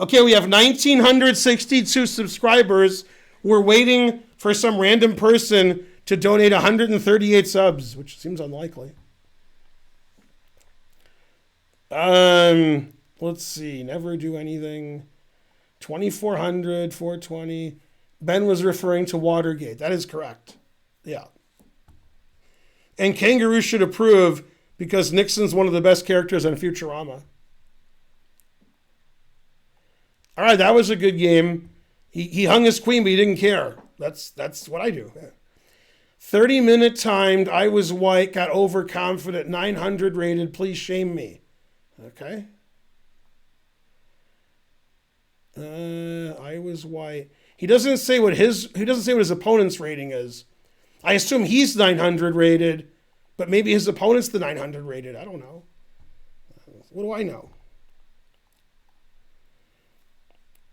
Okay, we have 1,962 subscribers. We're waiting for some random person to donate 138 subs, which seems unlikely. Let's see. Never do anything. 2,400, 420. Ben was referring to Watergate. That is correct. Yeah. And Kangaroo should approve because Nixon's one of the best characters on Futurama. All right, that was a good game. He hung his queen, but he didn't care. That's what I do. Yeah. 30-minute timed. I was white. Got overconfident. 900 rated. Please shame me. Okay. I was white. He doesn't say what his opponent's rating is. I assume he's 900 rated, but maybe his opponent's the 900 rated. I don't know. What do I know?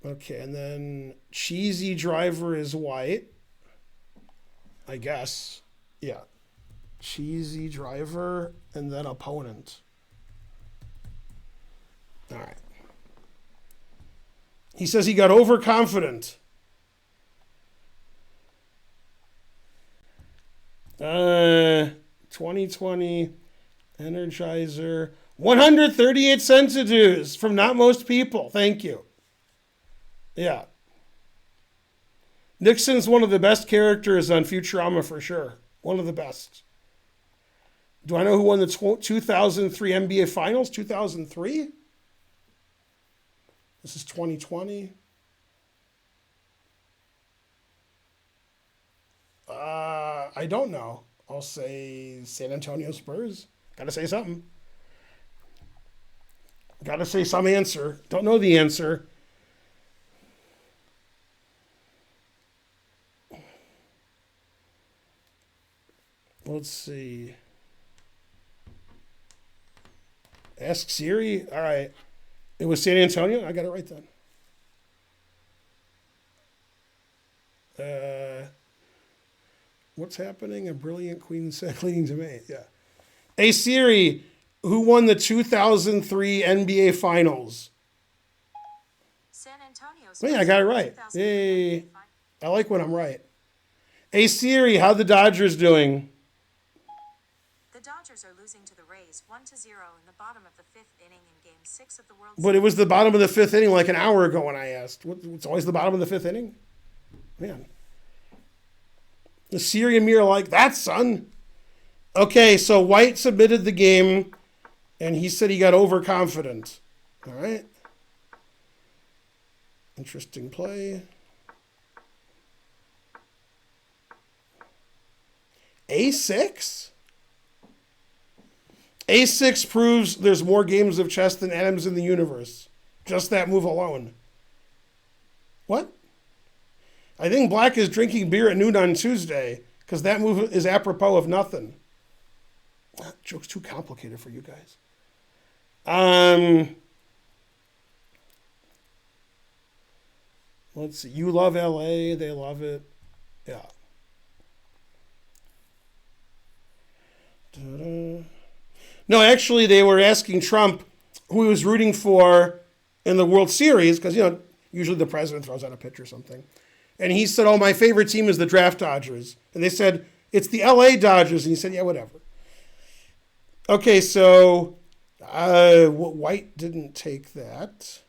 Okay, and then Cheesy Driver is white. I guess. Yeah. Cheesy Driver and then opponent. All right. He says he got overconfident. 2020 Energizer. 138 centidues from Not Most People. Thank you. Yeah. Nixon's one of the best characters on Futurama for sure. One of the best. Do I know who won the 2003 NBA Finals? 2003? This is 2020. I don't know. I'll say San Antonio Spurs. Gotta say something. Gotta say some answer. Don't know the answer. Let's see. Ask Siri. All right. It was San Antonio? I got it right then. What's happening? A brilliant queen said leading to me. Yeah. Hey Siri, who won the 2003 NBA Finals? San Antonio. Yeah, I got it right. Yay. I like when I'm right. Hey Siri, how the Dodgers doing? The Dodgers are losing to the Rays 1-0 in the bottom of the 5th inning in Game 6 of the World Series. But it was the bottom of the 5th inning like an hour ago when I asked. It's always the bottom of the 5th inning? Man. The Siri and me are like, that, son. Okay, so White submitted the game, and he said he got overconfident. All right. Interesting play. A6? A6 proves there's more games of chess than atoms in the universe. Just that move alone. What? I think Black is drinking beer at noon on Tuesday because that move is apropos of nothing. That joke's too complicated for you guys. Let's see. You love LA. They love it. Yeah. Da-da. No, actually, they were asking Trump who he was rooting for in the World Series because, usually the president throws out a pitch or something. And he said, oh, my favorite team is the Draft Dodgers. And they said, it's the LA Dodgers. And he said, yeah, whatever. Okay, so White didn't take that.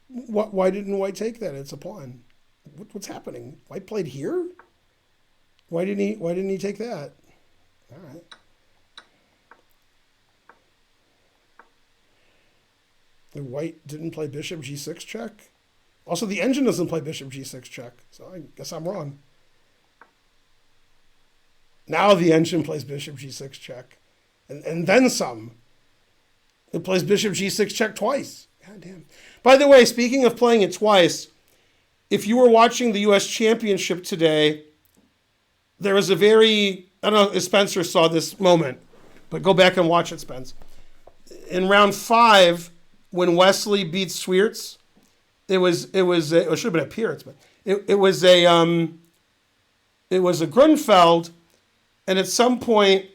Why didn't White take that? It's a pawn. What's happening? White played here? Why didn't he take that? All right. The white didn't play bishop g6 check. Also, the engine doesn't play bishop g6 check, so I guess I'm wrong. Now the engine plays bishop g6 check, and then some. It plays bishop g6 check twice. God damn. By the way, speaking of playing it twice, if you were watching the U.S. Championship today, there was a very, I don't know if Spencer saw this moment, but go back and watch it, Spence. In round 5, when Wesley beats Sweerts, it should have been a Pierce, but it was a Grunfeld, and at some point,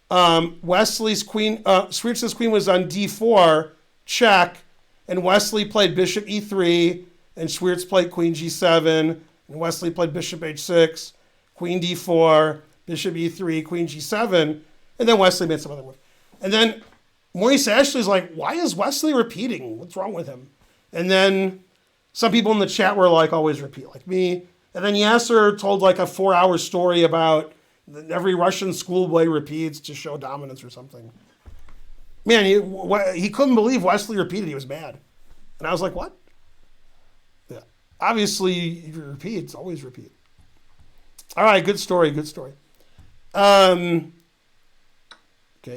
Wesley's queen, Sweerts' queen was on d4, check, and Wesley played bishop e3, and Sweerts played queen g7, and Wesley played bishop h6, queen d4, bishop e3, queen g7, and then Wesley made some other move. And then Maurice Ashley's like, why is Wesley repeating? What's wrong with him? And then some people in the chat were like, always repeat, like me. And then Yasser told like a 4-hour story about every Russian schoolboy repeats to show dominance or something. Man, he couldn't believe Wesley repeated. He was mad. And I was like, what? Yeah. Obviously, if you repeat, always repeat. All right, good story, good story. Okay,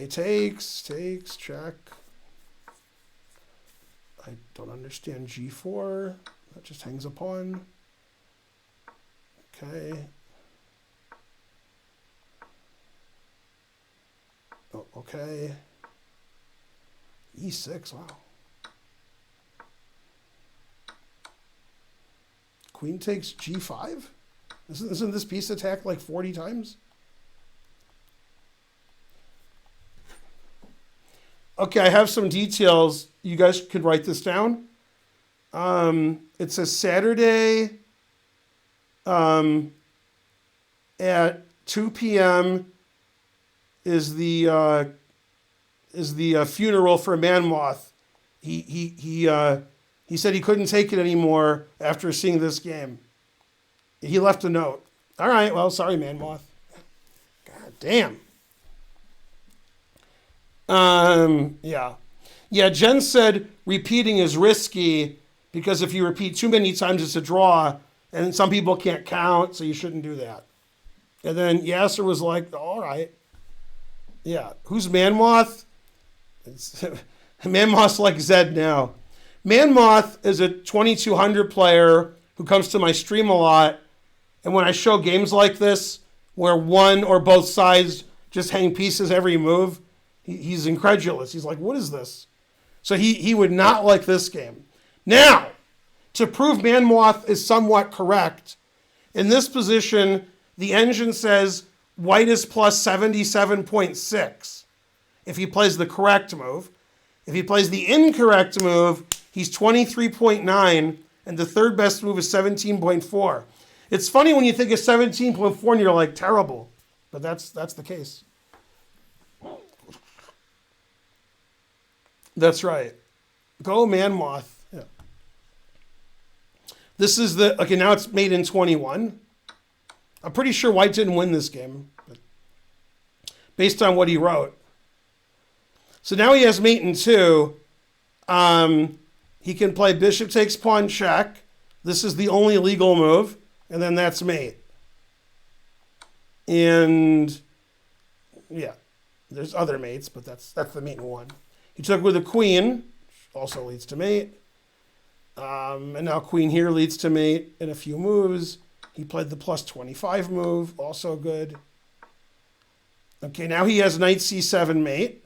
takes, check. I don't understand g4. That just hangs a pawn. Okay. Oh, okay. e6, wow. Queen takes g5? Isn't this piece attacked like 40 times? Okay, I have some details. You guys could write this down. It says Saturday at 2 p.m. is the funeral for Manmoth. He said he couldn't take it anymore after seeing this game. He left a note. All right, well, sorry, Manmoth. God damn. Yeah. Jen said repeating is risky because if you repeat too many times, it's a draw, and some people can't count, so you shouldn't do that. And then Yasser was like, all right. Yeah. Who's Manmoth? Manmoth's like Zed now. Manmoth is a 2200 player who comes to my stream a lot, and when I show games like this, where one or both sides just hang pieces every move, he's incredulous. He's like, what is this? So he would not like this game. Now, to prove Manmoth is somewhat correct, in this position, the engine says white is plus 77.6 if he plays the correct move. If he plays the incorrect move, he's 23.9, and the third best move is 17.4. It's funny when you think of 17.4 and you're like, terrible, but that's the case. That's right. Go Manmoth. Yeah. This is okay, now it's mate in 21. I'm pretty sure white didn't win this game, but based on what he wrote. So now he has mate in 2. He can play bishop takes pawn check. This is the only legal move, and then that's mate. And yeah, there's other mates, but that's the mate in 1. He took with a queen, also leads to mate. And now queen here leads to mate in a few moves. He played the plus 25 move, also good. Okay, now he has knight c7 mate.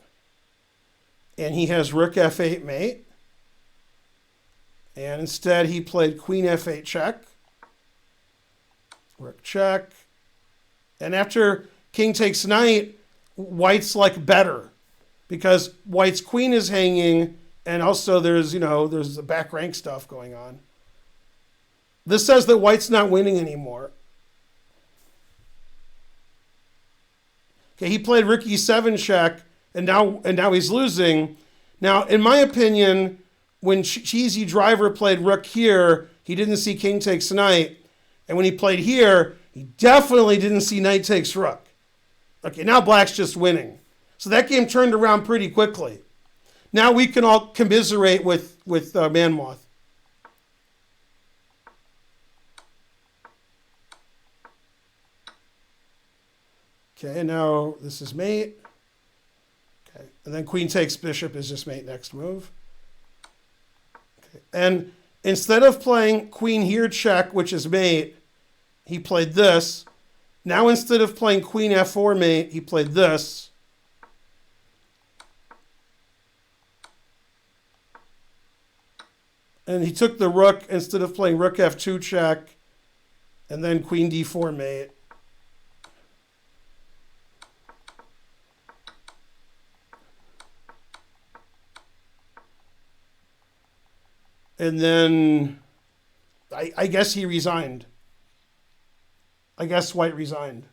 And he has rook f8 mate. And instead he played queen f8 check. Rook check. And after king takes knight, white's like better. Because white's queen is hanging, and also there's the back rank stuff going on. This says that white's not winning anymore. Okay, he played rook e7 check, and now he's losing. Now, in my opinion, when Cheesy Driver played rook here, he didn't see king takes knight. And when he played here, he definitely didn't see knight takes rook. Okay, now black's just winning. So that game turned around pretty quickly. Now we can all commiserate with Man Moth. Okay, now this is mate. Okay, and then queen takes bishop is just mate next move. Okay, and instead of playing queen here check, which is mate, he played this. Now instead of playing queen f4 mate, he played this. And he took the rook instead of playing rook f2 check, and then queen d4 mate. And then I guess he resigned. I guess White resigned.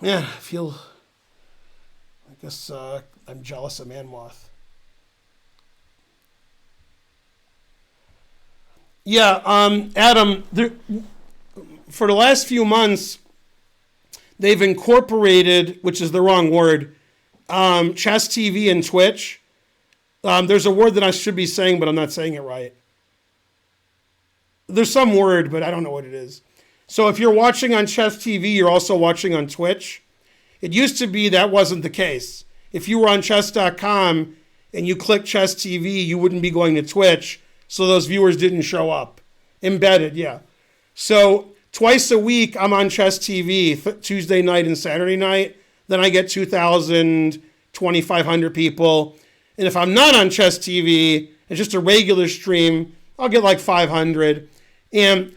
Yeah, I guess I'm jealous of Man Moth. Yeah, Adam, for the last few months, they've incorporated, which is the wrong word, Chess TV and Twitch. There's a word that I should be saying, but I'm not saying it right. There's some word, but I don't know what it is. So if you're watching on Chess TV, you're also watching on Twitch. It used to be that wasn't the case. If you were on chess.com and you clicked Chess TV, you wouldn't be going to Twitch, so those viewers didn't show up. Embedded, yeah. So twice a week, I'm on Chess TV, Tuesday night and Saturday night. Then I get 2,000, 2,500 people. And if I'm not on Chess TV, it's just a regular stream, I'll get like 500. And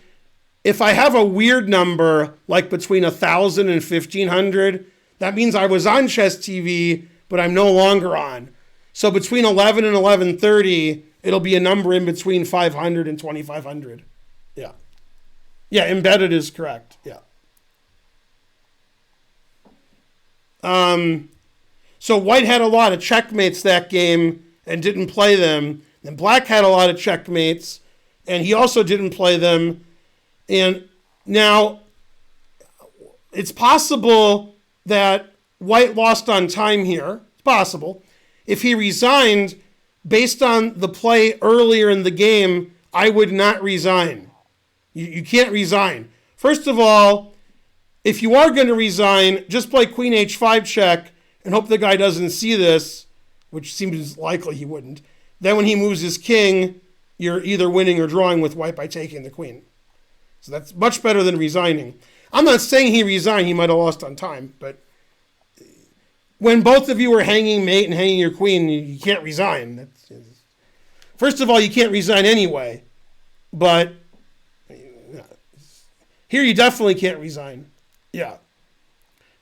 if I have a weird number, like between 1,000 and 1,500, that means I was on Chess TV, but I'm no longer on. So between 11 and 11:30, it'll be a number in between 500 and 2,500. Yeah. Yeah, embedded is correct. Yeah. So White had a lot of checkmates that game and didn't play them. Then Black had a lot of checkmates and he also didn't play them. And now it's possible that White lost on time here. It's possible. If he resigned based on the play earlier in the game, I would not resign. You can't resign. First of all, if you are going to resign, just play queen h5 check and hope the guy doesn't see this, which seems likely he wouldn't. Then when he moves his king, you're either winning or drawing with White by taking the queen. So that's much better than resigning. I'm not saying he resigned. He might have lost on time. But when both of you are hanging mate and hanging your queen, you can't resign. First of all, you can't resign anyway. But here you definitely can't resign. Yeah.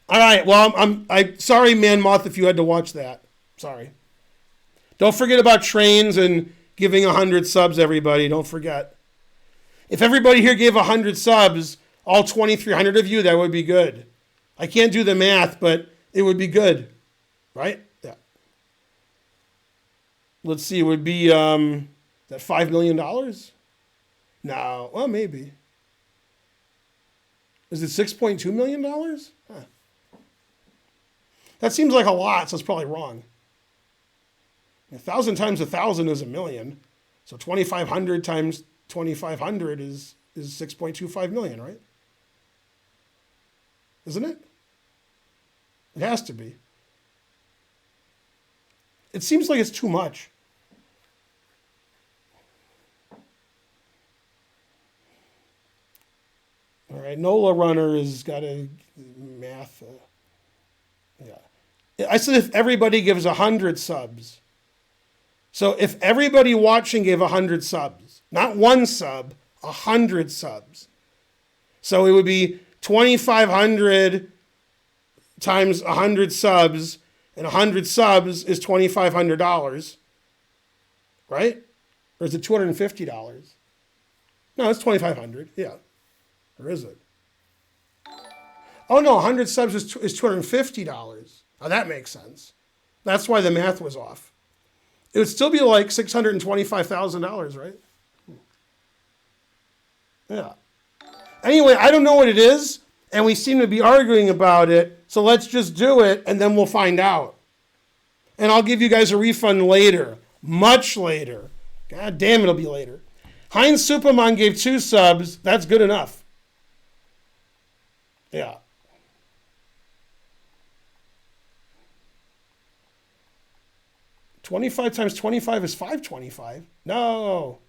All right. Well, I'm sorry, Man Moth, if you had to watch that. Sorry. Don't forget about trains and giving 100 subs, everybody. Don't forget. If everybody here gave 100 subs, all 2,300 of you, that would be good. I can't do the math, but it would be good. Right? Yeah. Let's see. It would be that $5 million? No. Well, maybe. Is it $6.2 million? Huh. That seems like a lot, so it's probably wrong. 1,000 times 1,000 is 1,000,000. So 2,500 times 2,500 is 6.25 million, right? Isn't it? It has to be. It seems like it's too much. All right, Nola Runner has got a math. Yeah. I said if everybody gives 100 subs. So if everybody watching gave 100 subs, not one sub, 100 subs. So it would be 2,500 times 100 subs, and 100 subs is $2,500, right? Or is it $250? No, it's 2,500. Yeah. Or is it? Oh no, 100 subs is $250. Oh, that makes sense. That's why the math was off. It would still be like $625,000, right? Yeah. Anyway, I don't know what it is. and we seem to be arguing about it, so let's just do it, and then we'll find out. And I'll give you guys a refund later, much later. God damn, it'll be later. Heinz Superman gave 2 subs. That's good enough. Yeah. $25 times 25 is $525. No.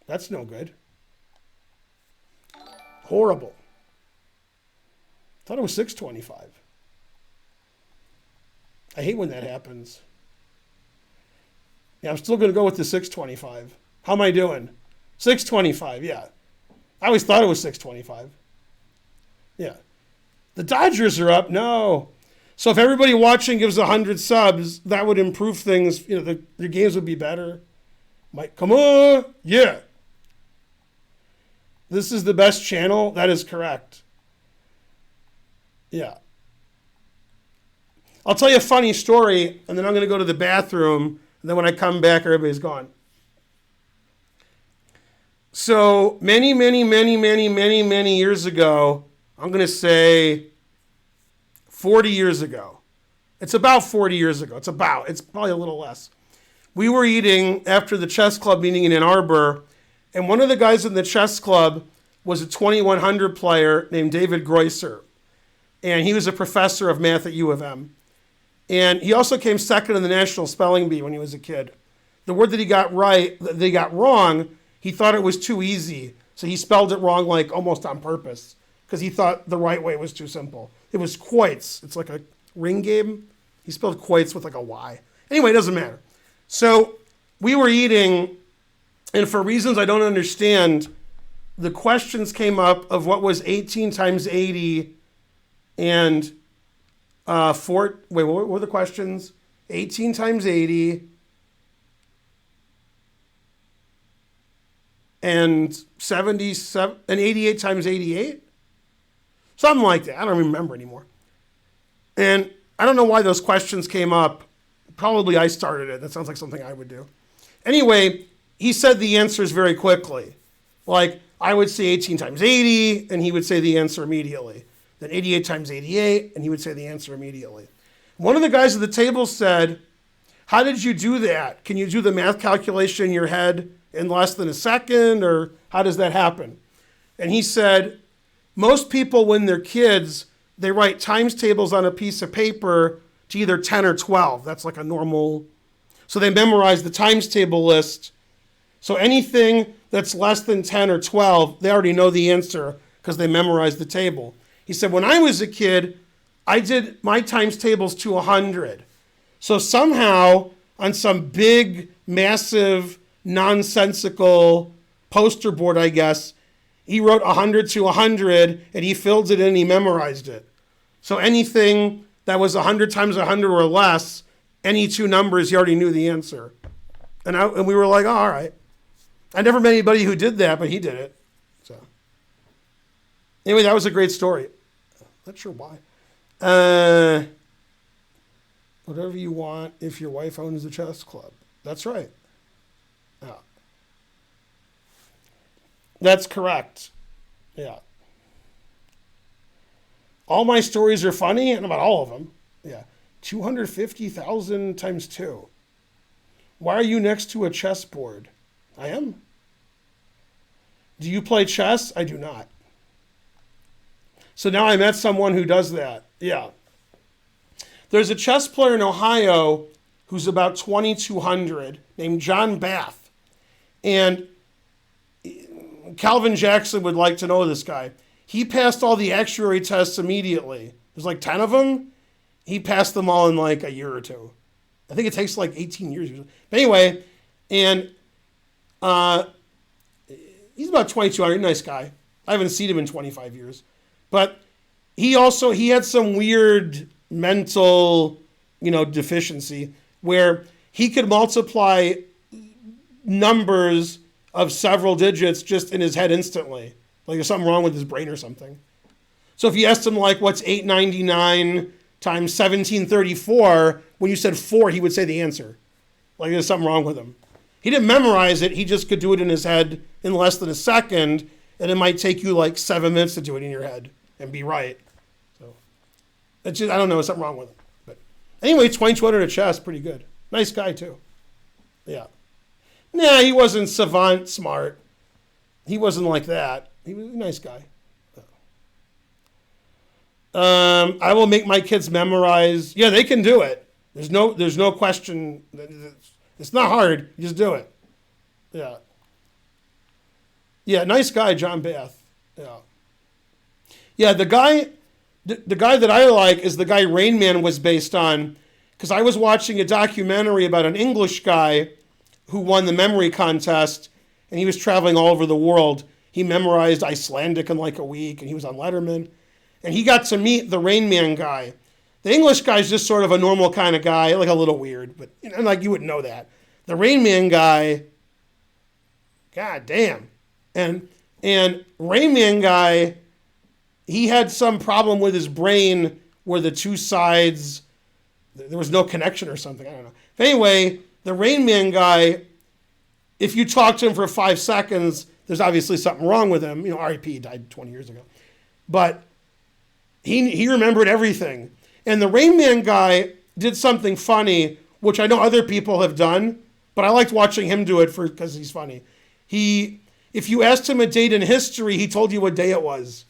That's no good. Horrible. Thought it was $625. I hate when that happens. Yeah, I'm still going to go with the $625. How am I doing? $625, yeah. I always thought it was $625. Yeah. The Dodgers are up. No. So if everybody watching gives 100 subs, that would improve things. You know, the games would be better. Mike, come on. Yeah. This is the best channel. That is correct. Yeah. I'll tell you a funny story, and then I'm going to go to the bathroom, and then when I come back, everybody's gone. So many years ago, I'm going to say 40 years ago. It's about 40 years ago. It's probably a little less. We were eating after the chess club meeting in Ann Arbor, and one of the guys in the chess club was a 2100 player named David Greusser. And he was a professor of math at U of M. And he also came second in the National Spelling Bee when he was a kid. The word that he got wrong, he thought it was too easy. So he spelled it wrong, like almost on purpose, because he thought the right way was too simple. It was quoits. It's like a ring game. He spelled quoits with like a Y. Anyway, it doesn't matter. So we were eating, and for reasons I don't understand, the questions came up of what was 18 times 80 and what were the questions? 18 times 80 and 77 and 88 times 88? Something like that. I don't remember anymore. And I don't know why those questions came up. Probably I started it. That sounds like something I would do. Anyway, he said the answers very quickly. Like, I would say 18 times 80, and he would say the answer immediately. Then 88 times 88, and he would say the answer immediately. One of the guys at the table said, how did you do that? Can you do the math calculation in your head in less than a second, or how does that happen? And he said, most people, when they're kids, they write times tables on a piece of paper to either 10 or 12. That's like a normal. So they memorize the times table list. So anything that's less than 10 or 12, they already know the answer because they memorized the table. He said, when I was a kid, I did my times tables to 100. So somehow, on some big, massive, nonsensical poster board, I guess, he wrote 100 to 100, and he filled it in and he memorized it. So anything that was 100 times 100 or less, any two numbers, he already knew the answer. And we were like, oh, all right. I never met anybody who did that, but he did it. So anyway, that was a great story. Not sure why. Whatever you want if your wife owns the chess club. That's right. Yeah. That's correct. Yeah. All my stories are funny, and about all of them. Yeah. 250,000 times 2. Why are you next to a chessboard? I am. Do you play chess? I do not. So now I met someone who does that. Yeah. There's a chess player in Ohio who's about 2,200 named John Bath. And Calvin Jackson would like to know this guy. He passed all the actuary tests immediately. There's like 10 of them. He passed them all in like a year or two. I think it takes like 18 years. But anyway, and he's about 2,200, nice guy. I haven't seen him in 25 years. But he had some weird mental, deficiency where he could multiply numbers of several digits just in his head instantly. Like there's something wrong with his brain or something. So if you asked him like, what's 899 times 1734, when you said 4, he would say the answer. Like there's something wrong with him. He didn't memorize it. He just could do it in his head in less than a second, and it might take you like 7 minutes to do it in your head. and be right. So it's just, I don't know, something wrong with him. But anyway, 2200 at chess, pretty good. Nice guy too. Yeah. Nah, he wasn't savant smart. He wasn't like that. He was a nice guy. I will make my kids memorize. Yeah, they can do it. There's no question. It's not hard. You just do it. Yeah. Yeah, nice guy, John Bath. Yeah. Yeah, the guy that I like is the guy Rain Man was based on, because I was watching a documentary about an English guy who won the memory contest, and he was traveling all over the world. He memorized Icelandic in like a week, and he was on Letterman. And he got to meet the Rain Man guy. The English guy's just sort of a normal kind of guy, like a little weird, but like you wouldn't know that. The Rain Man guy, god damn. And Rain Man guy, he had some problem with his brain where the two sides, there was no connection or something, I don't know. But anyway, the Rain Man guy, if you talk to him for 5 seconds, there's obviously something wrong with him. You know, R.I.P. died 20 years ago. But he remembered everything. And the Rain Man guy did something funny, which I know other people have done, but I liked watching him do it because he's funny. If you asked him a date in history, he told you what day it was.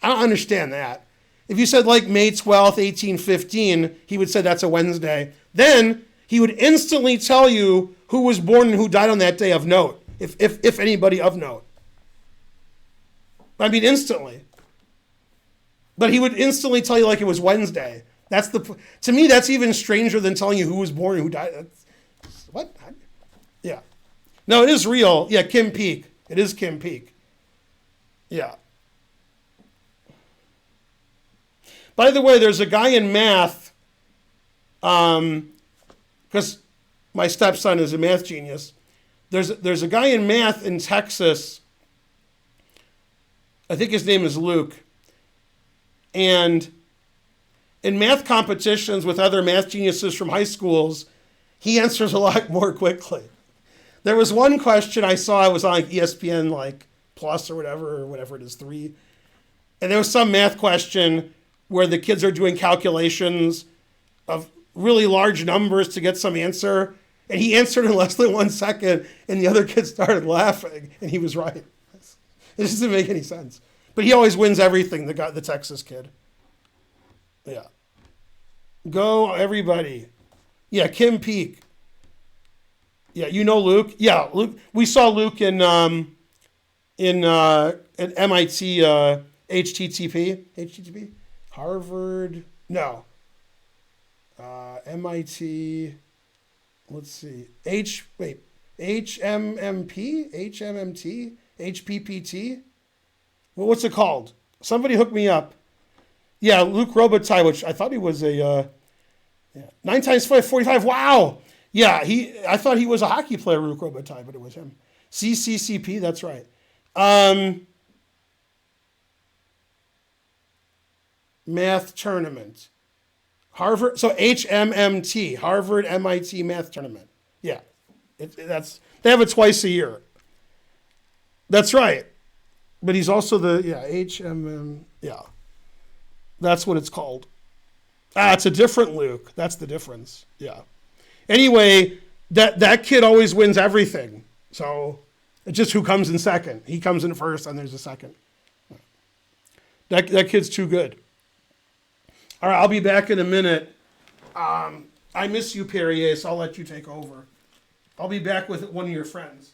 I don't understand that. If you said like May 12th, 1815, he would say that's a Wednesday. Then he would instantly tell you who was born and who died on that day of note, if anybody of note. I mean, instantly. But he would instantly tell you like it was Wednesday. To me, that's even stranger than telling you who was born and who died. What? Yeah. No, it is real. Yeah, Kim Peek. It is Kim Peek. Yeah. By the way, there's a guy in math, because my stepson is a math genius. There's a guy in math in Texas. I think his name is Luke. And in math competitions with other math geniuses from high schools, he answers a lot more quickly. There was one question I saw, it was on like ESPN like Plus or whatever it is, 3. And there was some math question where the kids are doing calculations of really large numbers to get some answer. And he answered in less than 1 second, and the other kids started laughing, and he was right. It just doesn't make any sense. But he always wins everything, the Texas kid. Yeah. Go, everybody. Yeah, Kim Peek. Yeah, you know Luke? Yeah, Luke. We saw Luke in at MIT HTTP? Harvard? No. MIT, let's see. HMMP? HMMT? HPPT? Well, what's it called? Somebody hook me up. Yeah, Luke Robitaille, which I thought he was a 9 times 5, 45. Wow. Yeah, I thought he was a hockey player, Luke Robitaille, but it was him. CCCP, that's right. Math tournament. Harvard, so HMMT, Harvard MIT math tournament. Yeah, they have it twice a year. That's right. But he's also HMM, yeah. That's what it's called. It's a different Luke. That's the difference. Yeah. Anyway, that kid always wins everything. So it's just who comes in second. He comes in first, and there's a second. That kid's too good. All right, I'll be back in a minute. I miss you, Perrier, so I'll let you take over. I'll be back with one of your friends.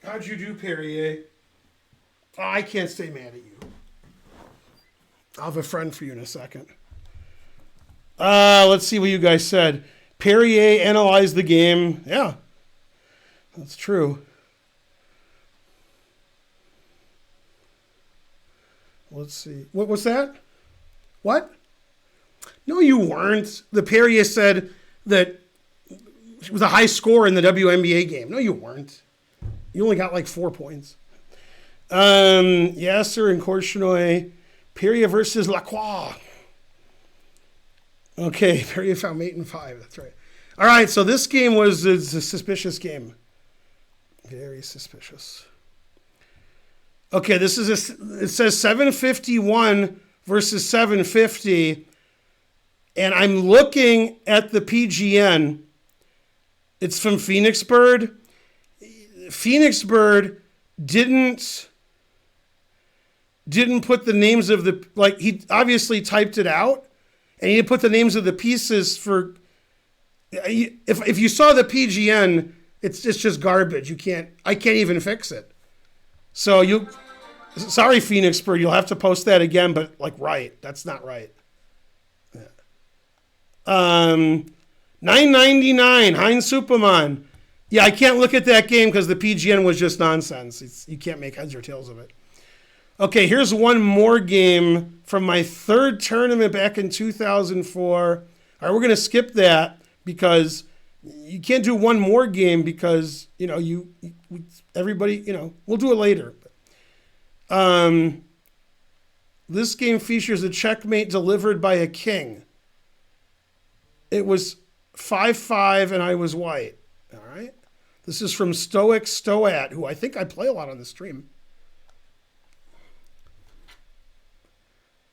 How'd you do, Perrier? Oh, I can't stay mad at you. I'll have a friend for you in a second. Let's see what you guys said. Perrier analyzed the game. Yeah, that's true. Let's see. What was that? What? No, you weren't. The Perrier said that it was a high score in the WNBA game. No, you weren't. You only got like 4 points. Yasser and Korshinoy. Perrier versus Lacroix. Okay, Perrier found mate in 5. That's right. All right, so this game was a suspicious game. Very suspicious. Okay, it says 751 versus 750. And I'm looking at the PGN. It's from Phoenix Bird. Phoenix Bird didn't put the names of the, like, he obviously typed it out, and he didn't put the names of the pieces for, if you saw the PGN, it's just garbage. I can't even fix it. So sorry, Phoenix Bird, you'll have to post that again, but like, right. That's not right. 999, Heinz Superman. Yeah, I can't look at that game because the PGN was just nonsense. You can't make heads or tails of it. Okay, here's one more game from my third tournament back in 2004. All right, we're going to skip that because you can't do one more game because, everybody, we'll do it later. This game features a checkmate delivered by a king. It was 5-5 and I was white. All right. This is from Stoic Stoat, who I think I play a lot on the stream.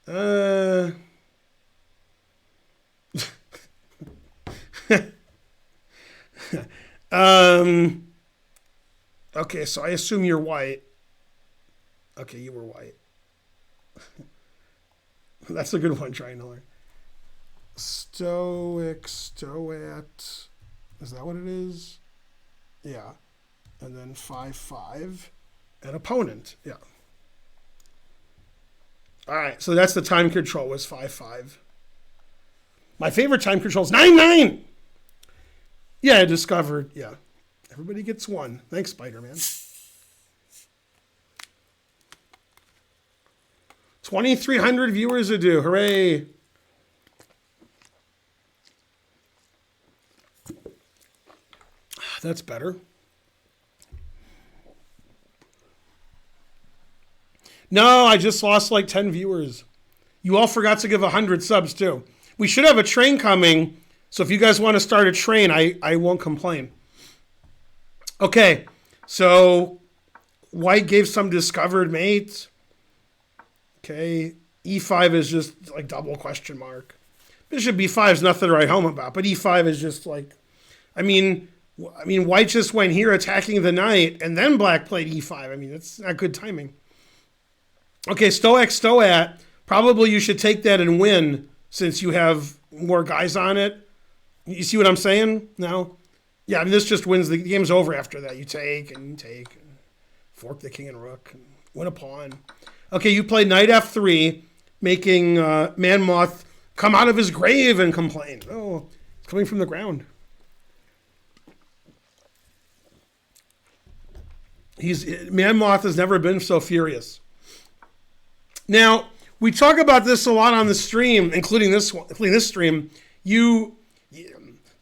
Okay, so I assume you're white. Okay, you were white. That's a good one, trying to learn. Stoic Stoat. Is that what it is? Yeah. And then 5-5. An opponent. Yeah. All right, so that's the time control was 5-5. My favorite time control is 9-9. Yeah, I discovered. Yeah. Everybody gets one. Thanks, Spider-Man. 2,300 viewers a do. Hooray. That's better. No, I just lost like 10 viewers. You all forgot to give 100 subs too. We should have a train coming, so if you guys want to start a train, I won't complain. Okay, so white gave some discovered mates. Okay, E5 is just like double question mark. Bishop B5 is nothing to write home about, but E5 is just like, I mean, white just went here attacking the knight, and then black played E5. I mean, that's not good timing. Okay, Stoic Stoat, probably you should take that and win since you have more guys on it. You see what I'm saying? No? Yeah, I mean, this just wins. The game's over after that. You take, and fork the king and rook, and win a pawn. Okay, you play knight F3, making Man-Moth come out of his grave and complain. Oh, it's coming from the ground. Man-Moth has never been so furious. Now, we talk about this a lot on the stream, including this stream. The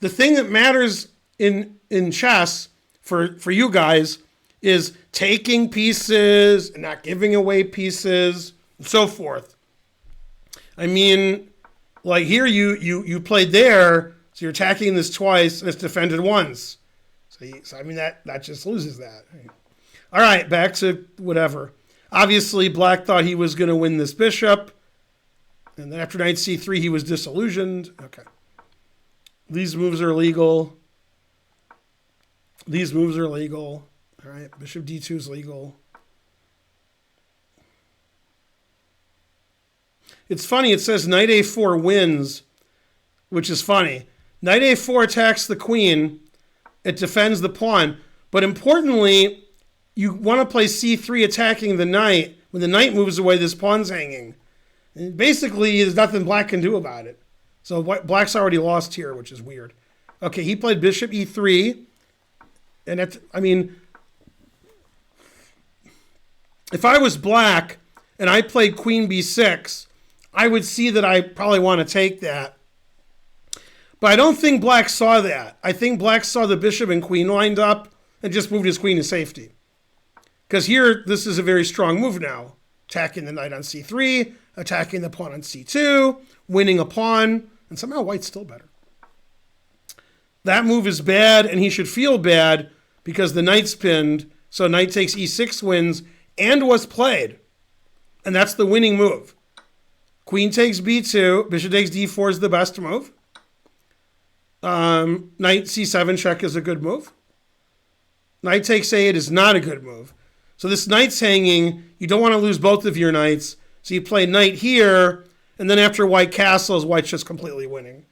thing that matters in chess for you guys is taking pieces and not giving away pieces and so forth. I mean, like here you played there, so you're attacking this twice and it's defended once. So I mean that just loses that. All right, back to whatever. Obviously, black thought he was going to win this bishop. And then after knight c3, he was disillusioned. Okay. These moves are legal. These moves are legal. All right, bishop d2 is legal. It's funny, it says knight a4 wins, which is funny. Knight a4 attacks the queen. It defends the pawn. But importantly, you want to play c3 attacking the knight. When the knight moves away, this pawn's hanging. And basically, there's nothing black can do about it. So black's already lost here, which is weird. Okay, he played bishop e3. And that's, I mean, if I was black and I played queen b6, I would see that I probably want to take that. But I don't think black saw that. I think black saw the bishop and queen lined up and just moved his queen to safety. Because here, this is a very strong move now. Attacking the knight on c3, attacking the pawn on c2, winning a pawn, and somehow white's still better. That move is bad, and he should feel bad because the knight's pinned. So knight takes e6 wins and was played. And that's the winning move. Queen takes b2, bishop takes d4 is the best move. Knight c7 check is a good move. Knight takes a8 is not a good move. So this knight's hanging. You don't want to lose both of your knights. So you play knight here, and then after white castles, white's just completely winning.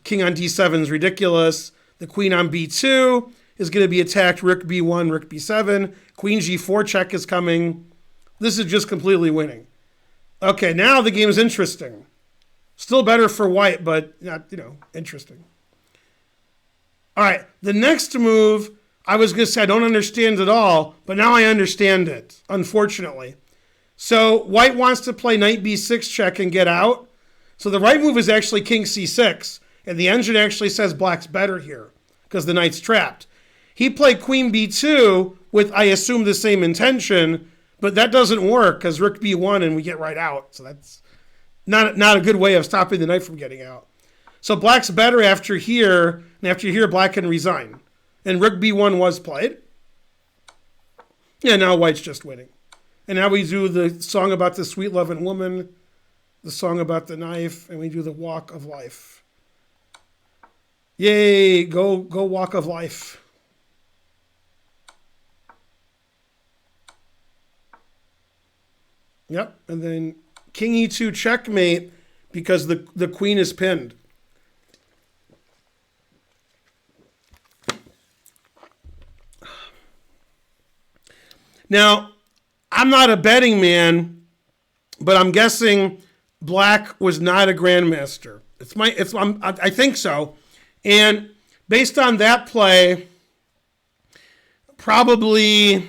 King on d7 is ridiculous. The queen on b2 is going to be attacked. Rook b1, rook b7. Queen g4 check is coming. This is just completely winning. Okay, now the game is interesting. Still better for white, but not, interesting. All right, the next move, I was going to say I don't understand at all, but now I understand it, unfortunately. So white wants to play knight b6 check and get out. So the right move is actually king c6, and the engine actually says black's better here because the knight's trapped. He played queen b2 with, I assume, the same intention, but that doesn't work because rook b1 and we get right out. So that's not a good way of stopping the knight from getting out. So black's better after here, and after here black can resign. And rook b1 was played. Yeah, now white's just winning. And now we do the song about the sweet loving woman, the song about the knife, and we do the walk of life. Yay, go walk of life. Yep, and then king e2 checkmate because the queen is pinned. Now, I'm not a betting man, but I'm guessing black was not a grandmaster. I think so. And based on that play, probably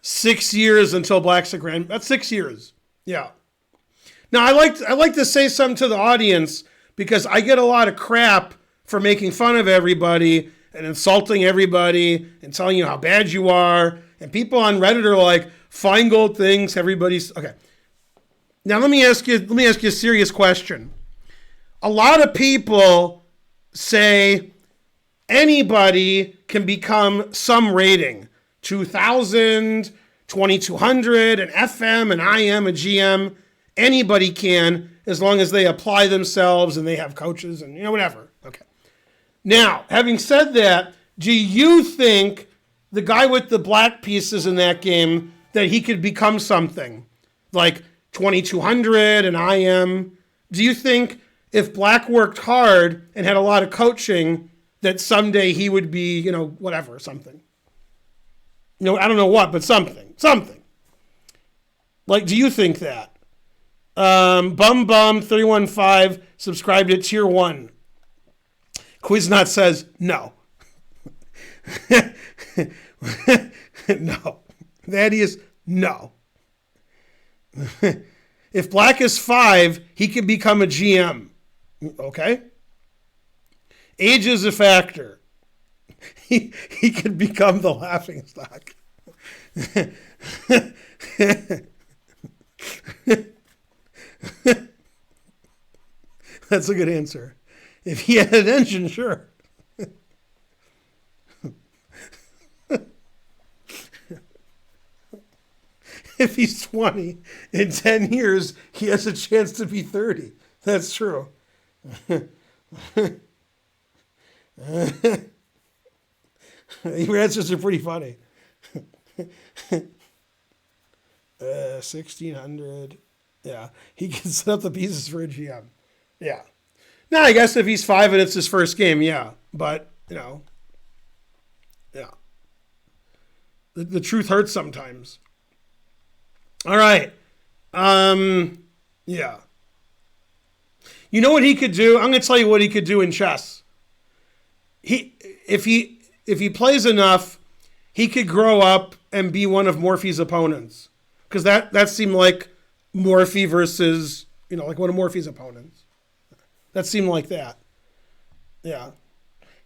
6 years until black's a grand. That's 6 years. Yeah. Now I like to say something to the audience because I get a lot of crap for making fun of everybody and insulting everybody and telling you how bad you are. And people on Reddit are like, Feingold thinks everybody's okay. Now let me ask you a serious question. A lot of people say anybody can become some rating. 2,000, 2,200, an FM, an IM, a GM. Anybody can, as long as they apply themselves and they have coaches and whatever. Okay. Now, having said that, do you think the guy with the black pieces in that game that he could become something like 2,200, an IM? Do you think if black worked hard and had a lot of coaching that someday he would be, whatever, something? I don't know what, but something. Like, do you think that? Bum315 subscribed to tier 1. Quiznot says no. No. That is no. If black is 5, he can become a GM. Okay? Age is a factor. He could become the laughingstock. That's a good answer. If he had an engine, sure. If he's 20, in 10 years, he has a chance to be 30. That's true. Your answers are pretty funny. 1,600. Yeah, he can set up the pieces for a GM. Yeah. Now, I guess if he's 5 and it's his first game, yeah. But, yeah. The truth hurts sometimes. All right. Yeah. You know what he could do? I'm going to tell you what he could do in chess. If he plays enough, he could grow up and be one of Morphy's opponents. Because that seemed like Morphy versus, like one of Morphy's opponents. That seemed like that. Yeah.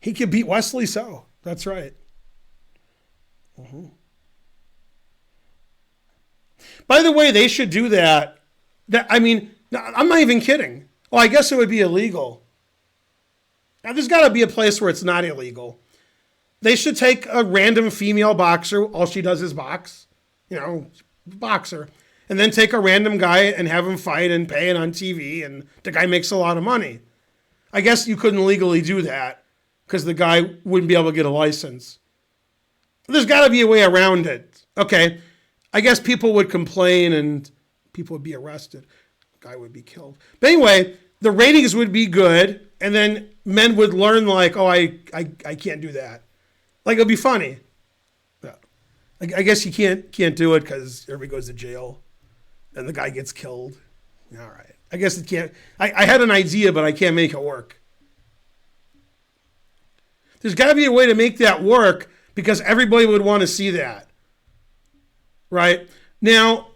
He could beat Wesley So. That's right. Mm-hmm. By the way, they should do that. I'm not even kidding. Well, I guess it would be illegal. Now, there's got to be a place where it's not illegal. They should take a random female boxer. All she does is box. Boxer. And then take a random guy and have him fight and pay it on TV. And the guy makes a lot of money. I guess you couldn't legally do that because the guy wouldn't be able to get a license. There's got to be a way around it. Okay. I guess people would complain and people would be arrested. The guy would be killed. But anyway, the ratings would be good. And then men would learn like, oh, I can't do that. Like, it'll be funny. Yeah. I guess you can't do it because everybody goes to jail and the guy gets killed. All right. I guess it can't. I had an idea, but I can't make it work. There's got to be a way to make that work because everybody would want to see that. Right? Now,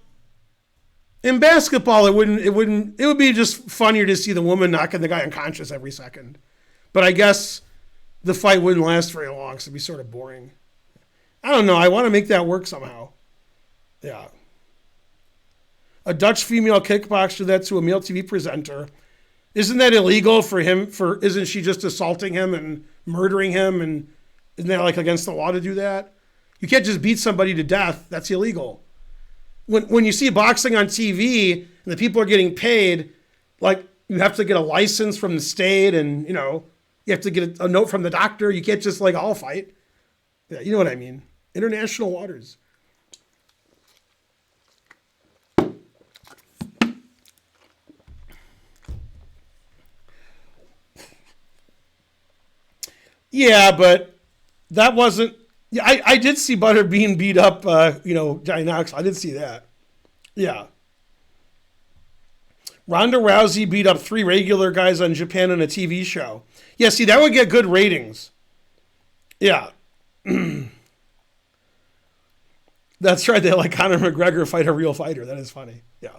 in basketball, it would be just funnier to see the woman knocking the guy unconscious every second. But I guess the fight wouldn't last very long, so it'd be sort of boring. I don't know. I want to make that work somehow. Yeah. A Dutch female kickboxer did that to a male TV presenter. Isn't that illegal for him? Isn't she just assaulting him and murdering him? And isn't that like against the law to do that? You can't just beat somebody to death. That's illegal. When you see boxing on TV and the people are getting paid, like you have to get a license from the state and, you have to get a note from the doctor. You can't just like all fight. Yeah, you know what I mean. International waters. Yeah, but that wasn't. Yeah, I did see Butter being beat up. Johnny Knox. I did see that. Yeah. Ronda Rousey beat up 3 regular guys on Japan on a TV show. Yeah, see, that would get good ratings. Yeah. That's right. They let Conor McGregor fight a real fighter. That is funny. Yeah.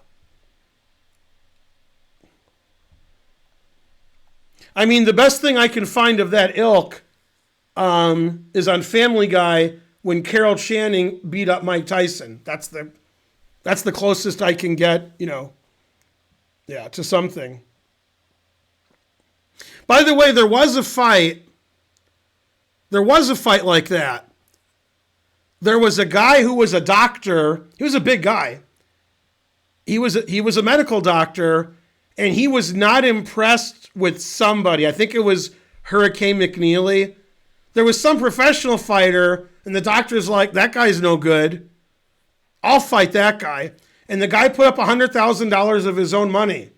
I mean, the best thing I can find of that ilk is on Family Guy when Carol Channing beat up Mike Tyson. That's the closest I can get, to something. By the way, there was a fight like that. There was a guy who was a doctor. He was a big guy. He was a medical doctor, and he was not impressed with somebody. I think it was Hurricane McNeely. There was some professional fighter, and the doctor's like, that guy's no good. I'll fight that guy. And the guy put up $100,000 of his own money.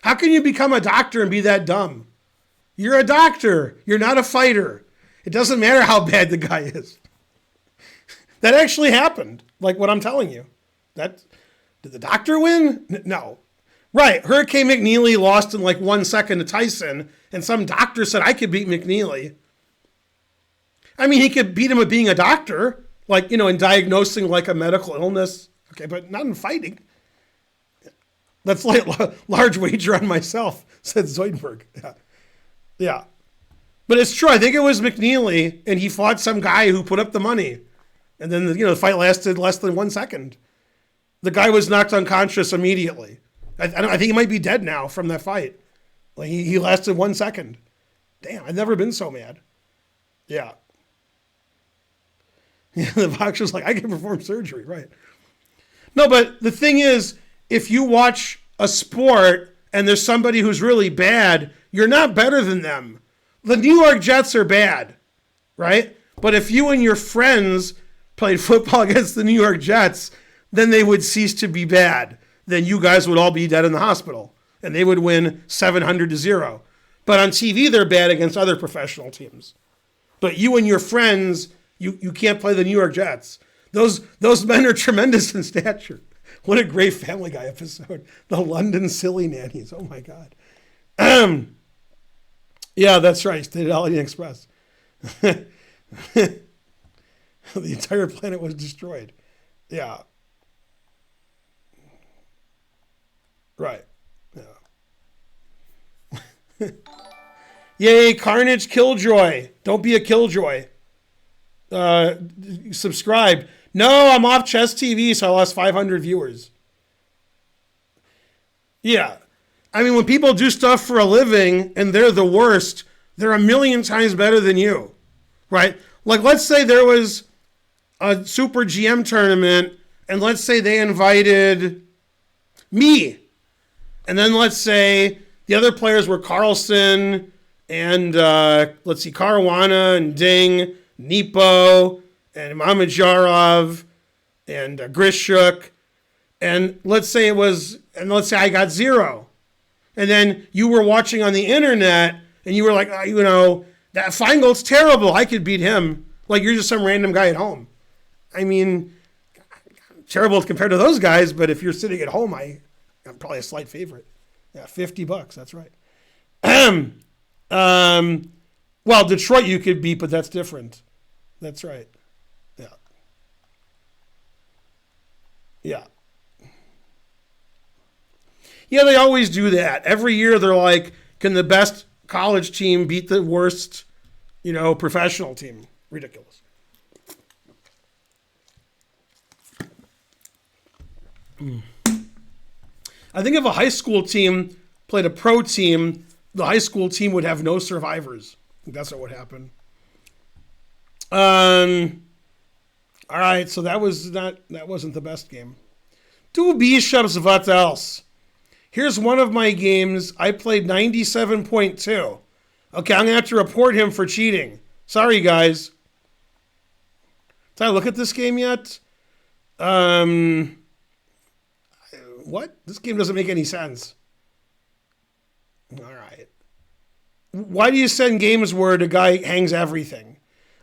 How can you become a doctor and be that dumb? You're a doctor. You're not a fighter. It doesn't matter how bad the guy is. That actually happened, like what I'm telling you. Did the doctor win? No. Right. Hurricane McNeely lost in like 1 second to Tyson, and some doctor said, I could beat McNeely. I mean, he could beat him at being a doctor, like, in diagnosing like a medical illness. Okay, but not in fighting. That's like large wager on myself, said Zoidberg. Yeah. Yeah. But it's true. I think it was McNeely, and he fought some guy who put up the money. And then, the fight lasted less than 1 second. The guy was knocked unconscious immediately. I think he might be dead now from that fight. Like he lasted 1 second. Damn, I've never been so mad. Yeah. Yeah, the boxer's like, I can perform surgery, right? No, but the thing is, if you watch a sport and there's somebody who's really bad, you're not better than them. The New York Jets are bad, right? But if you and your friends played football against the New York Jets, then they would cease to be bad. Then you guys would all be dead in the hospital. and they would win 700-0. But on TV, they're bad against other professional teams. But you and your friends, you can't play the New York Jets. Those men are tremendous in stature. What a great Family Guy episode. The London Silly Nannies. Oh, my God. Yeah, that's right. Stayed at Holiday Inn Express. The entire planet was destroyed. Yeah. Right. Yeah. Yay, Carnage Killjoy. Don't be a Killjoy. Subscribe. No, I'm off Chess TV, so I lost 500 viewers. Yeah. I mean, when people do stuff for a living and they're the worst, they're a million times better than you, right? Like, let's say there was a Super GM tournament, and let's say they invited me. And then let's say the other players were Carlsen and, Caruana and Ding, Nepo, and Mamedyarov, and Grishuk. And let's say I got 0. And then you were watching on the internet, and you were like, that Feingold's terrible. I could beat him. Like, you're just some random guy at home. I mean, terrible compared to those guys, but if you're sitting at home, I'm probably a slight favorite. Yeah, $50. That's right. Well, Detroit you could beat, but that's different. That's right. Yeah. Yeah. Yeah, they always do that. Every year they're like, can the best college team beat the worst, professional team? Ridiculous. I think if a high school team played a pro team, the high school team would have no survivors. I think that's what would happen. All right, so that wasn't the best game. Du Bishops, what else? Here's one of my games. I played 97.2. Okay, I'm going to have to report him for cheating. Sorry, guys. Did I look at this game yet? What? This game doesn't make any sense. All right. Why do you send games where the guy hangs everything?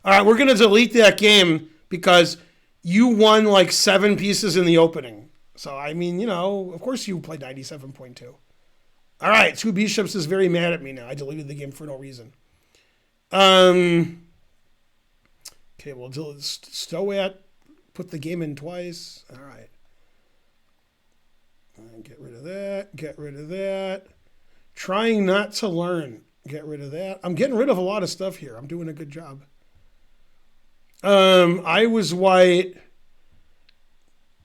All right, we're going to delete that game because you won like 7 pieces in the opening. So, I mean, of course you played 97.2. All right, Two Bishops is very mad at me now. I deleted the game for no reason. Okay, well, Stowat put the game in twice. All right. Get rid of that. Get rid of that. Trying not to learn. Get rid of that. I'm getting rid of a lot of stuff here. I'm doing a good job. I was white.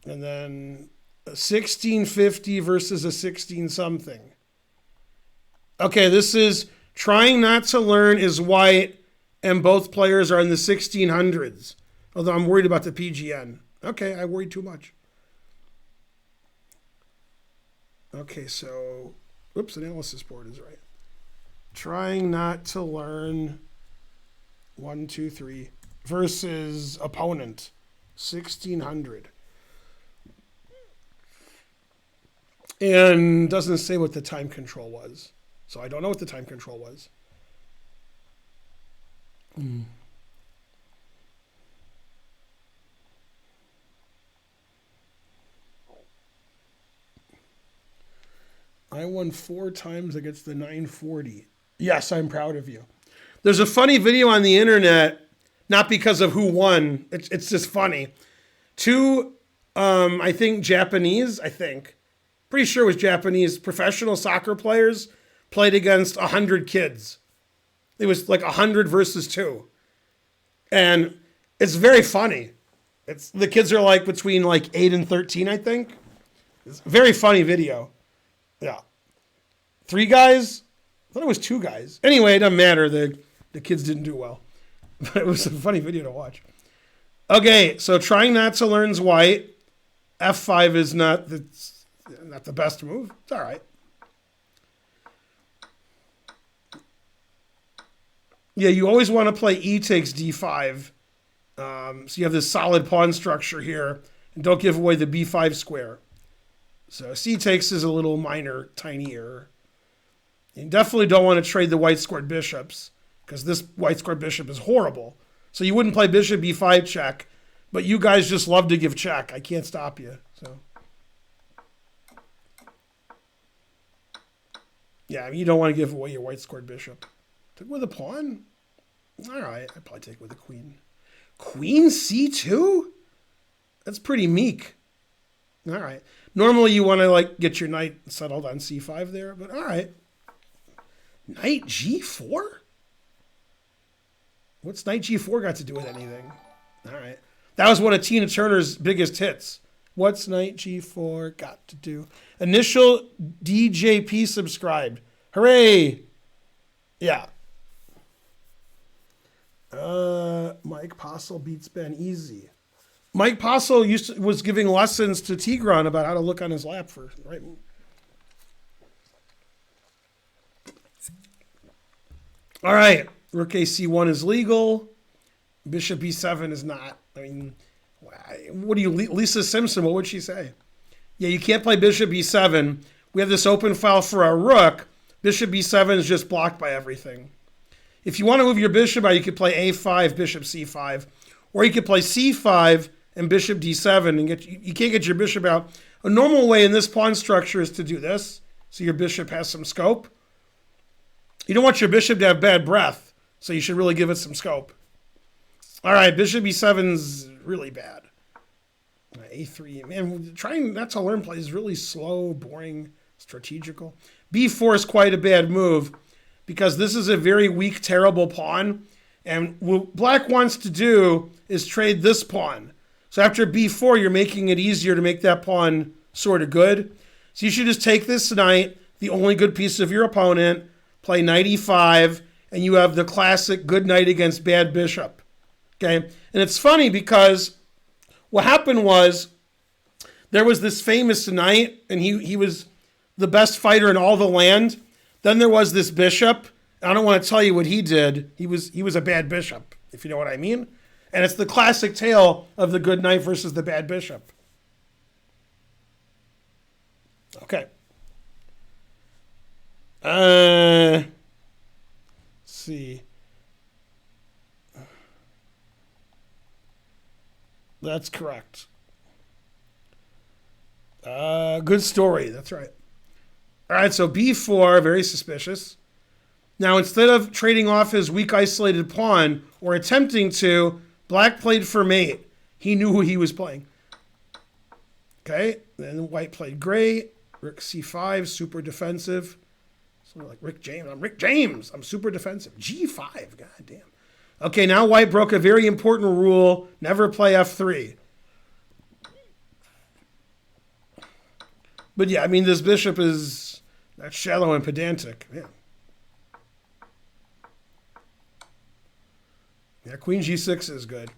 And then a 1650 versus a 16 something. Okay, this is trying not to learn is white, and both players are in the 1600s. Although I'm worried about the PGN. Okay, I worried too much. Okay, so, analysis board is right. Trying not to learn 1, 2, 3 versus opponent 1600. And doesn't say what the time control was. So I don't know what the time control was. I won 4 times against the 940. Yes, I'm proud of you. There's a funny video on the internet, not because of who won. It's just funny. 2, I think pretty sure it was Japanese professional soccer players played against 100 kids. It was like 100 versus 2. And it's very funny. The kids are like between like 8 and 13, I think. It's a very funny video. Yeah. 3 guys? I thought it was 2 guys. Anyway, it doesn't matter. The kids didn't do well. But it was a funny video to watch. Okay, so trying not to learn's white. F5 is not the best move. It's all right. Yeah, you always want to play E takes D5. So you have this solid pawn structure here. And don't give away the B5 square. So C takes is a little minor, tiny error. You definitely don't want to trade the white squared bishops because this white squared bishop is horrible. So you wouldn't play bishop b5 check, but you guys just love to give check. I can't stop you. So yeah, I mean, you don't want to give away your white squared bishop. Take with a pawn? All right, I'd probably take with a queen. Queen c2? That's pretty meek. All right. Normally you want to like get your knight settled on c5 there, but all right. Knight g4? What's knight g4 got to do with anything? All right. That was one of Tina Turner's biggest hits. What's knight g4 got to do? Initial DJP subscribed. Hooray! Yeah. Mike Postle beats Ben easy. Mike Postle was giving lessons to Tigran about how to look on his lap for right. All right, rook a c1 is legal. Bishop b7 is not. I mean, what do you, Lisa Simpson? What would she say? Yeah, you can't play bishop b7. We have this open file for our rook. Bishop b7 is just blocked by everything. If you want to move your bishop out, you could play a5, bishop c5, or you could play c5 and bishop d7 and you can't get your bishop out. A normal way in this pawn structure is to do this, so your bishop has some scope. You don't want your bishop to have bad breath, so you should really give it some scope. All right, bishop e7's really bad. A3, man, trying not to learn play is really slow, boring, strategical. b4 is quite a bad move because this is a very weak, terrible pawn. And what black wants to do is trade this pawn. So after b4, you're making it easier to make that pawn sort of good. So you should just take this knight, the only good piece of your opponent, play knight e5, and you have the classic good knight against bad bishop. Okay? And it's funny because what happened was there was this famous knight, and he was the best fighter in all the land. Then there was this bishop. I don't want to tell you what he did. He was a bad bishop, if you know what I mean. And it's the classic tale of the good knight versus the bad bishop. Okay. Let's see. That's correct. Good story. That's right. All right, so b4, very suspicious. Now, instead of trading off his weak isolated pawn, or attempting to, black played for mate. He knew who he was playing. Okay, then white played great. Rook c5, super defensive. So like Rick James. I'm Rick James. I'm super defensive. g5, god damn. Okay, now white broke a very important rule. Never play f3. But yeah, I mean, this bishop is not shallow and pedantic. Yeah. Yeah, queen g6 is good.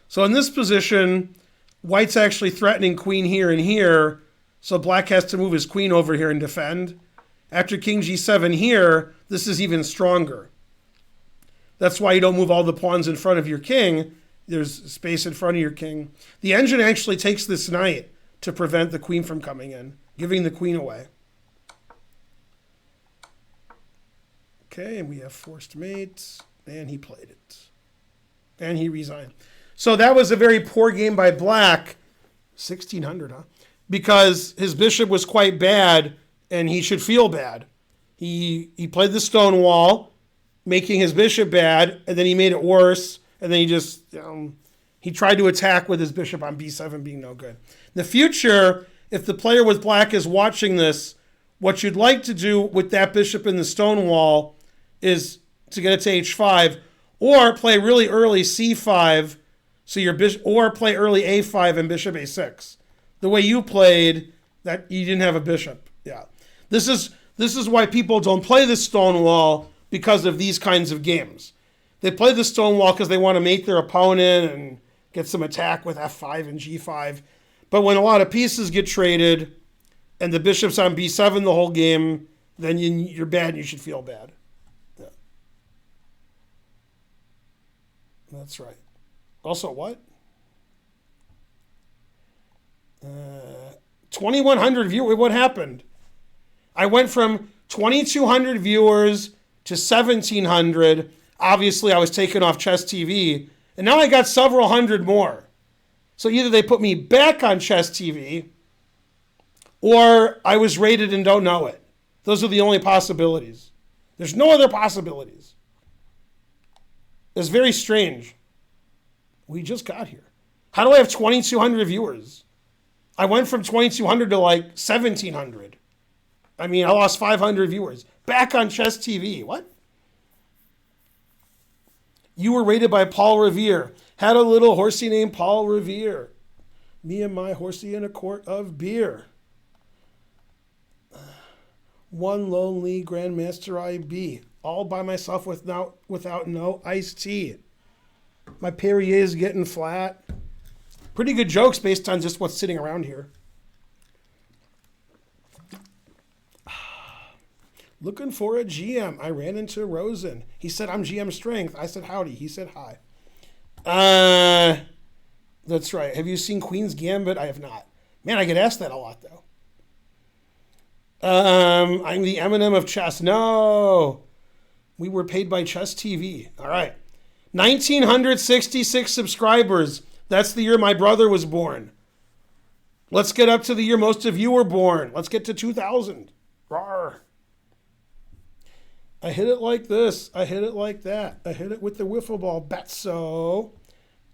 So in this position, white's actually threatening queen here and here, so black has to move his queen over here and defend. After king g7 here, this is even stronger. That's why you don't move all the pawns in front of your king. There's space in front of your king. The engine actually takes this knight to prevent the queen from coming in, giving the queen away. Okay, and we have forced mates, and he played it. And he resigned. So that was a very poor game by black. 1600, huh? Because his bishop was quite bad, and he should feel bad. He played the stone wall, making his bishop bad, and then he made it worse, and then he just, he tried to attack with his bishop on b7 being no good. In the future, if the player with black is watching this, what you'd like to do with that bishop in the stone wall is to get it to h5, or play really early c5, so your bishop, or play early a5 and bishop a6. The way you played, that you didn't have a bishop. Yeah, this is why people don't play the stone wall, because of these kinds of games. They play the stone wall because they want to mate their opponent and get some attack with f5 and g5. But when a lot of pieces get traded and the bishop's on b7 the whole game, then you're bad and you should feel bad. Yeah. That's right. Also, what? 2,100 viewers. What happened? I went from 2,200 viewers to 1,700. Obviously, I was taken off Chess TV. And now I got several hundred more. So either they put me back on Chess TV or I was rated and don't know it. Those are the only possibilities. There's no other possibilities. It's very strange. We just got here. How do I have 2,200 viewers? I went from 2,200 to like 1,700. I mean, I lost 500 viewers. Back on Chess TV. What? You were rated by Paul Revere. Had a little horsey named Paul Revere. Me and my horsey in a quart of beer. One lonely grandmaster I be. All by myself without no iced tea. My Perrier is getting flat. Pretty good jokes based on just what's sitting around here. Looking for a GM. I ran into Rosen. He said, I'm GM strength. I said, howdy. He said, hi. That's right. Have you seen Queen's Gambit? I have not. Man, I get asked that a lot, though. I'm the Eminem of chess. No. We were paid by Chess TV. All right. 1,966 subscribers. That's the year my brother was born. Let's get up to the year most of you were born. Let's get to 2,000. Rawr. I hit it like this. I hit it like that. I hit it with the wiffle ball. Betso.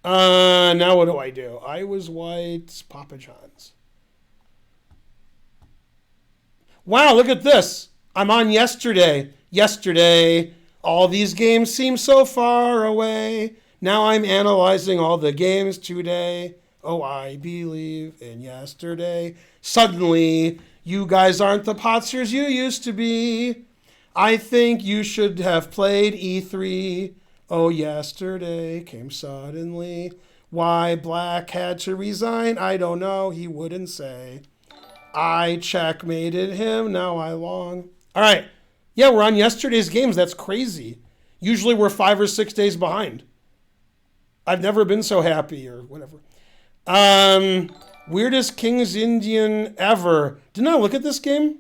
Now what do? I was white. Papa John's. Wow, look at this. I'm on yesterday. Yesterday. All these games seem so far away. Now I'm analyzing all the games today. Oh, I believe in yesterday. Suddenly, you guys aren't the Potsers you used to be. I think you should have played E3. Oh, yesterday came suddenly. Why Black had to resign, I don't know. He wouldn't say. I checkmated him, now I long. All right. Yeah, we're on yesterday's games. That's crazy. Usually we're 5 or 6 days behind. I've never been so happy or whatever. Weirdest King's Indian ever. Didn't I look at this game?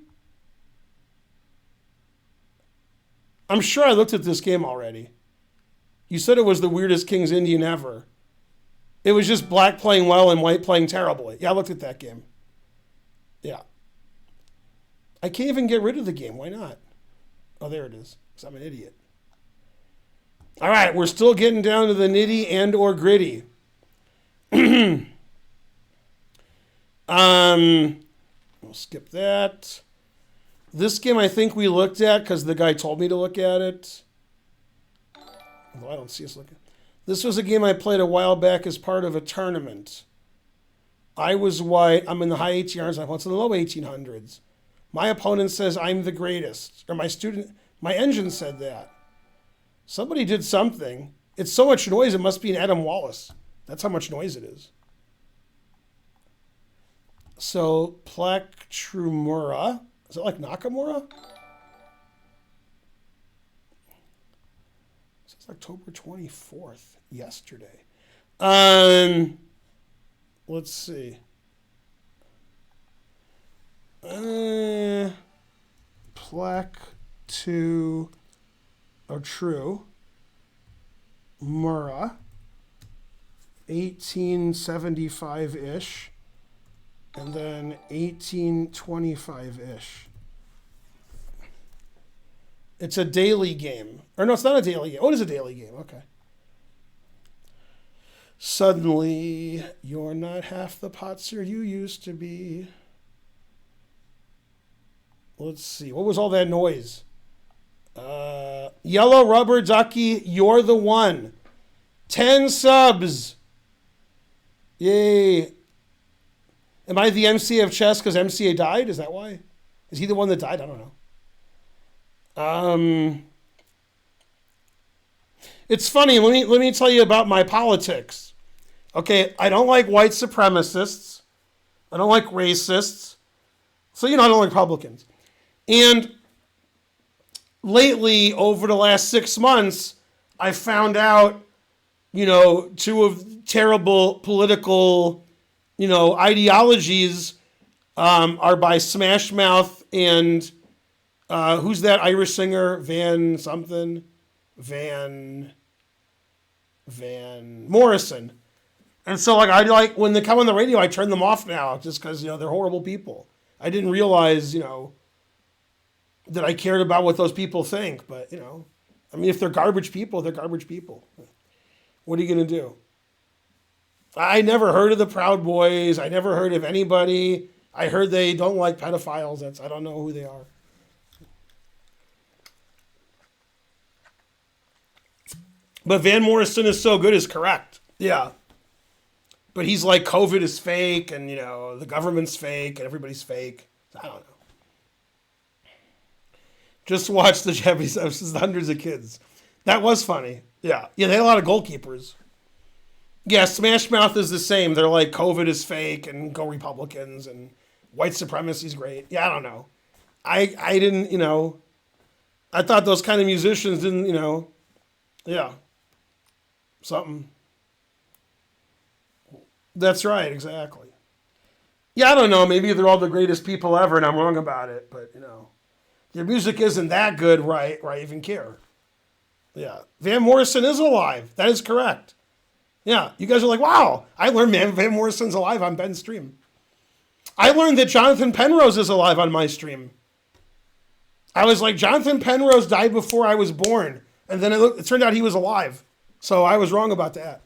I'm sure I looked at this game already. You said it was the weirdest King's Indian ever. It was just black playing well and white playing terribly. Yeah, I looked at that game. Yeah. I can't even get rid of the game. Why not? Oh, there it is. Because I'm an idiot. All right, we're still getting down to the nitty and or gritty. We'll skip that. This game I think we looked at because the guy told me to look at it. Although I don't see us looking. This was a game I played a while back as part of a tournament. I was white. I'm in the high 1800s. I went to the low 1800s. My opponent says I'm the greatest. Or my engine said that. Somebody did something. It's so much noise, it must be an Adam Wallace. That's how much noise it is. So, Plektrumura. Is it like Nakamura? It's October 24th, yesterday. Let's see. Plek to true. Mura. 1875-ish. And then 1825-ish. It's a daily game. Or no, it's not a daily game. Oh, it is a daily game. Okay. Suddenly, you're not half the Potser you used to be. Let's see. What was all that noise? Yellow Rubber Ducky, you're the one. 10 subs. Yay. Am I the MCA of chess because MCA died? Is that why? Is he the one that died? I don't know. It's funny. Let me tell you about my politics. Okay, I don't like white supremacists. I don't like racists. So, I don't like Republicans. And lately, over the last 6 months, I found out, two of terrible political, ideologies are by Smash Mouth and who's that Irish singer? Van Morrison. And so like I like when they come on the radio, I turn them off now just because they're horrible people. I didn't realize that I cared about what those people think, but I mean if they're garbage people, they're garbage people. What are you gonna do? I never heard of the Proud Boys. I never heard of anybody. I heard they don't like pedophiles. I don't know who they are. But Van Morrison is so good is correct. Yeah. But he's like COVID is fake and the government's fake and everybody's fake. I don't know. Just watch the Japanese episodes, hundreds of kids. That was funny. Yeah. Yeah, they had a lot of goalkeepers. Yeah, Smash Mouth is the same. They're like COVID is fake and go Republicans and white supremacy is great. Yeah, I don't know. I didn't, I thought those kind of musicians didn't, yeah. Something. That's right, exactly. Yeah, I don't know. Maybe they're all the greatest people ever and I'm wrong about it, but, their music isn't that good, right? Or I even care. Yeah. Van Morrison is alive. That is correct. Yeah. You guys are like, wow, I learned Van Morrison's alive on Ben's stream. I learned that Jonathan Penrose is alive on my stream. I was like, Jonathan Penrose died before I was born. And then it turned out he was alive. So I was wrong about that.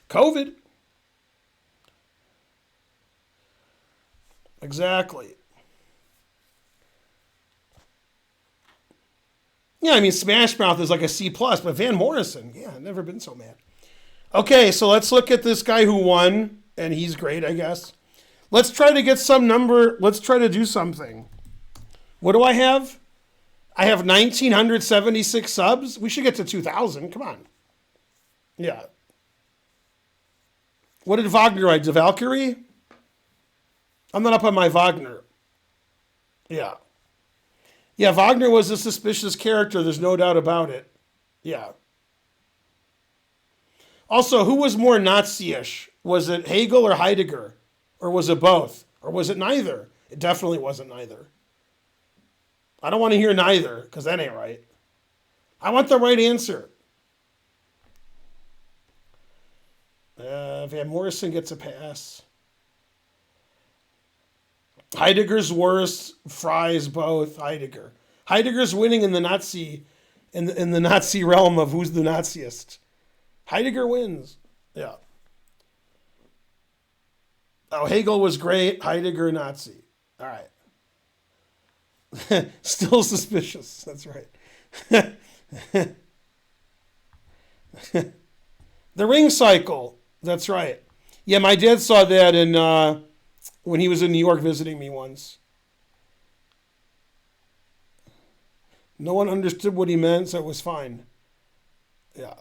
COVID. Exactly. Yeah, I mean, Smash Mouth is like a C+, but Van Morrison, yeah, I've never been so mad. Okay, so let's look at this guy who won, and he's great, I guess. Let's try to get some number. Let's try to do something. What do I have? I have 1,976 subs. We should get to 2,000. Come on. Yeah. What did Wagner write? The Valkyrie? I'm not up on my Wagner. Yeah. Yeah, Wagner was a suspicious character. There's no doubt about it. Yeah. Also, who was more Nazi-ish? Was it Hegel or Heidegger? Or was it both? Or was it neither? It definitely wasn't neither. I don't want to hear neither, because that ain't right. I want the right answer. Van Morrison gets a pass. Heidegger's worse. Fries both. Heidegger. Heidegger's winning in the Nazi, in the Nazi realm of who's the Naziest. Heidegger wins. Yeah. Oh, Hegel was great. Heidegger, Nazi. All right. Still suspicious. That's right. The ring cycle. That's right. Yeah, my dad saw that in when he was in New York visiting me once. No one understood what he meant, so it was fine. Yeah.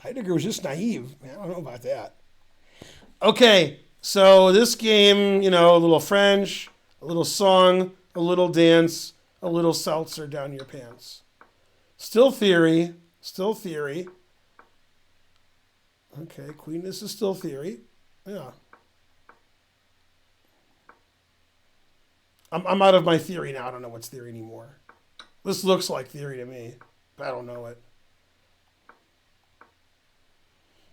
Heidegger was just naive. Man, I don't know about that. Okay, so this game, a little French, a little song, a little dance, a little seltzer down your pants. Still theory. Still theory. Okay, Queen, this is still theory. Yeah. I'm out of my theory now. I don't know what's theory anymore. This looks like theory to me, but I don't know it.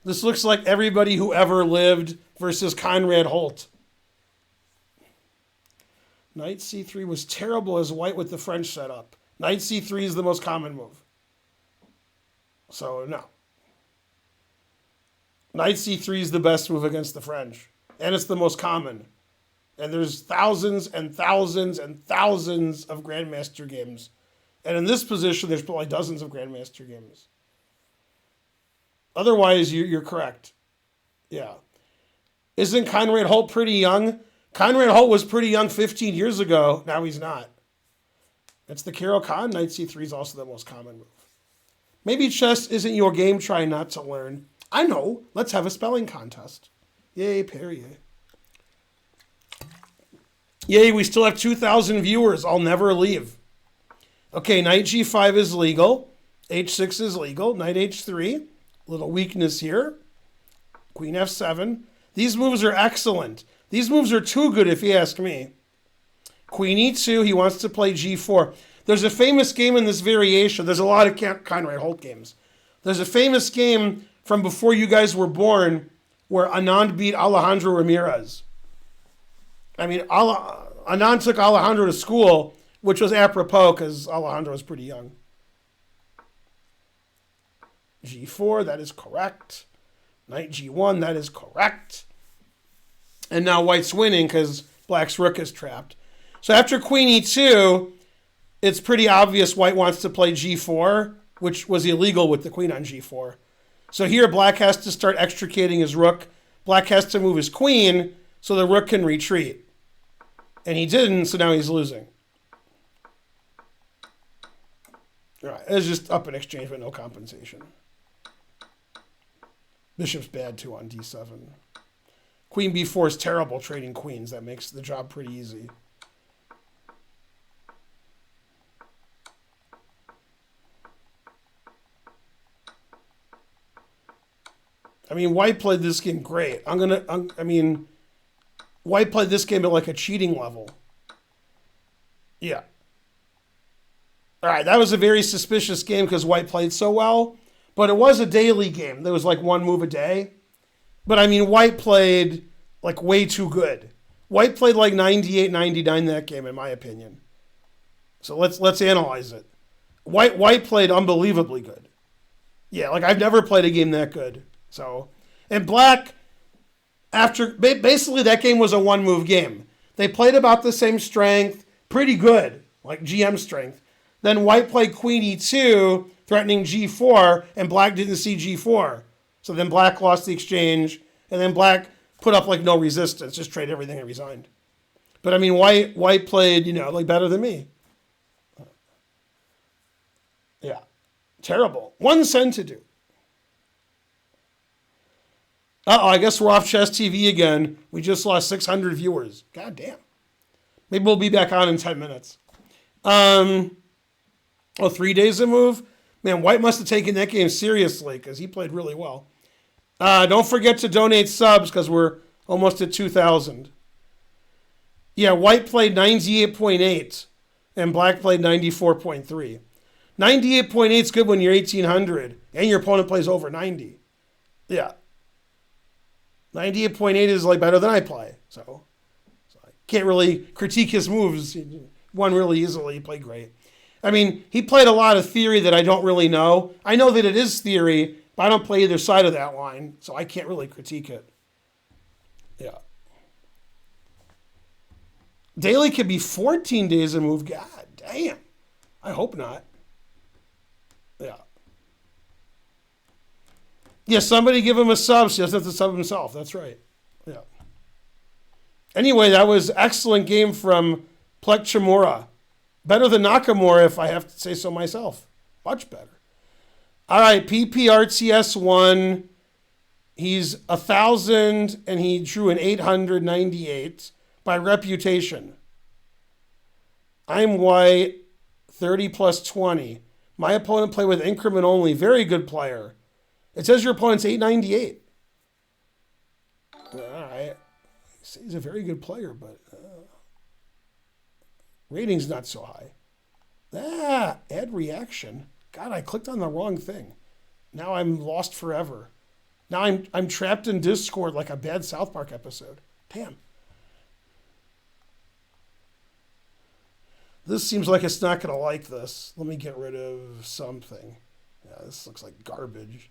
This looks like everybody who ever lived versus Conrad Holt. Knight c3 was terrible as white with the French setup. Knight c3 is the most common move. So, no. Knight c3 is the best move against the French. And it's the most common. And there's thousands and thousands and thousands of Grandmaster games. And in this position, there's probably dozens of Grandmaster games. Otherwise, you're correct. Yeah. Isn't Conrad Holt pretty young? Conrad Holt was pretty young 15 years ago. Now he's not. It's the Carol Khan. Knight c3 is also the most common move. Maybe chess isn't your game. Try not to learn. I know. Let's have a spelling contest. Yay, Perrier. Yay, we still have 2,000 viewers. I'll never leave. Okay, knight g5 is legal. H6 is legal. Knight H3. Little weakness here. Queen F7. These moves are excellent. These moves are too good if you ask me. Queen E2. He wants to play G4. There's a famous game in this variation. There's a lot of Conrad Holt games. There's a famous game from before you guys were born where Anand beat Alejandro Ramirez. I mean, Anand took Alejandro to school, which was apropos because Alejandro was pretty young. G4, that is correct. Knight G1, that is correct. And now white's winning because black's rook is trapped. So after queen E2, it's pretty obvious white wants to play G4, which was illegal with the queen on G4. So here black has to start extricating his rook. Black has to move his queen so the rook can retreat. And he didn't, so now he's losing. All right, it's just up in exchange with no compensation. Bishop's bad too on D7. Queen B4 is terrible trading queens. That makes the job pretty easy. I mean, white played this game great. White played this game at like a cheating level. Yeah. All right, that was a very suspicious game because white played so well. But it was a daily game. There was like one move a day. But I mean, white played like way too good. White played like 98, 99 that game, in my opinion. So let's analyze it. White played unbelievably good. Yeah, like I've never played a game that good. So, and black, basically that game was a one-move game. They played about the same strength, pretty good, like GM strength. Then white played queen E2, threatening G4, and black didn't see G4. So then black lost the exchange, and then black put up like no resistance, just traded everything and resigned. But I mean, white played, like better than me. Yeah, terrible. One cent to do. I guess we're off Chess TV again. We just lost 600 viewers. God damn. Maybe we'll be back on in 10 minutes. 3 days to move? Man, white must have taken that game seriously because he played really well. Don't forget to donate subs because we're almost at 2,000. Yeah, white played 98.8 and black played 94.3. 98.8 is good when you're 1,800 and your opponent plays over 90. Yeah. 98.8 is like better than I play. So I can't really critique his moves. He won really easily. He played great. I mean, he played a lot of theory that I don't really know. I know that it is theory, but I don't play either side of that line, so I can't really critique it. Yeah. Daily could be 14 days to move. God damn. I hope not. Yeah. Yeah, somebody give him a sub. So he doesn't have to sub himself. That's right. Yeah. Anyway, that was excellent game from Plek Chimura. Better than Nakamura, if I have to say so myself. Much better. All right, PPRTS won. He's 1,000, and he drew an 898 by reputation. I'm white, 30 plus 20. My opponent played with increment only. Very good player. It says your opponent's 898. All right. He's a very good player, but rating's not so high. Add reaction. God, I clicked on the wrong thing. Now I'm lost forever. Now I'm trapped in Discord like a bad South Park episode. Damn. This seems like it's not going to like this. Let me get rid of something. Yeah, this looks like garbage.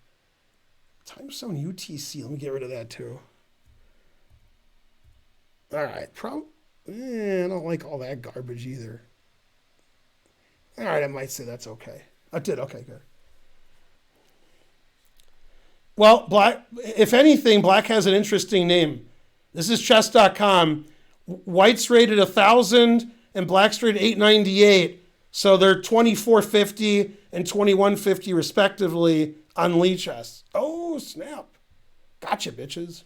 Time zone UTC. Let me get rid of that too. All right. I don't like all that garbage either. All right, I might say that's okay. I did. Okay, good. Well, black. If anything, black has an interesting name. This is chess.com. White's rated 1,000 and black's rated 898. So they're 2450 and 2150 respectively on Lee Chess. Oh, snap. Gotcha, bitches.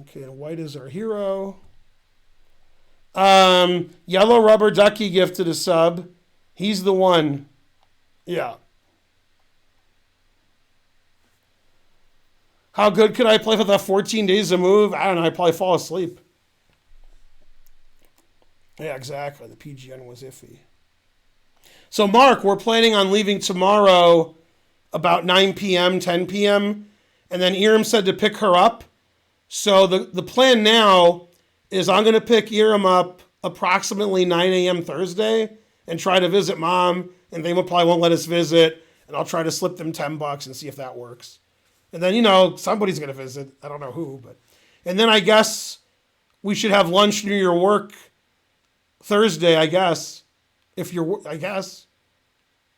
Okay, and white is our hero. Yellow Rubber Ducky gifted a sub. He's the one. Yeah. How good could I play for the 14 days to move? I don't know. I'd probably fall asleep. Yeah, exactly. The PGN was iffy. So, Mark, we're planning on leaving tomorrow about 9 p.m., 10 p.m., and then Iram said to pick her up. So the plan now is I'm going to pick Iram up approximately 9 a.m. Thursday and try to visit Mom, and they probably won't let us visit, and I'll try to slip them $10 and see if that works. And then, somebody's going to visit. I don't know who, but... And then I guess we should have lunch near your work Thursday, I guess. I guess.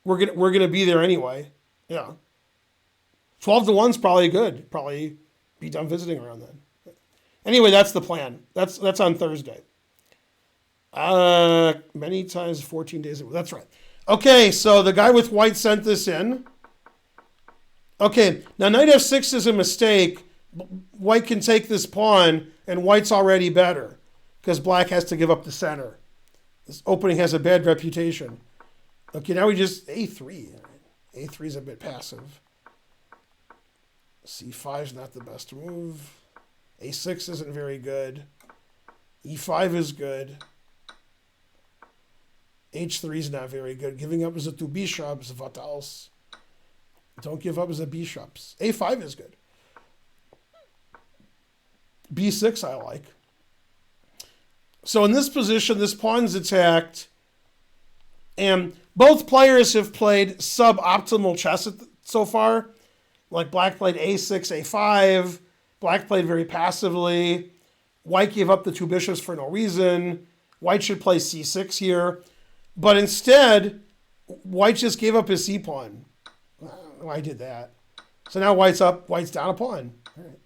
We're gonna be there anyway. Yeah. 12 to 1's probably good. Probably be done visiting around then. Anyway, that's the plan. That's on Thursday. Many times 14 days. That's right. Okay, so the guy with white sent this in. Okay, now knight f6 is a mistake. White can take this pawn, and white's already better because black has to give up the center. This opening has a bad reputation. Okay, now we just a3. A3 is a bit passive. c5 is not the best move. a6 isn't very good. e5 is good. h3 is not very good. Giving up as a two bishops, what else? Don't give up as a bishops. a5 is good. b6 I like. So in this position, this pawn's attacked, and both players have played suboptimal chess so far. Like black played a6, a5. Black played very passively. White gave up the two bishops for no reason. White should play c6 here. But instead, white just gave up his c-pawn. Why did that? So now white's up. White's down a pawn. All right.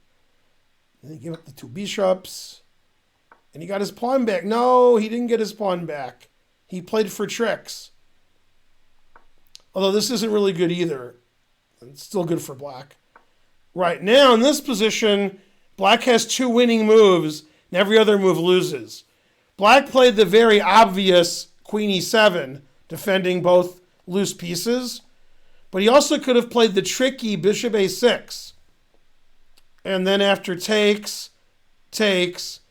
And he gave up the two bishops. And he got his pawn back. No, he didn't get his pawn back. He played for tricks. Although this isn't really good either. It's still good for black. Right now, in this position, black has two winning moves, and every other move loses. Black played the very obvious queen e7, defending both loose pieces. But he also could have played the tricky bishop a6. And then after takes, this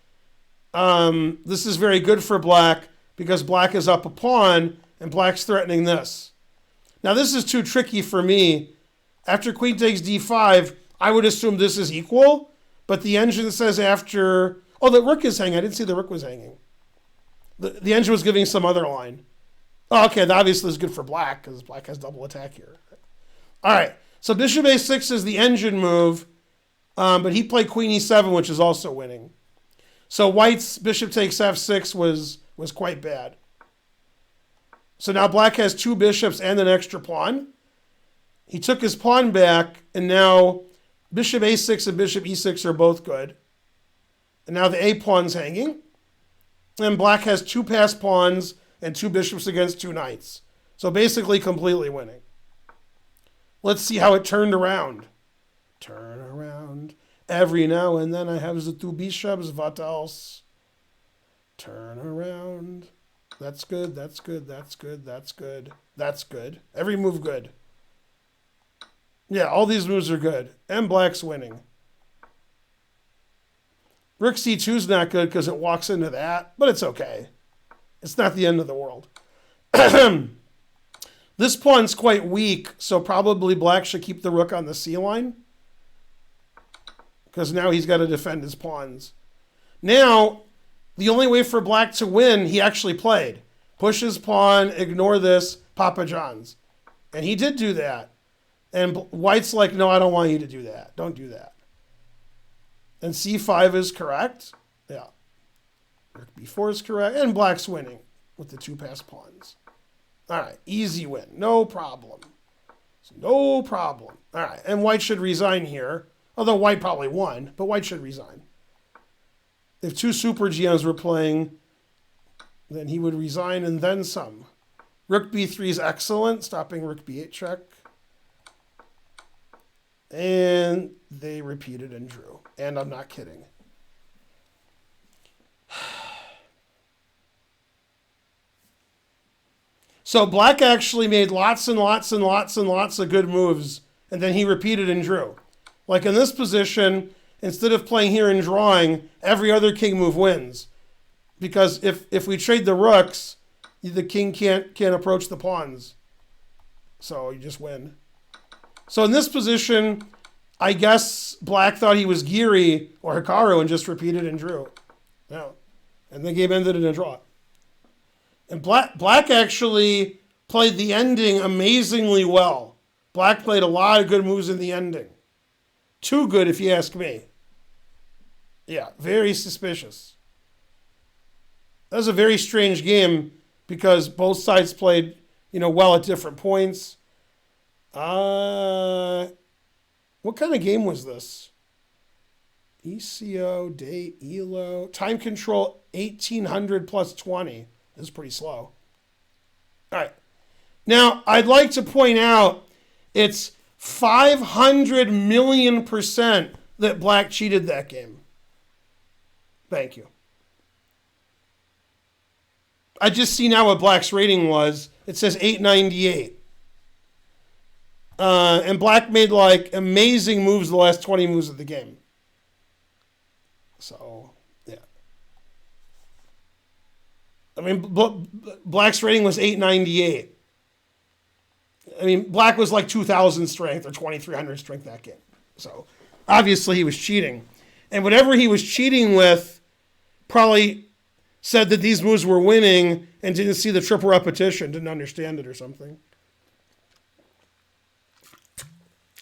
is very good for black because black is up a pawn and black's threatening this. Now this is too tricky for me. After queen takes d5, I would assume this is equal, but the engine says after... Oh, the rook is hanging. I didn't see the rook was hanging. The engine was giving some other line. Oh, okay, that obviously is good for black because black has double attack here. All right, so bishop a6 is the engine move, but he played queen e7, which is also winning. So white's bishop takes f6 was quite bad. So now black has two bishops and an extra pawn. He took his pawn back, and now bishop a6 and bishop e6 are both good. And now the a pawn's hanging. And black has two passed pawns and two bishops against two knights. So basically completely winning. Let's see how it turned around. Turn around. Every now and then I have the two bishops. What else? Turn around. That's good, that's good, that's good, that's good. That's good. Every move good. Yeah, all these moves are good. And black's winning. Rook c2 is not good because it walks into that, but it's okay. It's not the end of the world. This pawn's quite weak, so probably black should keep the rook on the c line. Because now he's got to defend his pawns. Now, the only way for black to win, he actually played. Push his pawn, ignore this, Papa John's. And he did do that. And white's like, no, I don't want you to do that. Don't do that. And c5 is correct. Yeah. Rook b4 is correct. And black's winning with the two passed pawns. All right, easy win. No problem. No problem. All right, and white should resign here. Although white probably won, but white should resign. If two super GMs were playing, then he would resign and then some. Rook b3 is excellent, stopping rook b8 check. And they repeated and drew. And I'm not kidding. So black actually made lots and lots and lots and lots of good moves, and then he repeated and drew. Like in this position, instead of playing here and drawing, every other king move wins. Because if we trade the rooks, the king can't approach the pawns. So you just win. So in this position, I guess black thought he was Giri or Hikaru and just repeated and drew. Yeah. And the game ended in a draw. And black actually played the ending amazingly well. Black played a lot of good moves in the ending. Too good, if you ask me. Yeah, very suspicious. That was a very strange game because both sides played, well at different points. What kind of game was this? ECO, date, ELO, time control 1800 plus 20. This is pretty slow. All right. Now, I'd like to point out it's 500 million% that black cheated that game. Thank you. I just see now what black's rating was. It says 898. And black made amazing moves the last 20 moves of the game. So, yeah. I mean, black's rating was 898. I mean, black was 2,000 strength or 2,300 strength that game. So, obviously he was cheating. And whatever he was cheating with probably said that these moves were winning and didn't see the triple repetition, didn't understand it or something.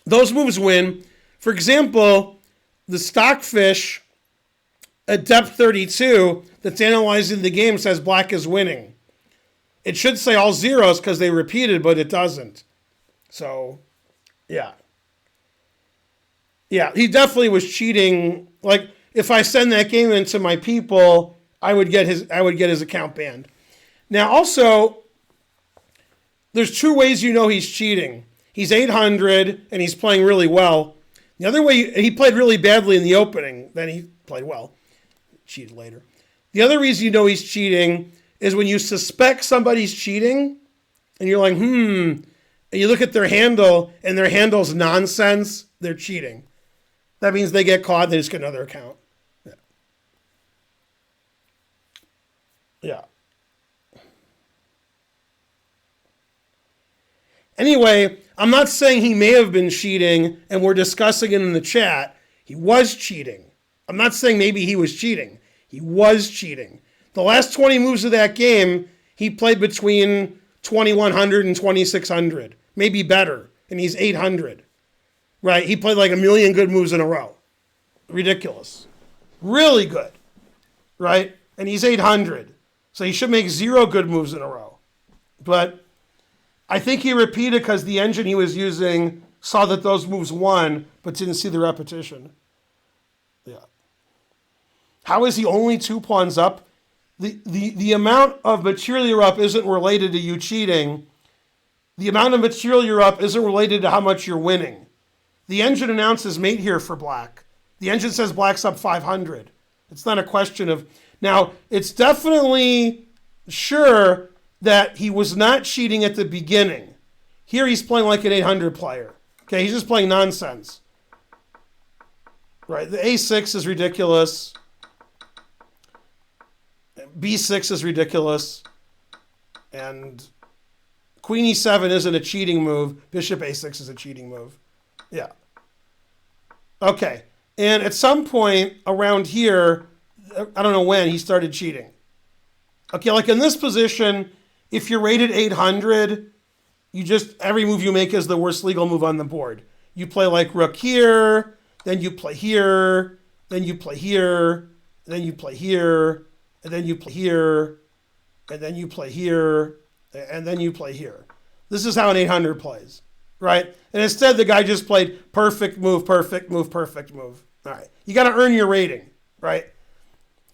Those moves win. For example, the stockfish at depth 32 that's analyzing the game says black is winning. It should say all zeros because they repeated, but it doesn't. So, yeah. Yeah, he definitely was cheating. If I send that game into my people, I would get his account banned. Now, also, there's two ways he's cheating. He's 800 and he's playing really well. The other way, he played really badly in the opening. Then he played well. Cheated later. The other reason he's cheating is when you suspect somebody's cheating and you're like, and you look at their handle and their handle's nonsense, they're cheating. That means they get caught and they just get another account. Yeah. Yeah. Anyway, I'm not saying he may have been cheating and we're discussing it in the chat. He was cheating. I'm not saying maybe he was cheating. He was cheating. The last 20 moves of that game, he played between 2,100 and 2,600. Maybe better. And he's 800. Right? He played a million good moves in a row. Ridiculous. Really good. Right? And he's 800. So he should make 0 good moves in a row. But I think he repeated because the engine he was using saw that those moves won, but didn't see the repetition. Yeah. How is he only 2 pawns up? The amount of material you're up isn't related to you cheating. The amount of material you're up isn't related to how much you're winning. The engine announces mate here for black. The engine says black's up 500. It's not a question of... Now, it's definitely sure that he was not cheating at the beginning. Here he's playing like an 800 player. Okay, he's just playing nonsense. Right, the A6 is ridiculous. B6 is ridiculous. And Queen E7 isn't a cheating move. Bishop A6 is a cheating move. Yeah. Okay, and at some point around here, I don't know when, he started cheating. Okay, like in this position, if you're rated 800, every move you make is the worst legal move on the board. You play like rook here, then you play here, then you play here, then you play here, and then you play here, and then you play here, and then you play here. This is how an 800 plays, right? And instead, the guy just played perfect move, perfect move, perfect move. All right, you got to earn your rating, right?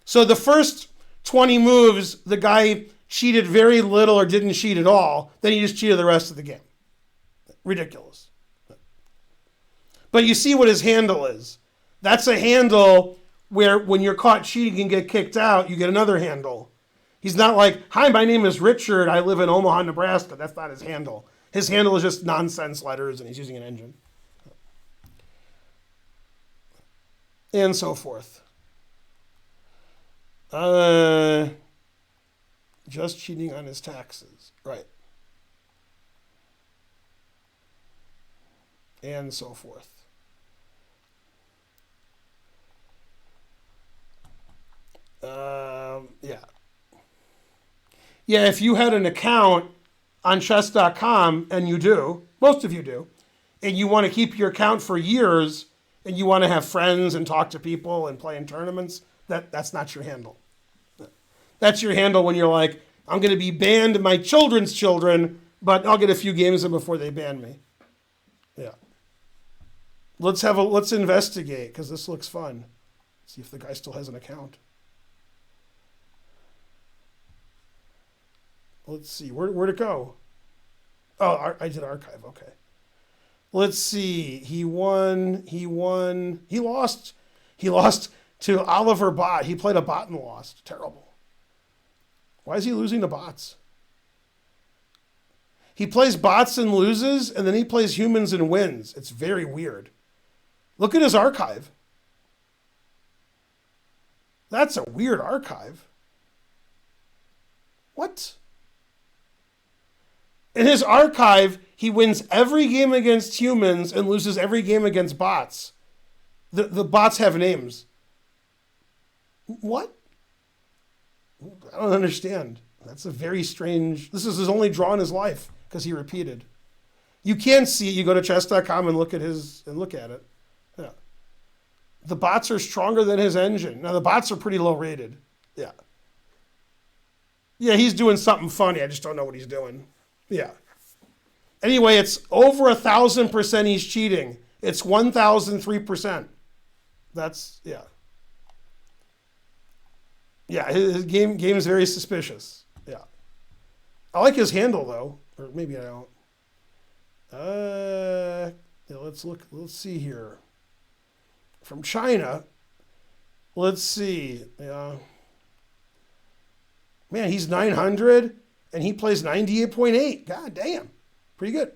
So the first 20 moves, the guy cheated very little or didn't cheat at all. Then he just cheated the rest of the game. Ridiculous. But you see what his handle is. That's a handle where when you're caught cheating and get kicked out, you get another handle. He's not like, hi, my name is Richard. I live in Omaha, Nebraska. That's not his handle. His handle is just nonsense letters, and he's using an engine. and so forth. Uh, just cheating on his taxes. Right. And so forth. Yeah. Yeah, if you had an account on chess.com, and you do, most of you do, and you want to keep your account for years, and you want to have friends and talk to people and play in tournaments, that's not your handle. That's your handle when you're like, I'm going to be banned my children's children, but I'll get a few games in before they ban me. Yeah. Let's investigate, because this looks fun. See if the guy still has an account. Let's see, where'd it go? Oh, I did archive, okay. Let's see, he lost to Oliver Bot. He played a bot and lost, terrible. Why is he losing to bots? He plays bots and loses, and then he plays humans and wins. It's very weird. Look at his archive. That's a weird archive. What? In his archive, he wins every game against humans and loses every game against bots. The bots have names. What? I don't understand. That's a very strange... This is his only draw in his life because he repeated. You can see it. You go to chess.com and look at it. Yeah. The bots are stronger than his engine. Now, the bots are pretty low rated. Yeah. Yeah, he's doing something funny. I just don't know what he's doing. Yeah. Anyway, it's over 1,000% he's cheating. It's 1,003%. That's, yeah. Yeah, his game is very suspicious. Yeah. I like his handle, though. Or maybe I don't. Yeah, let's see here. From China. Let's see. Yeah. Man, he's 900. And he plays 98.8. God damn. Pretty good.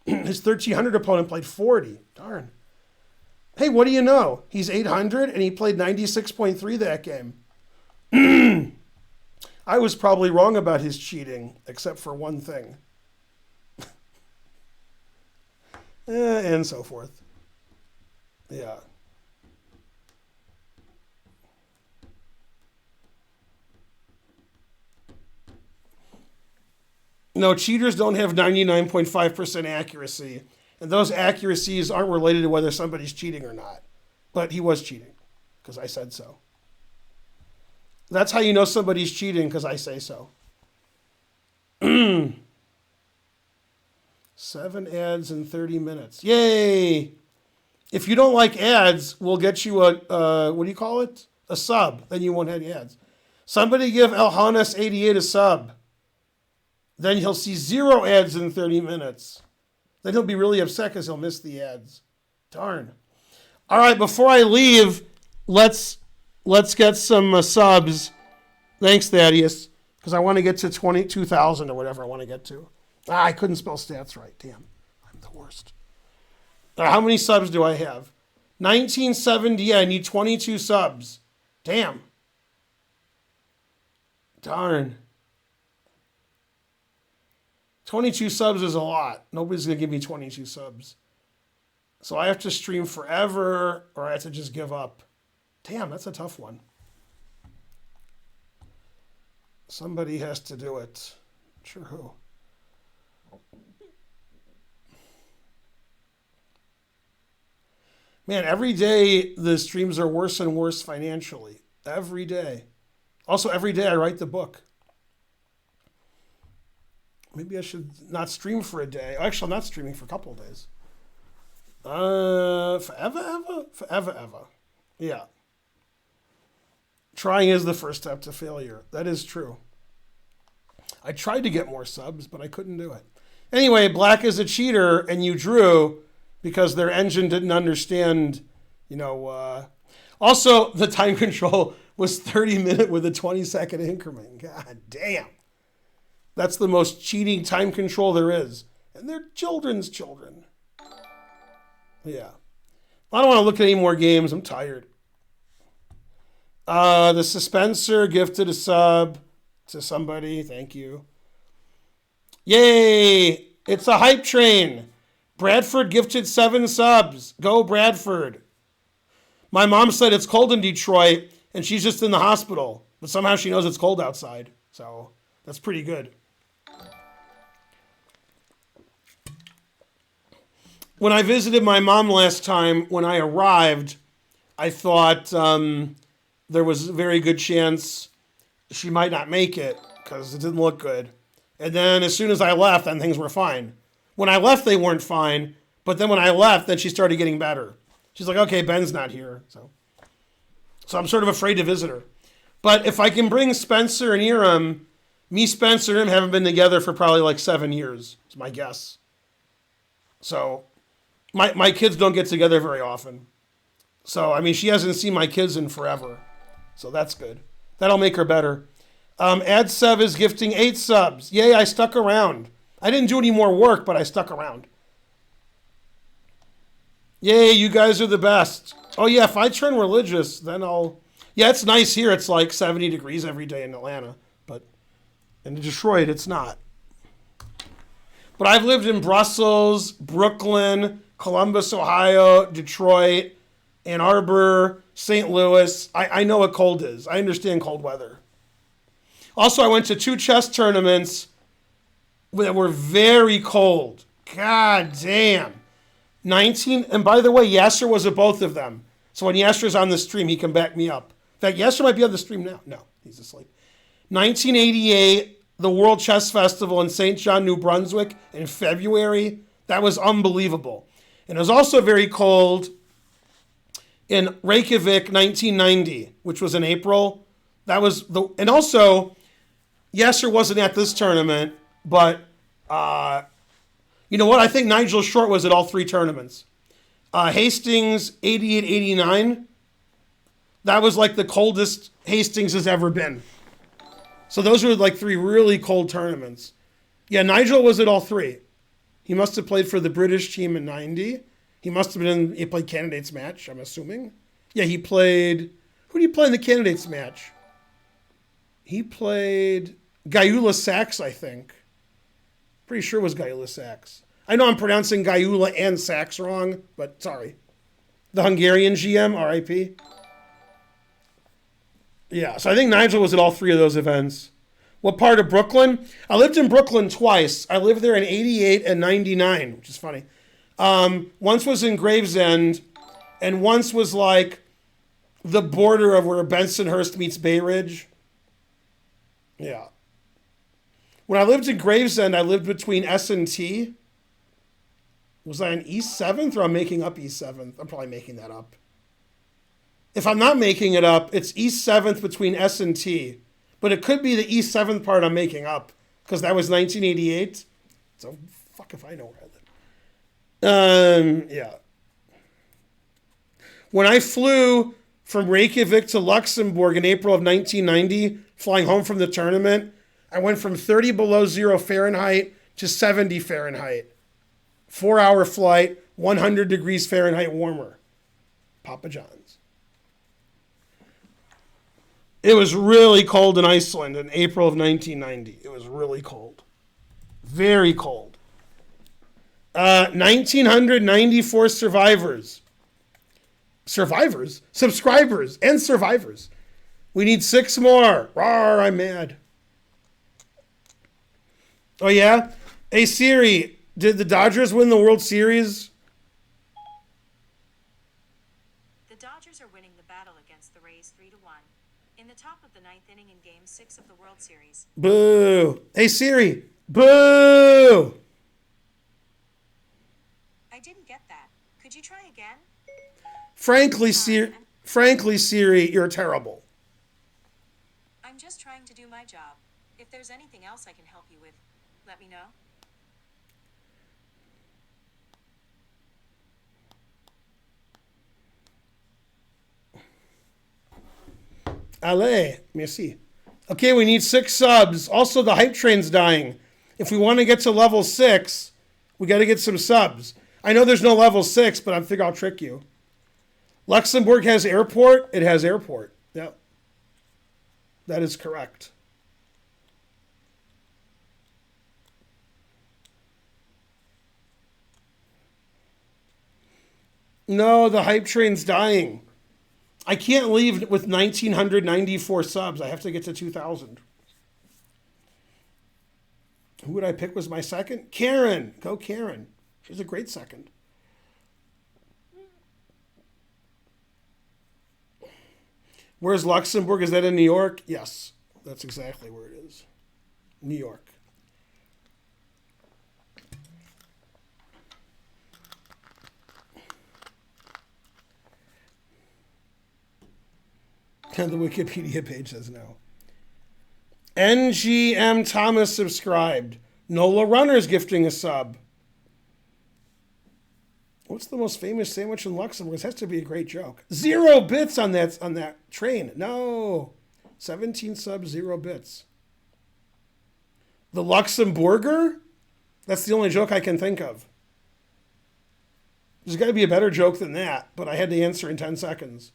His 1,300 opponent played 40. Darn. Hey, what do you know? He's 800 and he played 96.3 that game. I was probably wrong about his cheating, except for one thing. And so forth. Yeah. No, cheaters don't have 99.5% accuracy. And those accuracies aren't related to whether somebody's cheating or not. But he was cheating, because I said so. That's how you know somebody's cheating, because I say so. 7 ads in 30 minutes. Yay! If you don't like ads, we'll get you a, what do you call it? A sub. Then you won't have ads. Somebody give Elhanas88 a sub. Then he'll see 0 ads in 30 minutes. Then he'll be really upset because he'll miss the ads. Darn. All right, before I leave, let's get some subs. Thanks, Thaddeus, because I want to get to 22,000 or whatever I want to get to. I couldn't spell stats right. Damn, I'm the worst. How many subs do I have? 1970. I need 22 subs. Damn. Darn. 22 subs is a lot. Nobody's going to give me 22 subs. So I have to stream forever, or I have to just give up. Damn, that's a tough one. Somebody has to do it. Not sure who. Man, every day the streams are worse and worse financially. Every day. Also, every day I write the book. Maybe I should not stream for a day. Actually, I'm not streaming for a couple of days. Forever. Yeah. Trying is the first step to failure. That is true. I tried to get more subs, but I couldn't do it. Anyway, black is a cheater, and you drew because their engine didn't understand, Also, the time control was 30 minutes with a 20-second increment. God damn. That's the most cheating time control there is. And they're children's children. Yeah. I don't want to look at any more games. I'm tired. The Suspenser gifted a sub to somebody. Thank you. Yay! It's a hype train. Bradford gifted 7 subs. Go Bradford. My mom said it's cold in Detroit and she's just in the hospital. But somehow she knows it's cold outside. So that's pretty good. When I visited my mom last time, when I arrived, I thought there was a very good chance she might not make it because it didn't look good. And then as soon as I left, then things were fine. When I left, they weren't fine. But then when I left, then she started getting better. She's like, okay, Ben's not here. So I'm sort of afraid to visit her. But if I can bring Spencer and Iram, me, Spencer, and him haven't been together for probably like 7 years, is my guess. So my kids don't get together very often. So, I mean, she hasn't seen my kids in forever. So that's good. That'll make her better. AdSub is gifting 8 subs. Yay, I stuck around. I didn't do any more work, but I stuck around. Yay, you guys are the best. Oh, yeah, if I turn religious, then I'll... Yeah, it's nice here. It's like 70 degrees every day in Atlanta. But in Detroit, it's not. But I've lived in Brussels, Brooklyn, Columbus, Ohio, Detroit, Ann Arbor, St. Louis. I know what cold is. I understand cold weather. Also, I went to 2 chess tournaments that were very cold. God damn. And by the way, Yasser was at both of them. So when Yasser's on the stream, he can back me up. In fact, Yasser might be on the stream now. No, he's asleep. 1988, the World Chess Festival in St. John, New Brunswick in February. That was unbelievable. And it was also very cold in Reykjavik, 1990, which was in April. And also, Yasser wasn't at this tournament, but you know what? I think Nigel Short was at all 3 tournaments. Hastings, 88-89. That was like the coldest Hastings has ever been. So those were like 3 really cold tournaments. Yeah, Nigel was at all 3. He must have played for the British team in 90. He played candidates match, I'm assuming. Yeah, he played... Who did he play in the candidates match? He played Gaiula Sachs, I think. Pretty sure it was Gaiula Sachs. I know I'm pronouncing Gaiula and Sachs wrong, but sorry. The Hungarian GM, RIP. Yeah, so I think Nigel was at all 3 of those events. What part of Brooklyn? I lived in Brooklyn twice. I lived there in 88 and 99, which is funny. Once was in Gravesend, and once was like the border of where Bensonhurst meets Bay Ridge. Yeah. When I lived in Gravesend, I lived between S&T. Was I in East 7th or I'm making up East 7th? I'm probably making that up. If I'm not making it up, it's East 7th between S&T. But it could be the East 7th part I'm making up because that was 1988. So fuck if I know where I live. Yeah. When I flew from Reykjavik to Luxembourg in April of 1990, flying home from the tournament, I went from 30 below 0 Fahrenheit to 70 Fahrenheit. 4-hour flight, 100 degrees Fahrenheit warmer. Papa John's. It was really cold in Iceland in April of 1990. It was really cold. Very cold. 1,994 survivors. Survivors? Subscribers and survivors. We need 6 more. Rawr, I'm mad. Oh, yeah? Hey, Siri, did the Dodgers win the World Series? The Dodgers are winning the battle against the Rays 3-1 in the top of the 9th inning in Game 6 of the World Series. Boo. Hey, Siri. Boo. I didn't get that. Could you try again? Frankly, Siri, you're terrible. I'm just trying to do my job. If there's anything else I can help you with, let me know. Allez, merci. Okay, we need 6 subs. Also, the hype train's dying. If we want to get to level 6, we got to get some subs. I know there's no level 6, but I think I'll trick you. Luxembourg has airport. It has airport. Yep. That is correct. No, the hype train's dying. I can't leave with 1,994 subs. I have to get to 2,000. Who would I pick was my second? Karen. Go Karen. She's a great second. Where's Luxembourg? Is that in New York? Yes. That's exactly where it is. New York. The Wikipedia page says no. NGM Thomas subscribed. Nola Runner's gifting a sub. What's the most famous sandwich in Luxembourg? This has to be a great joke. 0 bits on that train. No. 17 subs, 0 bits. The Luxembourger? That's the only joke I can think of. There's got to be a better joke than that, but I had to answer in 10 seconds.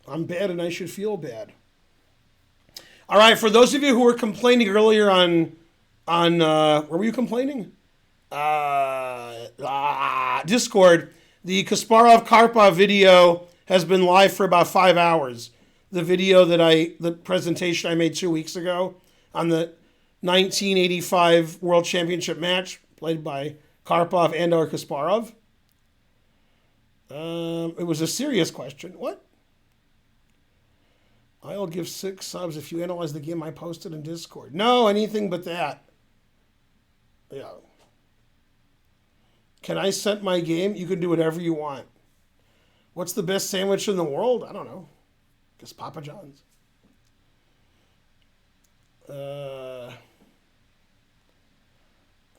I'm bad and I should feel bad. All right, for those of you who were complaining earlier on where were you complaining? Discord. The Kasparov-Karpov video has been live for about 5 hours. The video the presentation I made 2 weeks ago on the 1985 World Championship match played by Karpov and or Kasparov. It was a serious question. What? I'll give 6 subs if you analyze the game I posted in Discord. No, anything but that. Yeah. Can I set my game? You can do whatever you want. What's the best sandwich in the world? I don't know. Guess Papa John's.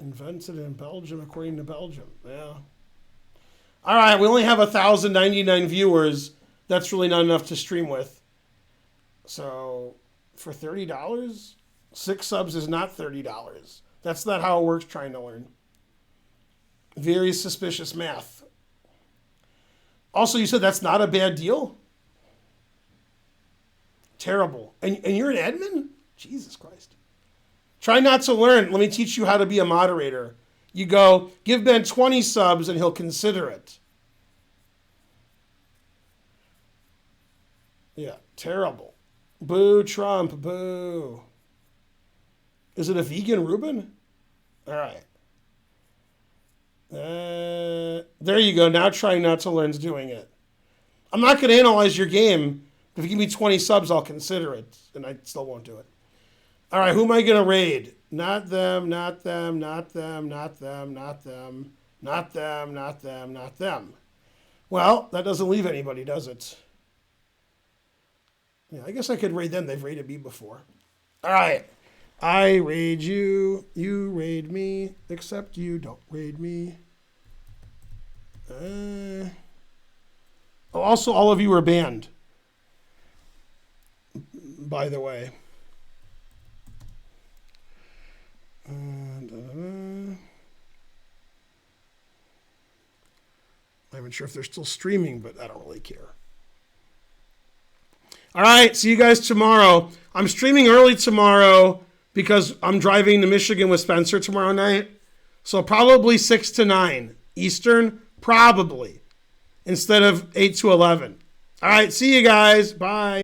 Invented in Belgium, according to Belgium. Yeah. All right, we only have 1,099 viewers. That's really not enough to stream with. So, for $30, 6 subs is not $30. That's not how it works, trying to learn. Very suspicious math. Also, you said that's not a bad deal? Terrible. And you're an admin? Jesus Christ. Try not to learn. Let me teach you how to be a moderator. You go, give Ben 20 subs and he'll consider it. Yeah, terrible. Boo, Trump, boo. Is it a vegan Reuben? All right. There you go. Now try not to learn's doing it. I'm not going to analyze your game. If you give me 20 subs, I'll consider it. And I still won't do it. All right, who am I going to raid? Not them, not them, not them, not them, not them, not them, not them, not them. Well, that doesn't leave anybody, does it? Yeah, I guess I could raid them. They've raided me before. All right. I raid you. You raid me. Except you don't raid me. Also, all of you are banned. By the way. I'm not even sure if they're still streaming, but I don't really care. All right, see you guys tomorrow. I'm streaming early tomorrow because I'm driving to Michigan with Spencer tomorrow night. So probably 6 to 9 Eastern, probably, instead of 8 to 11. All right, see you guys. Bye.